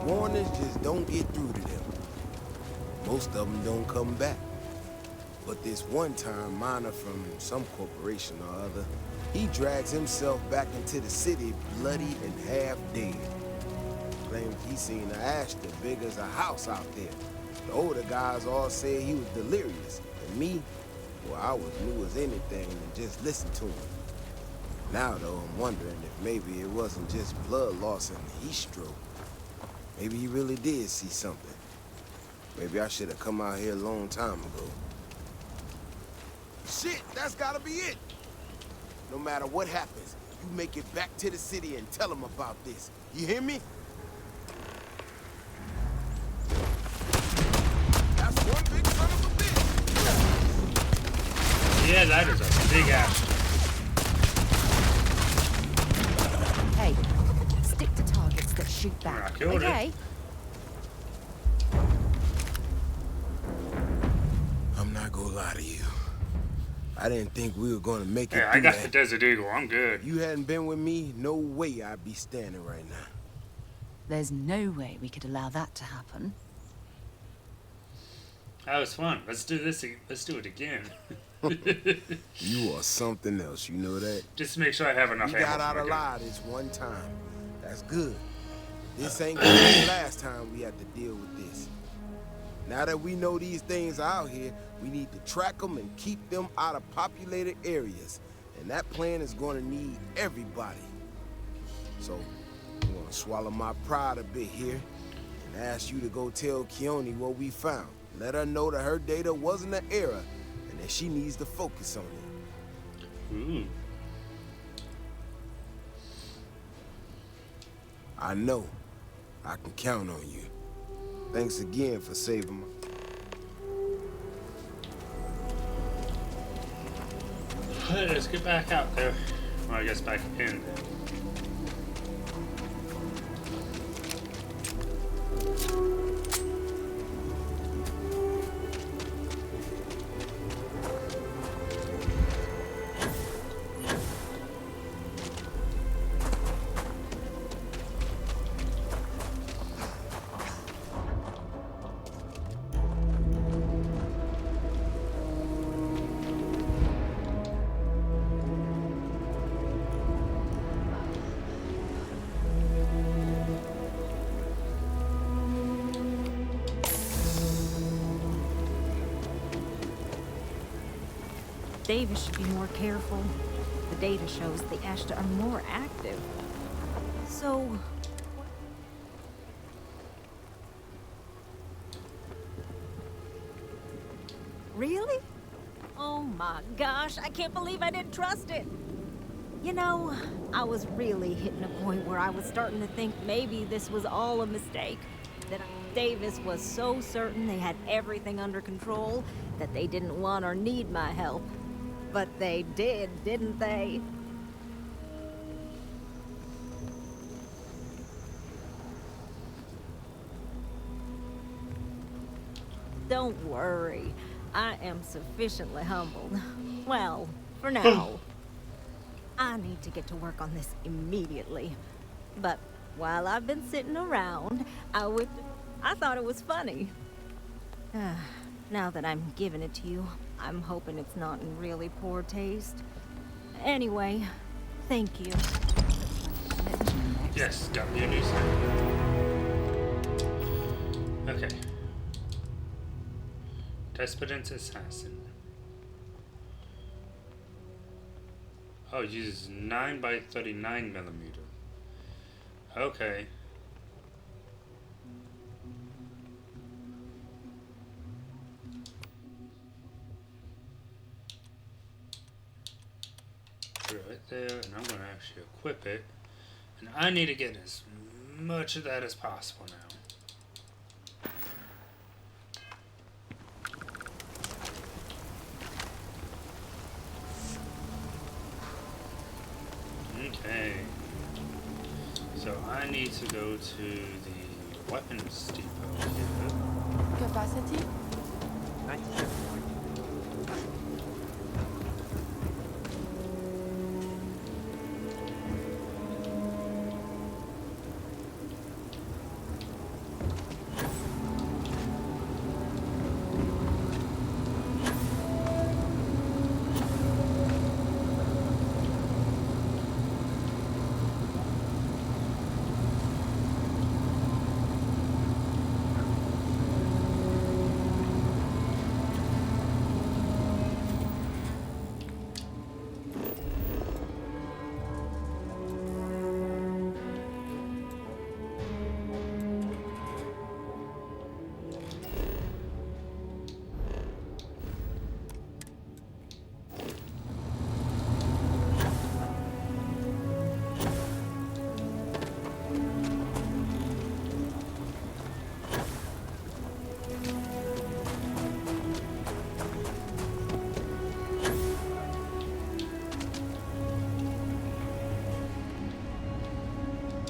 Warnings just don't get through to them. Most of them don't come back. But this one-time miner from some corporation or other, he drags himself back into the city bloody and half dead. Claims he seen an Ashta big as a house out there. The older guys all said he was delirious. And me, well, I was new as anything and just listened to him. Now, though, I'm wondering if maybe it wasn't just blood loss and heat stroke. Maybe he really did see something. Maybe I should have come out here a long time ago. Shit, that's gotta be it. No matter what happens, you make it back to the city and tell them about this. You hear me? That's one big son of a bitch. Yeah, that is a big ass. Hey, stick to targets that shoot back. Okay? I'm not gonna lie to you. I didn't think we were gonna make it. Yeah, I got the Desert Eagle. I'm good. If you hadn't been with me, no way I'd be standing right now. There's no way we could allow that to happen. That was fun. Let's do this. Let's do it again. You are something else, you know that? Just to make sure I have enough We got ammo out for my gun. alive this one time. That's good. This ain't gonna be the last time we have to deal with this. Now that we know these things are out here, we need to track them and keep them out of populated areas. And that plan is gonna need everybody. So, I'm gonna swallow my pride a bit here and ask you to go tell Keone what we found. Let her know that her data wasn't an error and that she needs to focus on it. Ooh. I know. I can count on you. Thanks again for saving my... Let's get back out there. Well, I guess back in there. Davis should be more careful. The data shows the Ashta are more active. So... Really? Oh my gosh, I can't believe I didn't trust it. You know, I was really hitting a point where I was starting to think maybe this was all a mistake. That Davis was so certain they had everything under control that they didn't want or need my help. But they did, didn't they? Don't worry. I am sufficiently humbled. Well, for now. I need to get to work on this immediately. But while I've been sitting around, I thought it was funny. Now that I'm giving it to you, I'm hoping it's not in really poor taste. Anyway, thank you. Yes, got me a new sniper. Okay. Desperate Assassin. Oh, it uses 9x39 millimeter. Okay. Put it right there, and I'm going to actually equip it. And I need to get as much of that as possible now. Okay. So I need to go to the weapons depot here. Capacity? 97.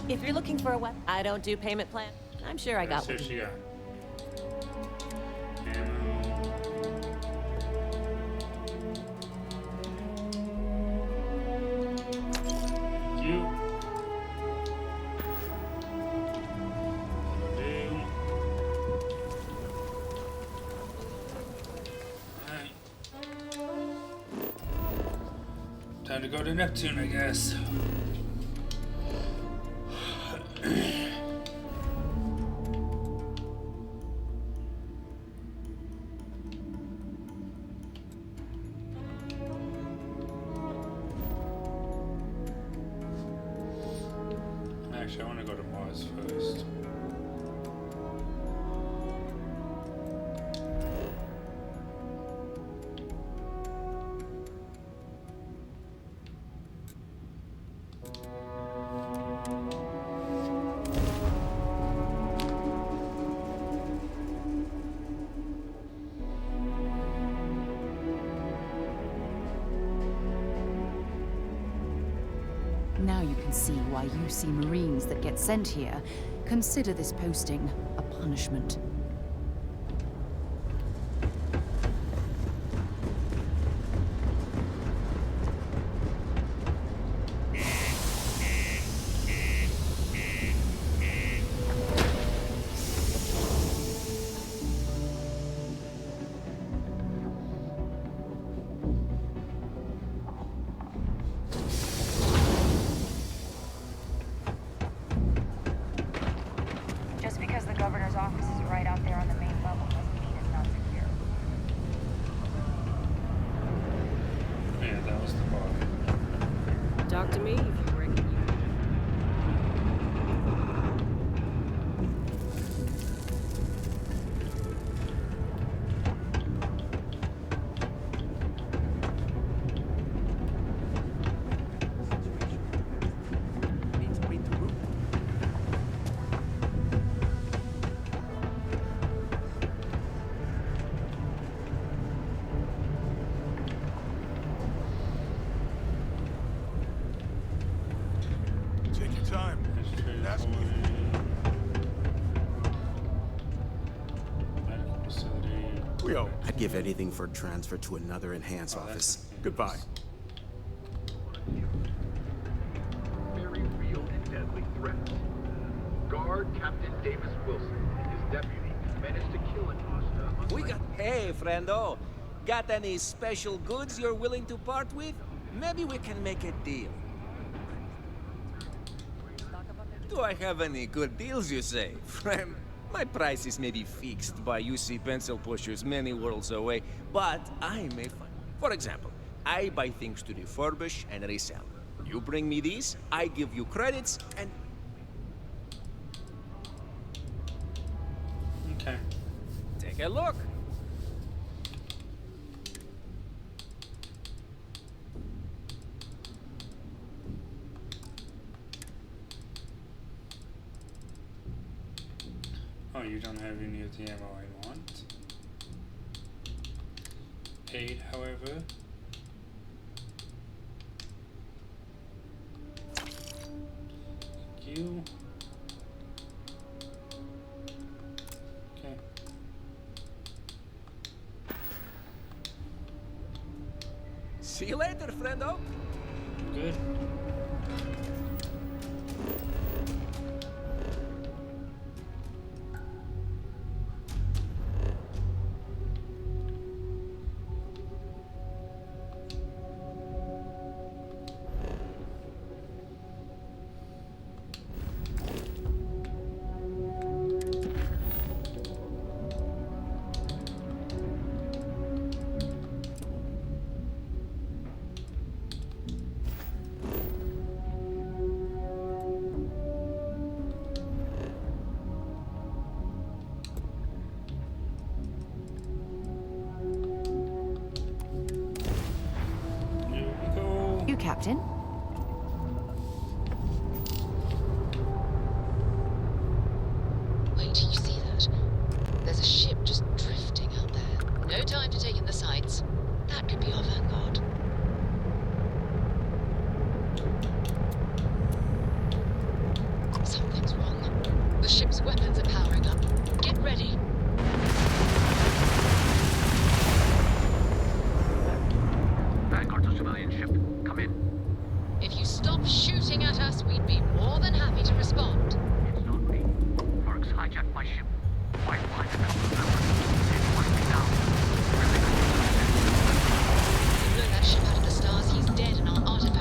If you're looking for a weapon, I don't do payment plan. I'm sure I got one. She got. Time to go to Neptune, I guess. Actually, I want to go to Mars first. Now you can see why you see Marines that get sent here consider this posting a punishment. Just because the governor's office is right out there on the main level doesn't mean it's not secure. Yeah, that was the bar. Talk to me if you reckon you. Take your time. That's good. Medical facility. We all. I'd give anything for a transfer to another enhanced office. Goodbye. Very real and deadly threats. Guard Captain Davis Wilson and his deputy managed to kill an Asta. We got... Hey, friendo. Got any special goods you're willing to part with? Maybe we can make a deal. Do I have any good deals, you say? Friend, my prices may be fixed by UC pencil pushers many worlds away, but I may find... For example, I buy things to refurbish and resell. You bring me these, I give you credits, and... Okay. Take a look. Oh, you don't have any of the ammo I want. 8, however. Thank you. Okay. See you later, friendo. Good. You, Captain? Wait, you see that? There's a ship just drifting out there. No time to take in the sights. That could be our vanguard. Something's wrong. The ship's weapons are powering up. Get ready. Vanguard's a civilian ship. Come in. If you stop shooting at us, we'd be more than happy to respond. It's not me. Parks hijacked my ship. White line and it's wiping me down. You blow that ship out of the stars, he's dead and our artifact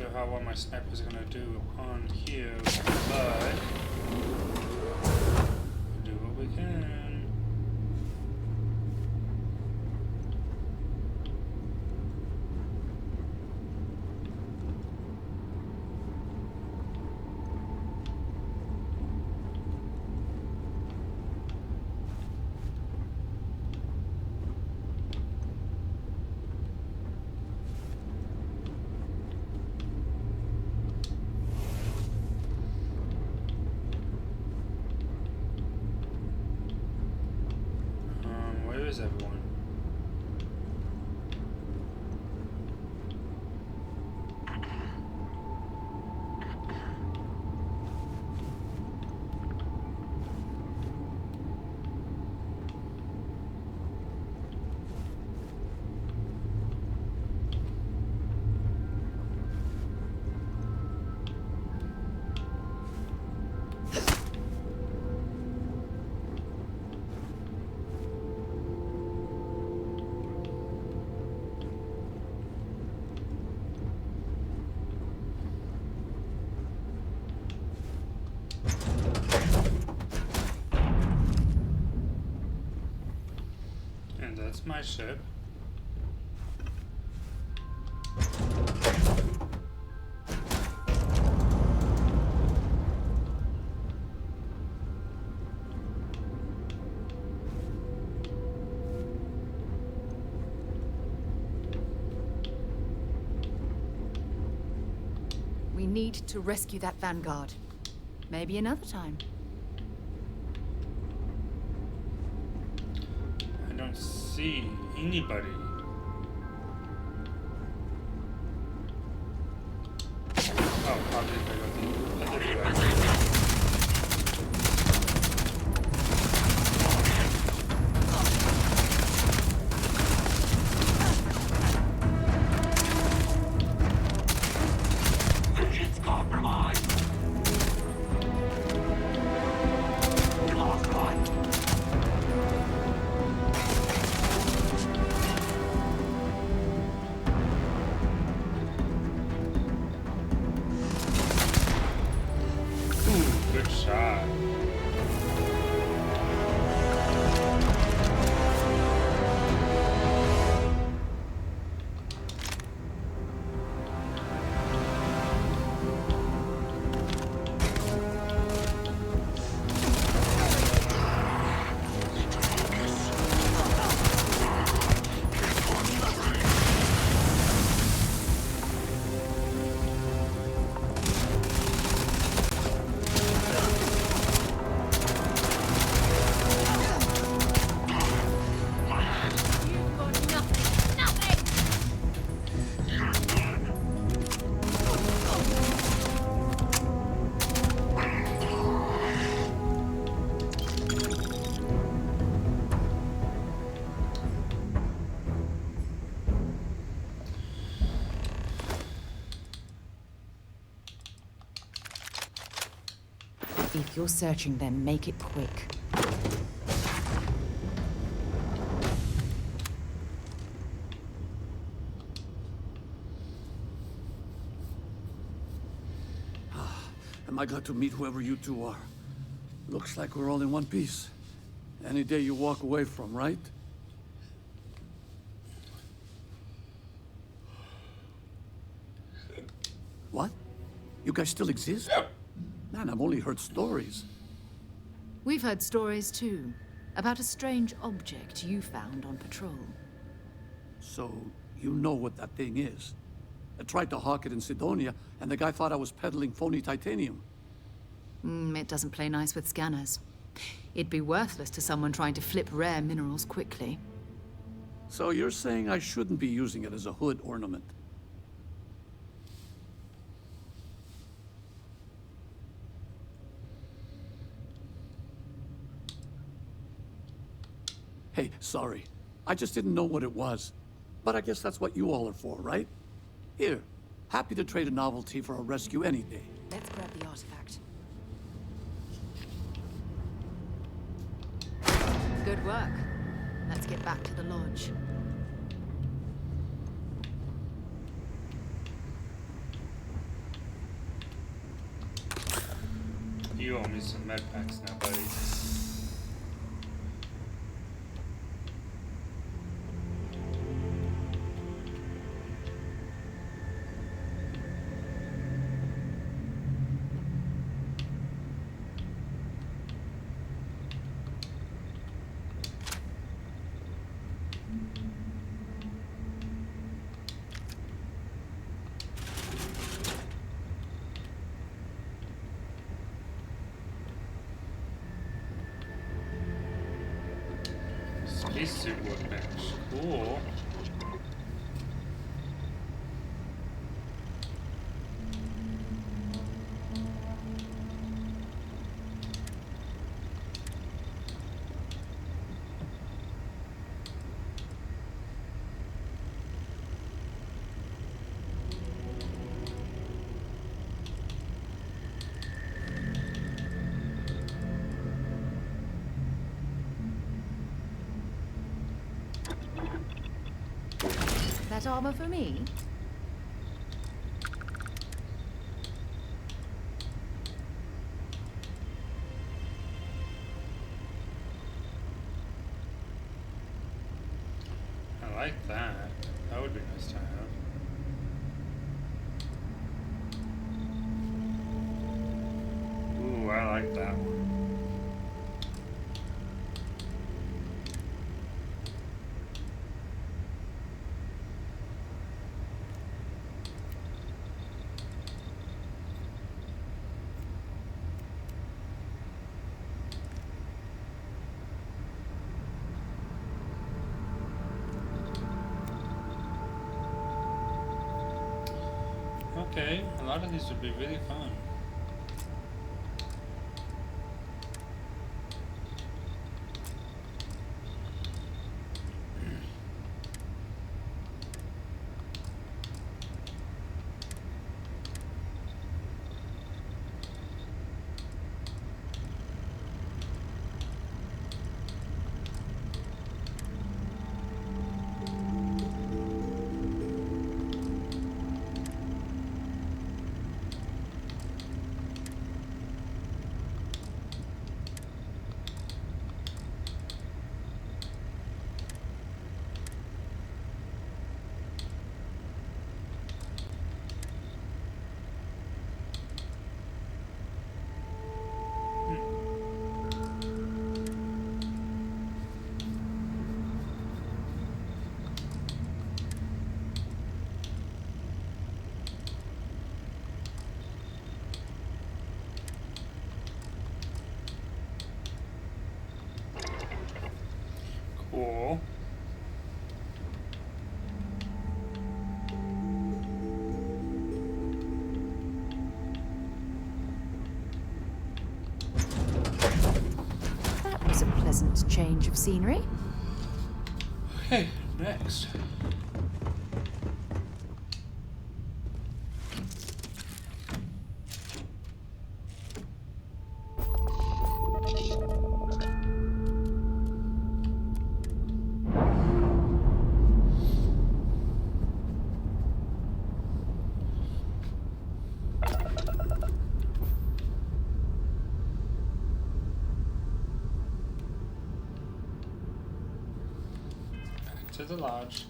sure how well my sniper's gonna do on here, but we'll do what we can. Where is everyone? And that's my ship. We need to rescue that vanguard. Maybe another time. I don't see anybody. Oh, probably if I go the other direction. Good shot. If you're searching them, make it quick. Am I glad to meet whoever you two are. Looks like we're all in one piece. Any day you walk away from, right? What? You guys still exist? Man, I've only heard stories. We've heard stories too, about a strange object you found on patrol. So, you know what that thing is? I tried to hawk it in Sidonia, and the guy thought I was peddling phony titanium. It doesn't play nice with scanners. It'd be worthless to someone trying to flip rare minerals quickly. So you're saying I shouldn't be using it as a hood ornament? Hey, sorry. I just didn't know what it was. But I guess that's what you all are for, right? Here, happy to trade a novelty for a rescue any day. Let's grab the artifact. Good work. Let's get back to the lodge. You owe me some med packs now, buddy. Spacesuit workbench. Cool. That armor for me? I like that. That would be nice to have. Ooh, I like that one. Okay, a lot of these would be really fun. Cool. That was a pleasant change of scenery. Okay, next. To the lodge.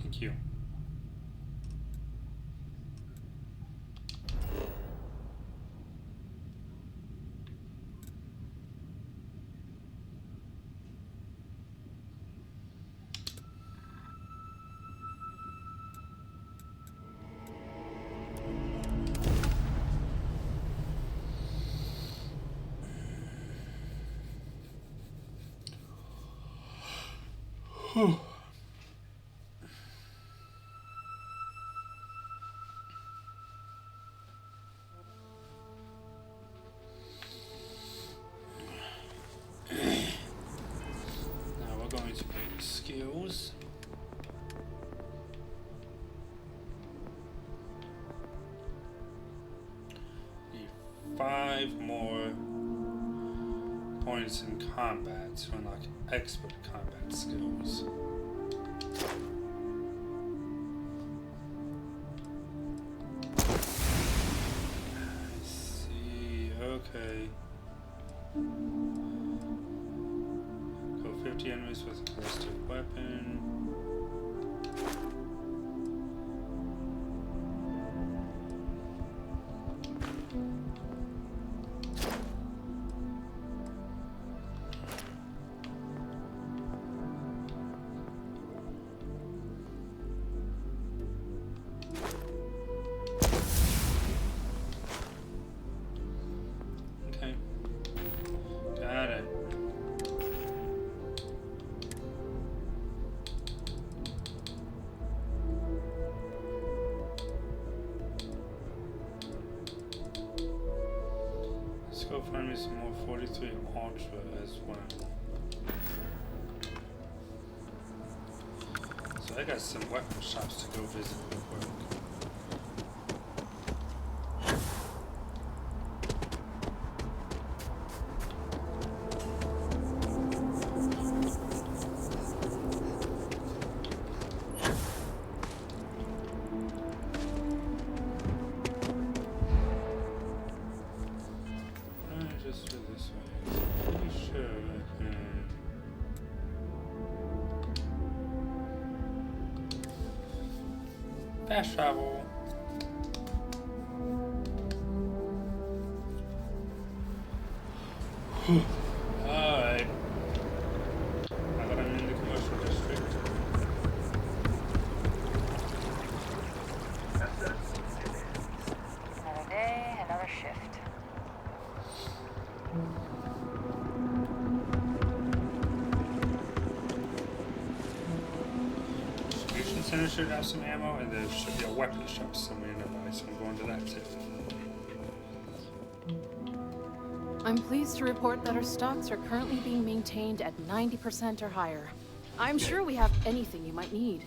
Thank you. Now we're going to go to skills. Need 5 more points in combat to unlock expert combat skills. I see, okay. Kill 50 enemies with a ballistic weapon. Okay. Got it. Let's go find me some more 43 Ultra as well. So I got some weapon shops to go visit real quick. Just do this way. Pretty sure I can. Fast travel. Alright. Now that I'm in the commercial district. Another day, another shift. Distribution center should have some ammo, and there should be a weapon shop somewhere nearby, so I'm going to that too. I'm pleased to report that our stocks are currently being maintained at 90% or higher. I'm sure we have anything you might need.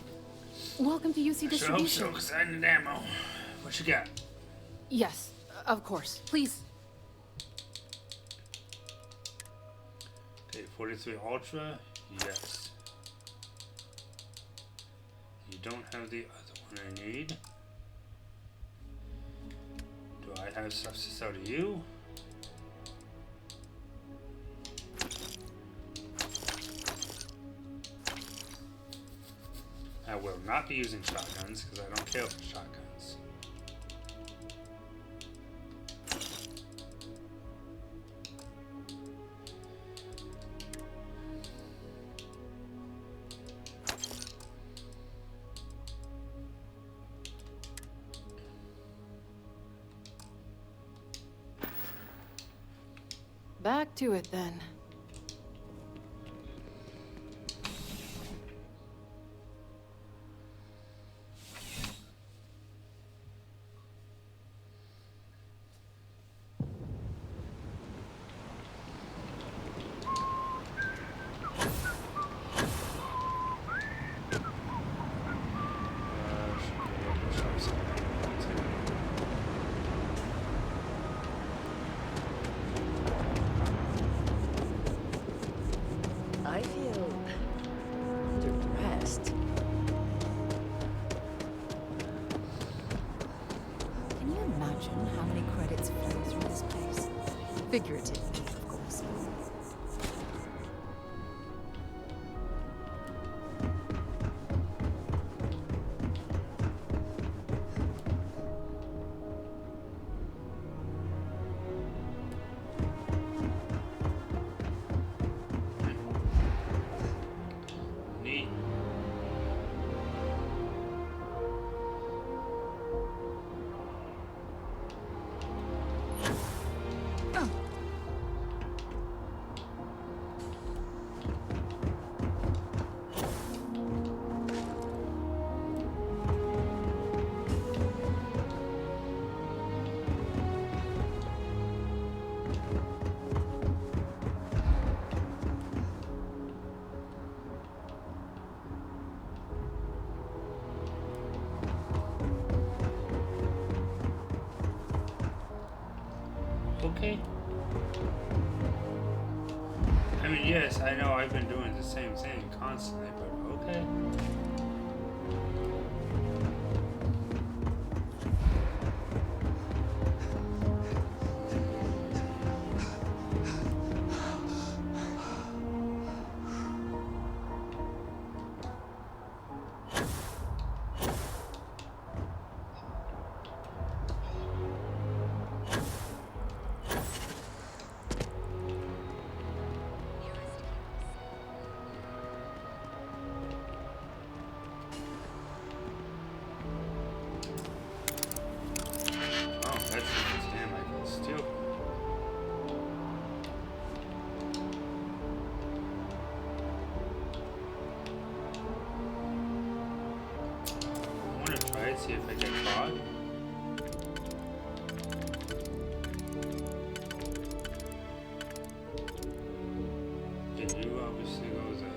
Welcome to UC I sure hope Distribution. so, because I need ammo. What you got? Yes, of course. Please. Okay, 43 Ultra. Yes. You don't have the other one I need. Do I have stuff to sell to you? I will not be using shotguns because I don't care for shotguns. Back to it then. I feel depressed. Can you imagine how many credits flow through this place? Figuratively, of course. Neat. Okay. I mean, yes, I know I've been doing the same thing constantly, but okay. That's damn, I can steal. I want to try it, see if I get caught. And you obviously goes there.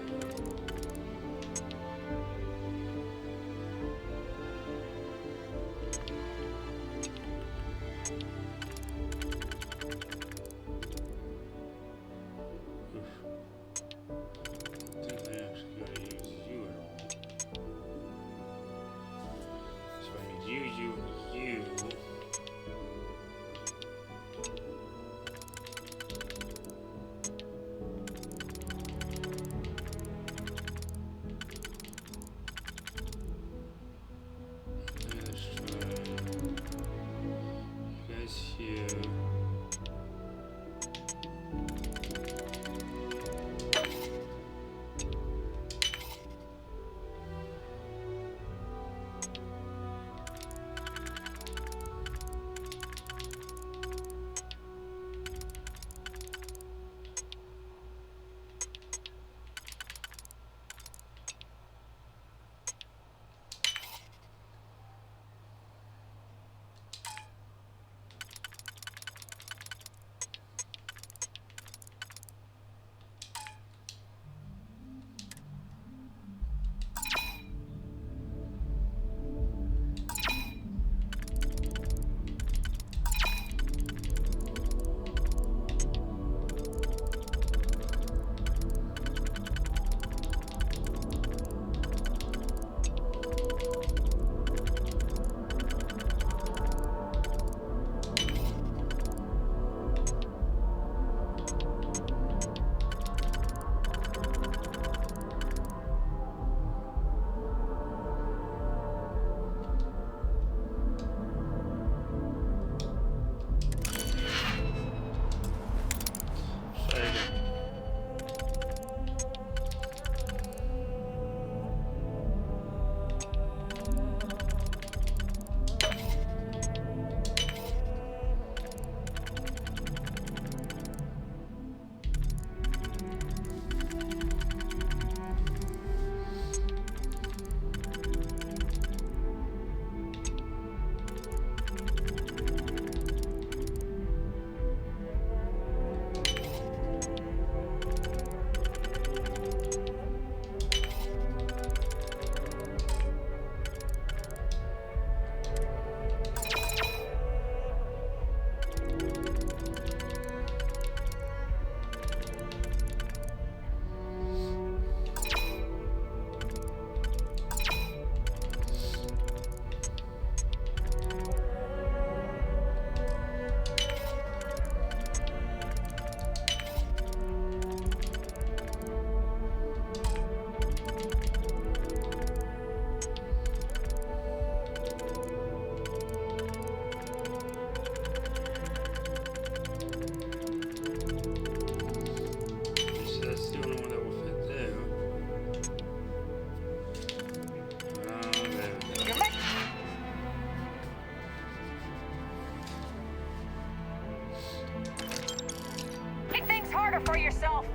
For yourself.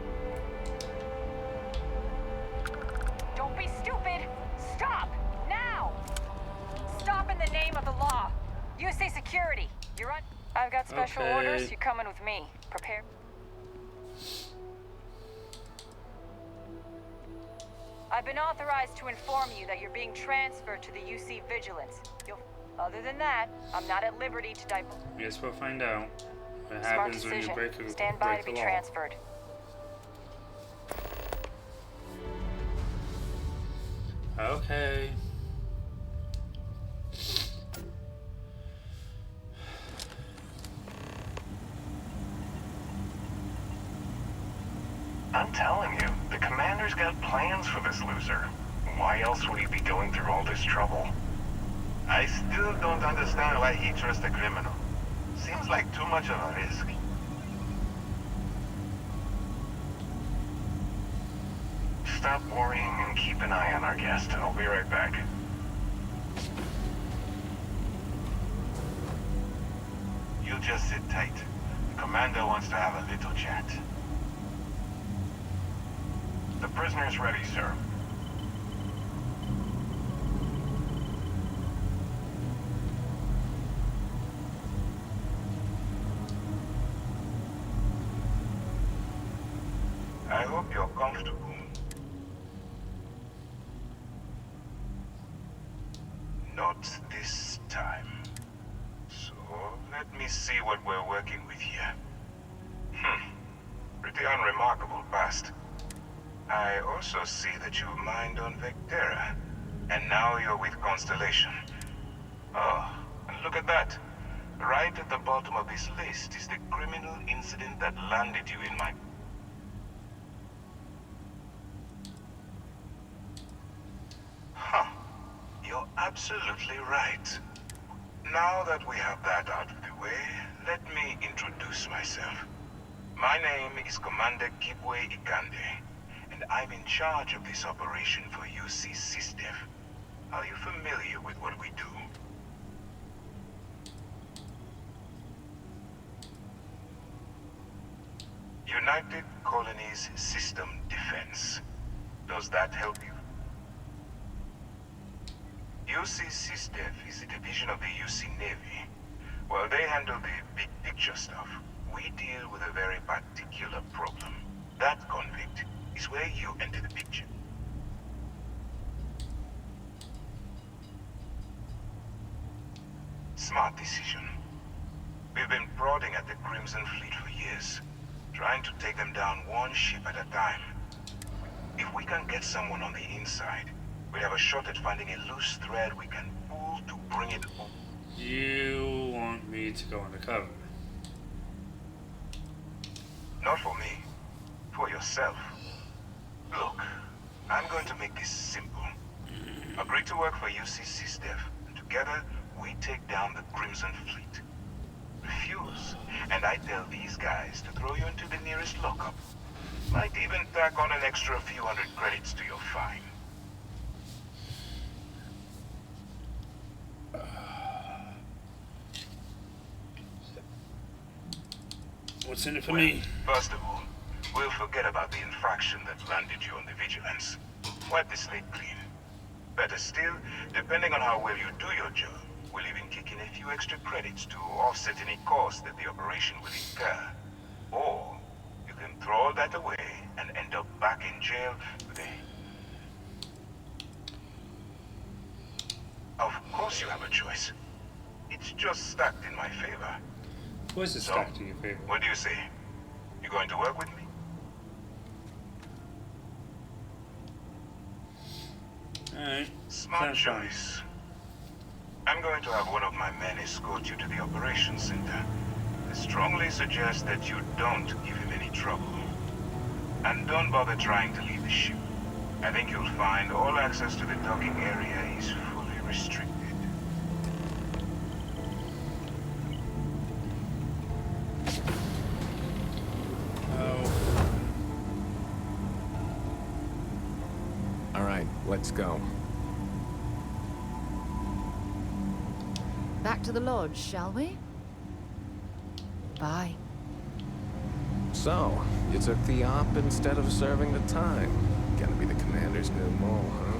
Don't be stupid. Stop now. Stop in the name of the law. You say security. You're on. I've got special orders. You're coming with me. Prepare. I've been authorized to inform you that you're being transferred to the UC Vigilance. Other than that, I'm not at liberty to divulge. Guess we'll find out. What Smart happens when you decision. break a Stand by to be law? transferred. Okay. I'm telling you, the commander's got plans for this loser. Why else would he be going through all this trouble? I still don't understand why he trusts a criminal. Seems like too much of a risk. Stop worrying and keep an eye on our guest. I'll be right back. You just sit tight. The commander wants to have a little chat. The prisoner's ready, sir. I hope you're comfortable. Not this time. So, let me see what we're working with here. Pretty unremarkable past. I also see that you mined on Vectera, and now you're with Constellation. Oh, and look at that. Right at the bottom of this list is the criminal incident that landed you in my... Huh. You're absolutely right. Now that we have that out of the way, let me introduce myself. My name is Commander Kibwe Ikande, and I'm in charge of this operation for UC SysDev. Are you familiar with what we do? United Colonies System Defense. Does that help you? UC SysDev is a division of the UC Navy. Well, they handle the big picture stuff. We deal with a very particular problem. That convict is where you enter the picture. Smart decision. We've been prodding at the Crimson Fleet for years, trying to take them down one ship at a time. If we can get someone on the inside, we have a shot at finding a loose thread we can pull to bring it home. You want me to go undercover? Not for me. For yourself. Look, I'm going to make this simple. Agree to work for UC SysDev, and together we take down the Crimson Fleet. Refuse, and I tell these guys to throw you into the nearest lockup. Might even tack on an extra few hundred credits to your fine. What's in it for me? First of all, we'll forget about the infraction that landed you on the Vigilance. Wipe the slate clean. Better still, depending on how well you do your job, we'll even kick in a few extra credits to offset any cost that the operation will incur. Or, you can throw all that away and end up back in jail with a... Of course you have a choice. It's just stacked in my favor. Of course it's stacked in your favor. What do you say? You going to work with me? Alright. Smart choice. I'm going to have one of my men escort you to the operations center. I strongly suggest that you don't give him any trouble. And don't bother trying to leave the ship. I think you'll find all access to the docking area is fully restricted. All right, let's go. Back to the lodge, shall we? Bye. So, you took the op instead of serving the time. Gonna be the commander's new mole, huh?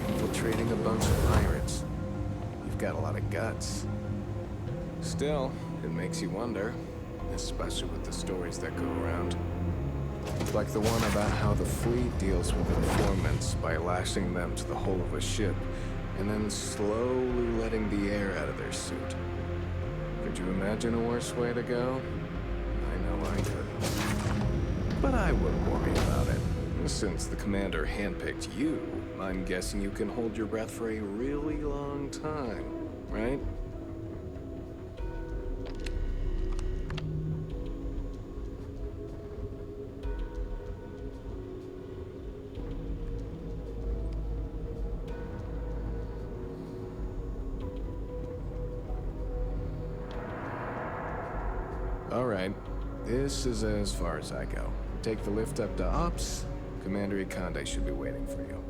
Infiltrating a bunch of pirates. You've got a lot of guts. Still, it makes you wonder, especially with the stories that go around. Like the one about how the fleet deals with informants by lashing them to the hull of a ship, and then slowly letting the air out of their suit. Could you imagine a worse way to go? I know I could. But I wouldn't worry about it. Since the commander handpicked you, I'm guessing you can hold your breath for a really long time, right? All right. This is as far as I go. Take the lift up to Ops. Commander Ikande should be waiting for you.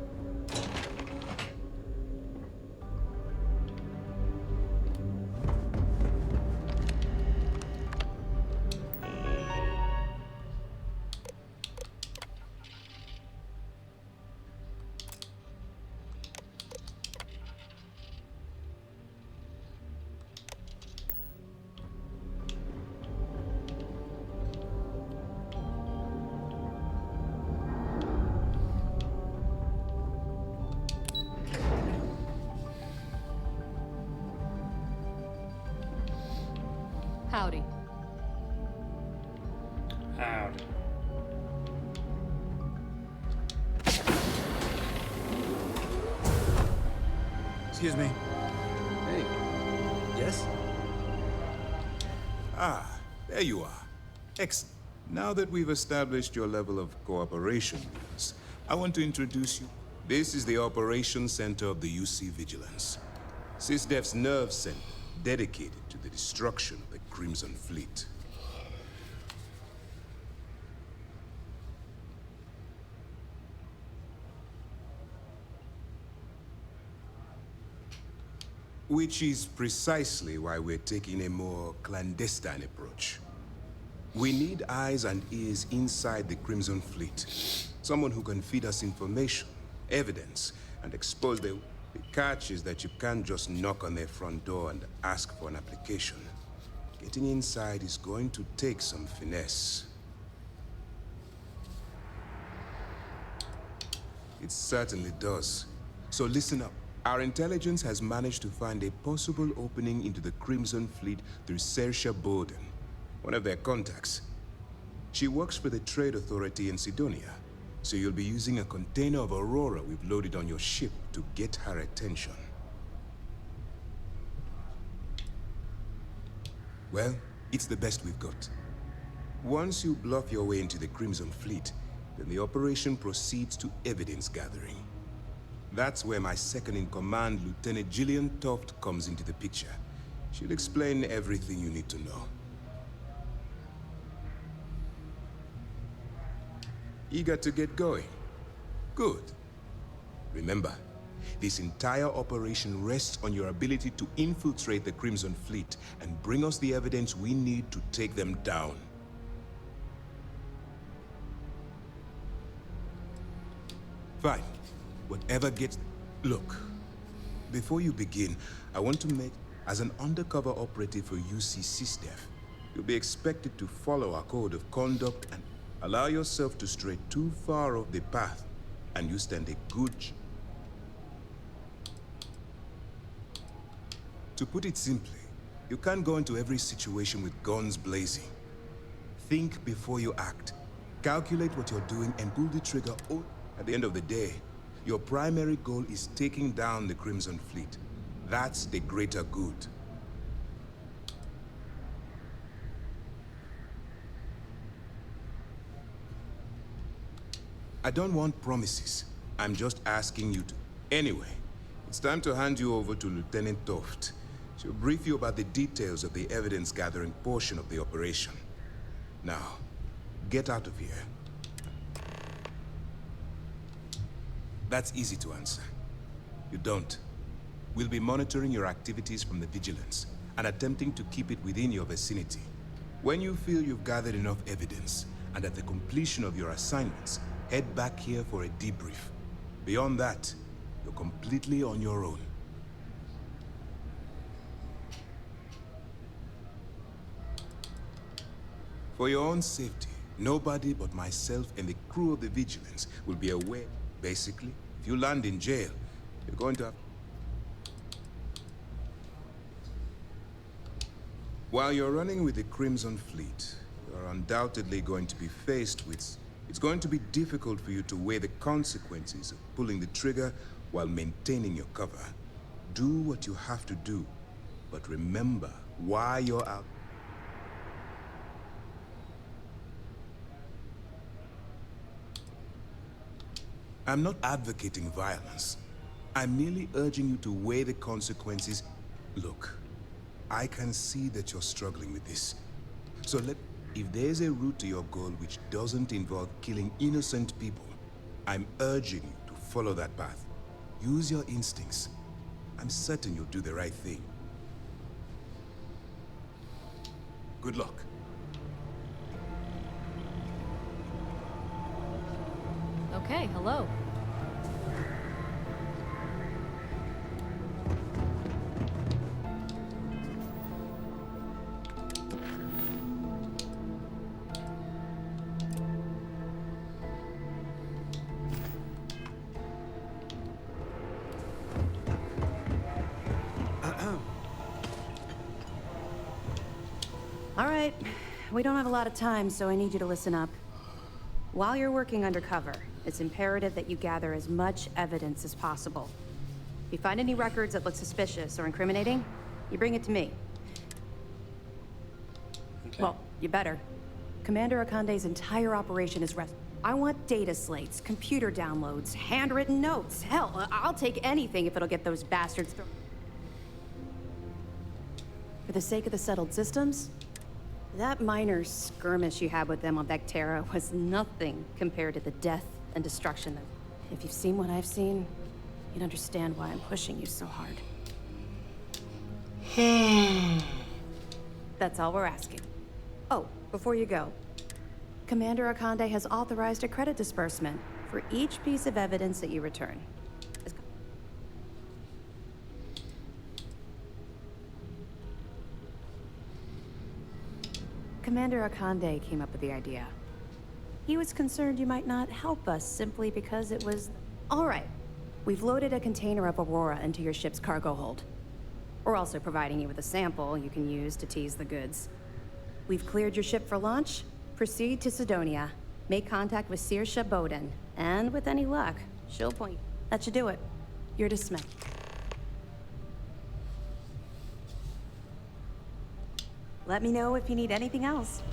Howdy. Howdy. Excuse me. Hey. Yes? Ah, there you are. Excellent. Now that we've established your level of cooperation with us, I want to introduce you. This is the Operations Center of the UC Vigilance. SysDef's nerve center, dedicated to the destruction of the Crimson Fleet. Which is precisely why we're taking a more clandestine approach. We need eyes and ears inside the Crimson Fleet. Someone who can feed us information, evidence, and expose the catch is that you can't just knock on their front door and ask for an application. Getting inside is going to take some finesse. It certainly does. So listen up. Our intelligence has managed to find a possible opening into the Crimson Fleet through Saoirse Bowden, one of their contacts. She works for the Trade Authority in Sidonia, so you'll be using a container of Aurora we've loaded on your ship to get her attention. Well, it's the best we've got. Once you bluff your way into the Crimson Fleet, then the operation proceeds to evidence gathering. That's where my second-in-command, Lieutenant Gillian Toft, comes into the picture. She'll explain everything you need to know. Eager to get going? Good. Remember, this entire operation rests on your ability to infiltrate the Crimson Fleet and bring us the evidence we need to take them down. Fine. Whatever gets... Look, before you begin, I want to make... As an undercover operative for UC SysDef, you'll be expected to follow our code of conduct and allow yourself to stray too far off the path, and you stand a good... To put it simply, you can't go into every situation with guns blazing. Think before you act. Calculate what you're doing and pull the trigger. At the end of the day, your primary goal is taking down the Crimson Fleet. That's the greater good. I don't want promises. I'm just asking you to. Anyway, it's time to hand you over to Lieutenant Toft. She'll brief you about the details of the evidence-gathering portion of the operation. Now, get out of here. That's easy to answer. You don't. We'll be monitoring your activities from the Vigilance and attempting to keep it within your vicinity. When you feel you've gathered enough evidence, and at the completion of your assignments, head back here for a debrief. Beyond that, you're completely on your own. For your own safety, nobody but myself and the crew of the Vigilance will be aware. Basically, if you land in jail, you're going to have... While you're running with the Crimson Fleet, you're undoubtedly going to be faced with... It's going to be difficult for you to weigh the consequences of pulling the trigger while maintaining your cover. Do what you have to do, but remember why you're out. I'm not advocating violence. I'm merely urging you to weigh the consequences. Look, I can see that you're struggling with this. So if there's a route to your goal which doesn't involve killing innocent people, I'm urging you to follow that path. Use your instincts. I'm certain you'll do the right thing. Good luck. Okay, hello. All right, we don't have a lot of time, so I need you to listen up. While you're working undercover, it's imperative that you gather as much evidence as possible. If you find any records that look suspicious or incriminating, you bring it to me. Okay. Well, you better. Commander Akande's entire operation is I want data slates, computer downloads, handwritten notes. Hell, I'll take anything if it'll get those bastards through. For the sake of the settled systems, that minor skirmish you had with them on Vectera was nothing compared to the death and destruction. If you've seen what I've seen, you'd understand why I'm pushing you so hard. That's all we're asking. Oh, before you go, Commander Akande has authorized a credit disbursement for each piece of evidence that you return. Commander Akande came up with the idea. He was concerned you might not help us simply because it was... All right, we've loaded a container of Aurora into your ship's cargo hold. We're also providing you with a sample you can use to tease the goods. We've cleared your ship for launch. Proceed to Sidonia. Make contact with Saoirse Bowden. And with any luck, she'll point... That should do it. You're dismissed. Let me know if you need anything else.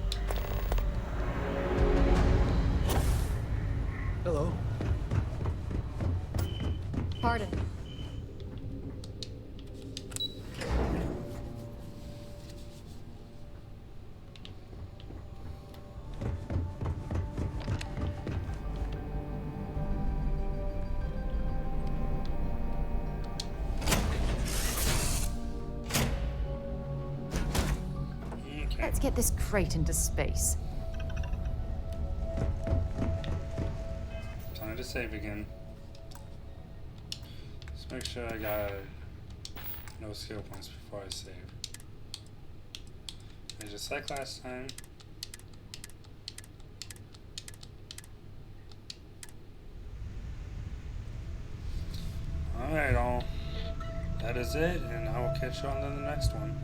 Hello. Pardon. Let's get this crate into space. Time to save again. Let's make sure I got no skill points before I save. I just like last time. Alright, all. That is it, and I will catch you on to the next one.